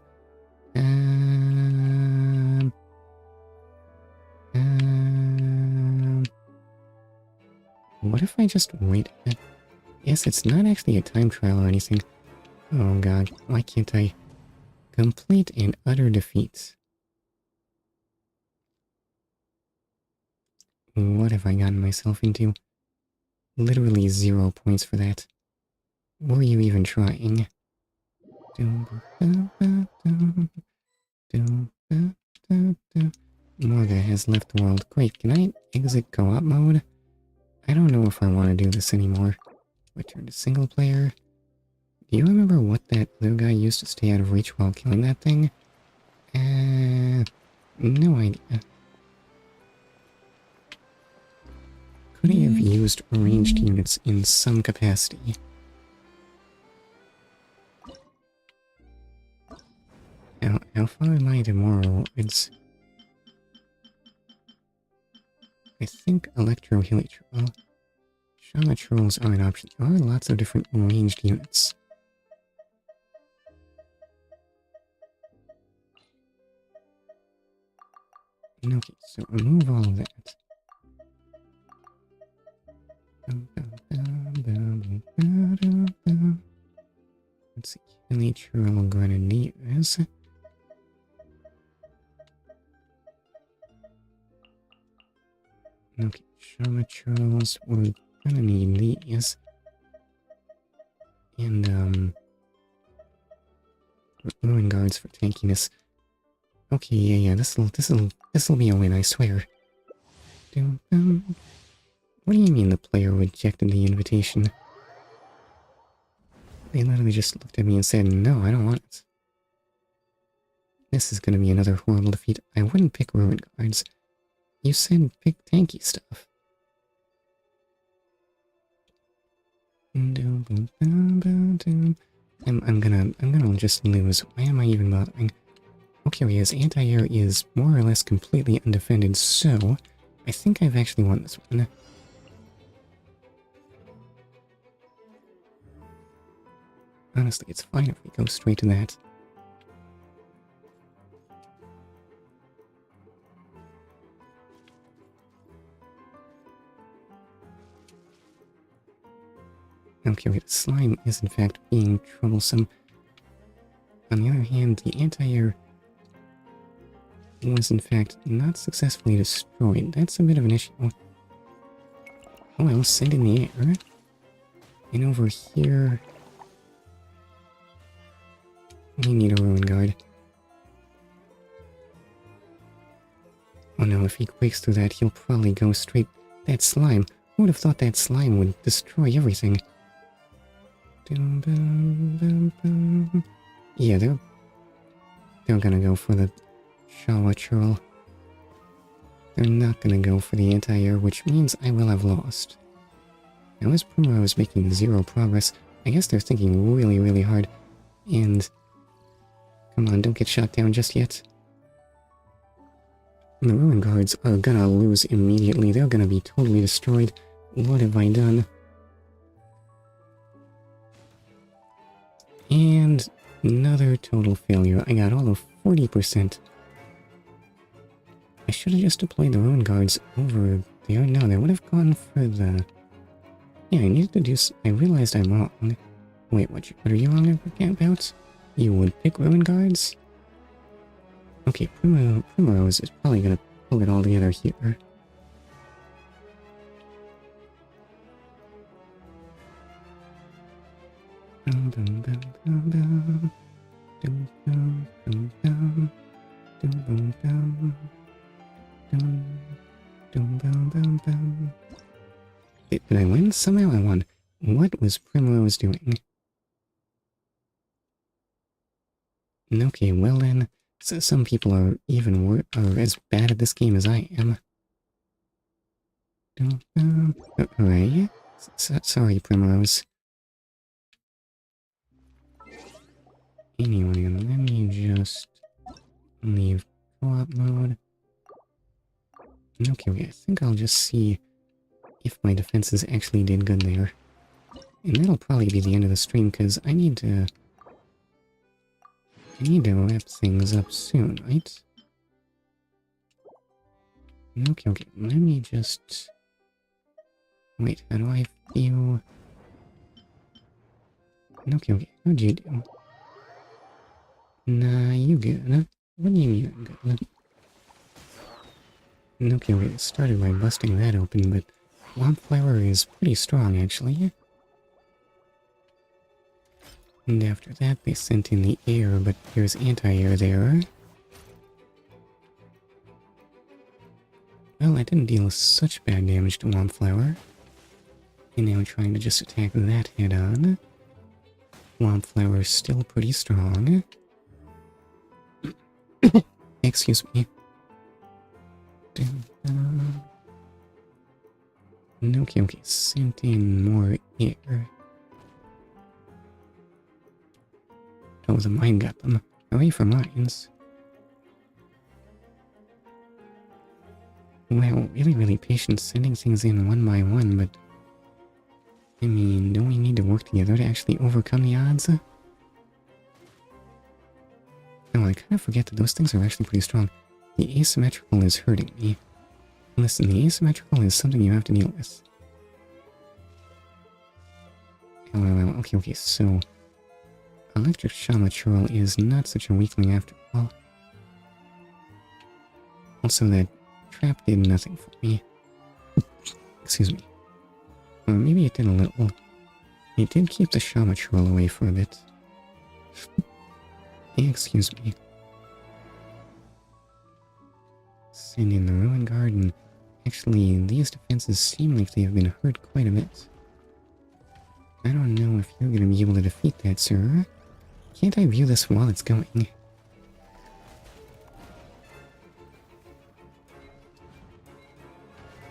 What if I just wait? Yes, it's not actually a time trial or anything. Oh god, why can't I? Complete and utter defeat. What have I gotten myself into? Literally 0 points for that. Were you even trying? Morga has left the world. Great, can I exit co-op mode? I don't know if I want to do this anymore. Return to single player. Do you remember what that other guy used to stay out of reach while killing that thing? No idea. Could he have used ranged units in some capacity? How far am I to Morrowids? I think Electro Helitrol. Shama Trolls are an option. There are lots of different ranged units. Okay, so remove all of that. Let's see, Helitrol Grenadiers. Okay, Shama Trolls, we're gonna need these. And, Ruin Guards for tankiness. Okay, yeah, this'll be a win, I swear. What do you mean the player rejected the invitation? They literally just looked at me and said, no, I don't want it. This is gonna be another horrible defeat. I wouldn't pick Ruin Guards. You said pick tanky stuff. I'm gonna just lose. Why am I even bothering? Okay, his anti-air is more or less completely undefended, so I think I've actually won this one. Honestly, it's fine if we go straight to that. Okay, wait, the slime is in fact being troublesome. On the other hand, the anti-air was in fact not successfully destroyed. That's a bit of an issue. Oh well, send in the air. And over here... we need a Ruin Guard. if he quakes through that, he'll probably go straight... That slime. Who would have thought that slime would destroy everything? Dum, dum, dum, dum. Yeah, they're gonna go for the Shawa Churl. They're not gonna go for the anti-air, which means I will have lost. Now, as Primrose making 0 progress, I guess they're thinking really, really hard. And... Come on, don't get shot down just yet. The Ruin Guards are gonna lose immediately. They're gonna be totally destroyed. What have I done? And another total failure. I got all of 40%. I should have just deployed the Ruin Guards over there. No, they would have gone for the... Yeah, I needed to do... I realized I'm wrong. Wait, what are you wrong about? You would pick Ruin Guards? Okay, Primrose is probably gonna pull it all together here. Dum dum dum dum dum. Dum dum dum dum. Dum dum dum. Dum dum dum dum dum. Did I win? Somehow I won. What was Primrose doing? Okay, well then, so some people are even are as bad at this game as I am. Hooray. Sorry, Primrose. Anyway, let me just leave co-op mode. Okay, I think I'll just see if my defenses actually did good there. And that'll probably be the end of the stream, because I need to wrap things up soon, right? Okay, let me just... Wait, how do I feel? Okay, how'd you do? Nah, you good. What do you mean I'm good? Okay, it started by busting that open, but Wildflower is pretty strong, actually. And after that, they sent in the air, but there's anti-air there. Well, I didn't deal such bad damage to Wildflower. And now trying to just attack that head-on. Wildflower is still pretty strong. Excuse me. Okay, sent in more air. Oh, the mine got them. Away from mines. Wow, really patient sending things in one by one, but... I mean, don't we need to work together to actually overcome the odds? Oh, I kind of forget that those things are actually pretty strong. The asymmetrical is hurting me. Listen, the asymmetrical is something you have to deal with. Okay, so... Electric Shama Churl is not such a weakling after all. Also, that trap did nothing for me. Excuse me. Well, maybe it did a little. It did keep the Shama Churl away for a bit. Excuse me. Send in the Ruin Guard, and actually, these defenses seem like they have been hurt quite a bit. I don't know if you're gonna be able to defeat that, sir. Can't I view this while it's going?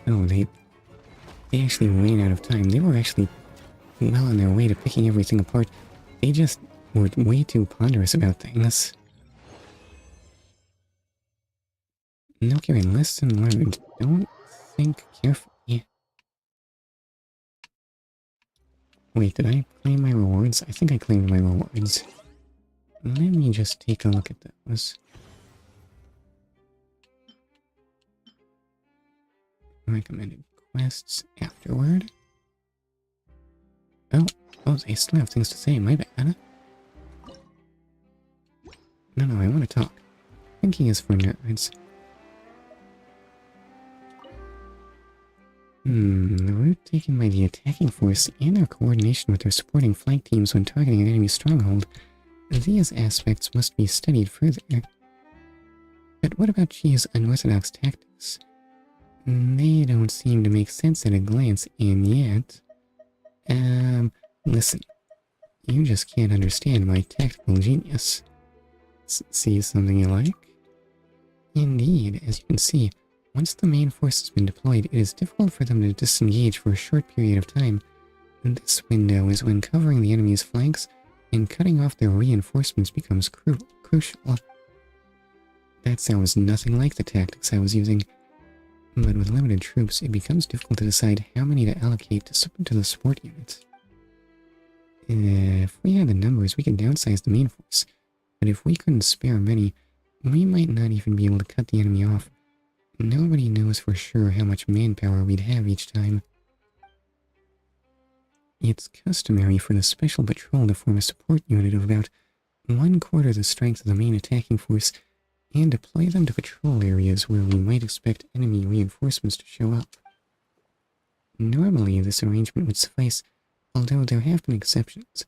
Oh, they actually ran out of time. They were actually well on their way to picking everything apart. They just were way too ponderous about things. Okay, lesson learned. Don't think carefully. Wait, did I claim my rewards? I think I claimed my rewards. Let me just take a look at those. Recommended quests afterward. Oh, they still have things to say, my bad. No, I want to talk. Thinking is for nerds. The route taken by the attacking force and their coordination with their supporting flank teams when targeting an enemy stronghold. These aspects must be studied further. But what about Chi's unorthodox tactics? tactics. They don't seem to make sense at a glance, and yet... listen. You just can't understand my tactical genius. See something you like? Indeed, as you can see, once the main force has been deployed, it is difficult for them to disengage for a short period of time. This window is when covering the enemy's flanks and cutting off their reinforcements becomes crucial. That sounds nothing like the tactics I was using. But with limited troops, it becomes difficult to decide how many to allocate to the support unit. If we had the numbers, we could downsize the main force. But if we couldn't spare many, we might not even be able to cut the enemy off. Nobody knows for sure how much manpower we'd have each time. It's customary for the Special Patrol to form a support unit of about 1/4 the strength of the main attacking force and deploy them to patrol areas where we might expect enemy reinforcements to show up. Normally, this arrangement would suffice, although there have been exceptions.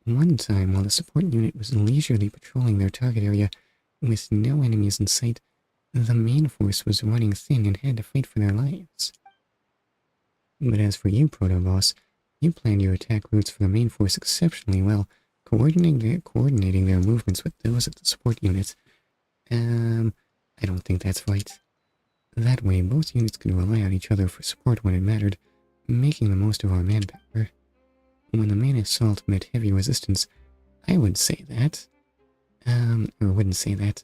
One time, while the support unit was leisurely patrolling their target area with no enemies in sight, the main force was running thin and had to fight for their lives. But as for you, Proto-Boss, you planned your attack routes for the main force exceptionally well, coordinating their movements with those of the support unit. I don't think that's right. That way, both units could rely on each other for support when it mattered, making the most of our manpower. When the main assault met heavy resistance, I would say that. Or wouldn't say that.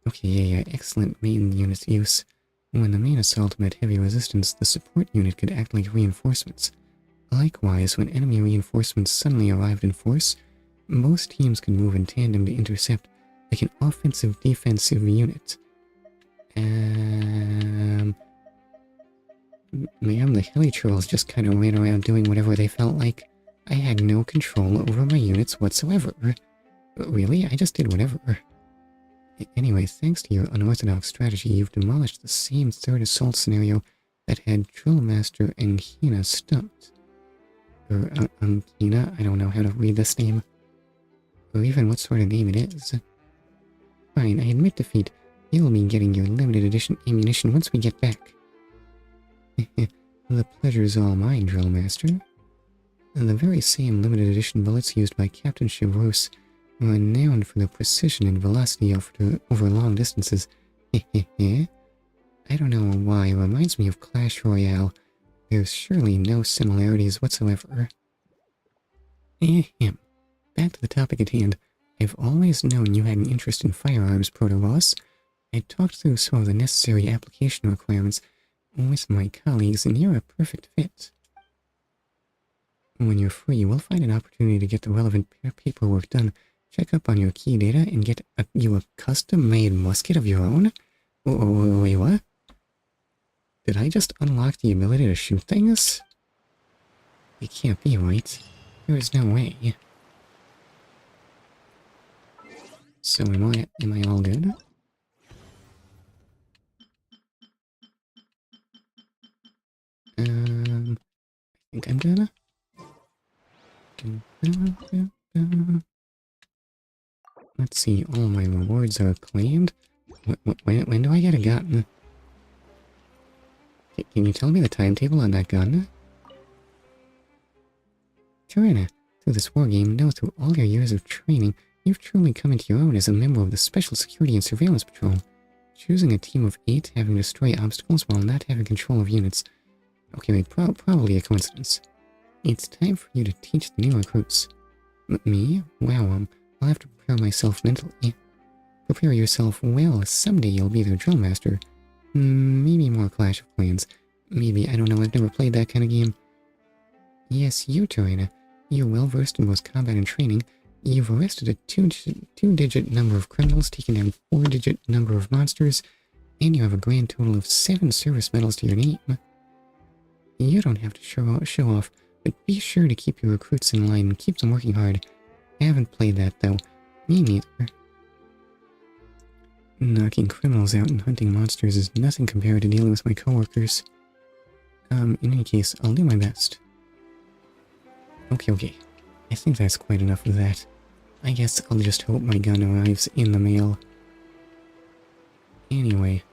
Okay, yeah, excellent main unit use. When the main assault met heavy resistance, the support unit could act like reinforcements. Likewise, when enemy reinforcements suddenly arrived in force, both teams could move in tandem to intercept, like an offensive-defensive unit. Ma'am, the heli trolls just kind of ran around doing whatever they felt like. I had no control over my units whatsoever. Really? I just did whatever. Anyway, thanks to your unorthodox strategy, you've demolished the same third assault scenario that had Drillmaster and Hina stumped. Or, Hina? I don't know how to read this name. Or even what sort of name it is. Fine, I admit defeat. You'll be getting your limited edition ammunition once we get back. The pleasure's all mine, Drillmaster. The very same limited edition bullets used by Captain Chevreuse, renowned for their precision and velocity over long distances. I don't know why, it reminds me of Clash Royale. There's surely no similarities whatsoever. Back to the topic at hand. I've always known you had an interest in firearms, Proto-Boss. I talked through some of the necessary application requirements with my colleagues, and you're a perfect fit. When you're free, we'll find an opportunity to get the relevant paperwork done, check up on your key data, and get you a custom-made musket of your own? Wait, what? Did I just unlock the ability to shoot things? It can't be right. There is no way. So am I all good? I think I'm good. Let's see, all my rewards are claimed. When do I get a gun? Can you tell me the timetable on that gun? Karina, through this wargame, know through all your years of training, you've truly come into your own as a member of the Special Security and Surveillance Patrol. Choosing a team of 8, having to destroy obstacles while not having control of units. Okay, wait, probably a coincidence. It's time for you to teach the new recruits. Me? Wow, I'll have to prepare myself mentally. Prepare yourself well, someday you'll be their drill master. Maybe more Clash of Clans. Maybe, I don't know, I've never played that kind of game. Yes, you, Tarina. You're well versed in both combat and training. You've arrested a two-digit number of criminals, taken down a 4-digit number of monsters, and you have a grand total of 7 service medals to your name. You don't have to show off, but be sure to keep your recruits in line and keep them working hard. I haven't played that, though. Me neither. Knocking criminals out and hunting monsters is nothing compared to dealing with my coworkers. In any case, I'll do my best. Okay. I think that's quite enough of that. I guess I'll just hope my gun arrives in the mail. Anyway,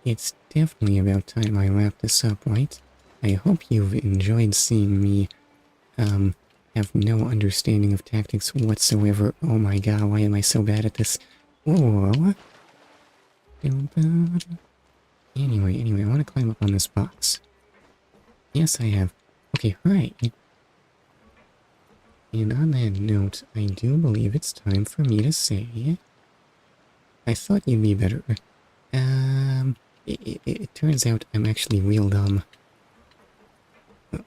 it's definitely about time I wrap this up, right? I hope you've enjoyed seeing me, have no understanding of tactics whatsoever. Oh my god, why am I so bad at this? Whoa. Anyway, I want to climb up on this box. Yes, I have. Okay, right. And on that note, I do believe it's time for me to say... I thought you'd be better. It turns out I'm actually real dumb.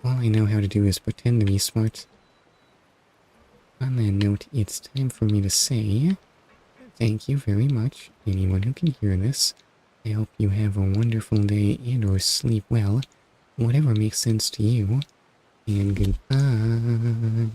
All I know how to do is pretend to be smart. On that note, it's time for me to say... Thank you very much, anyone who can hear this. I hope you have a wonderful day and or sleep well, whatever makes sense to you. And goodbye.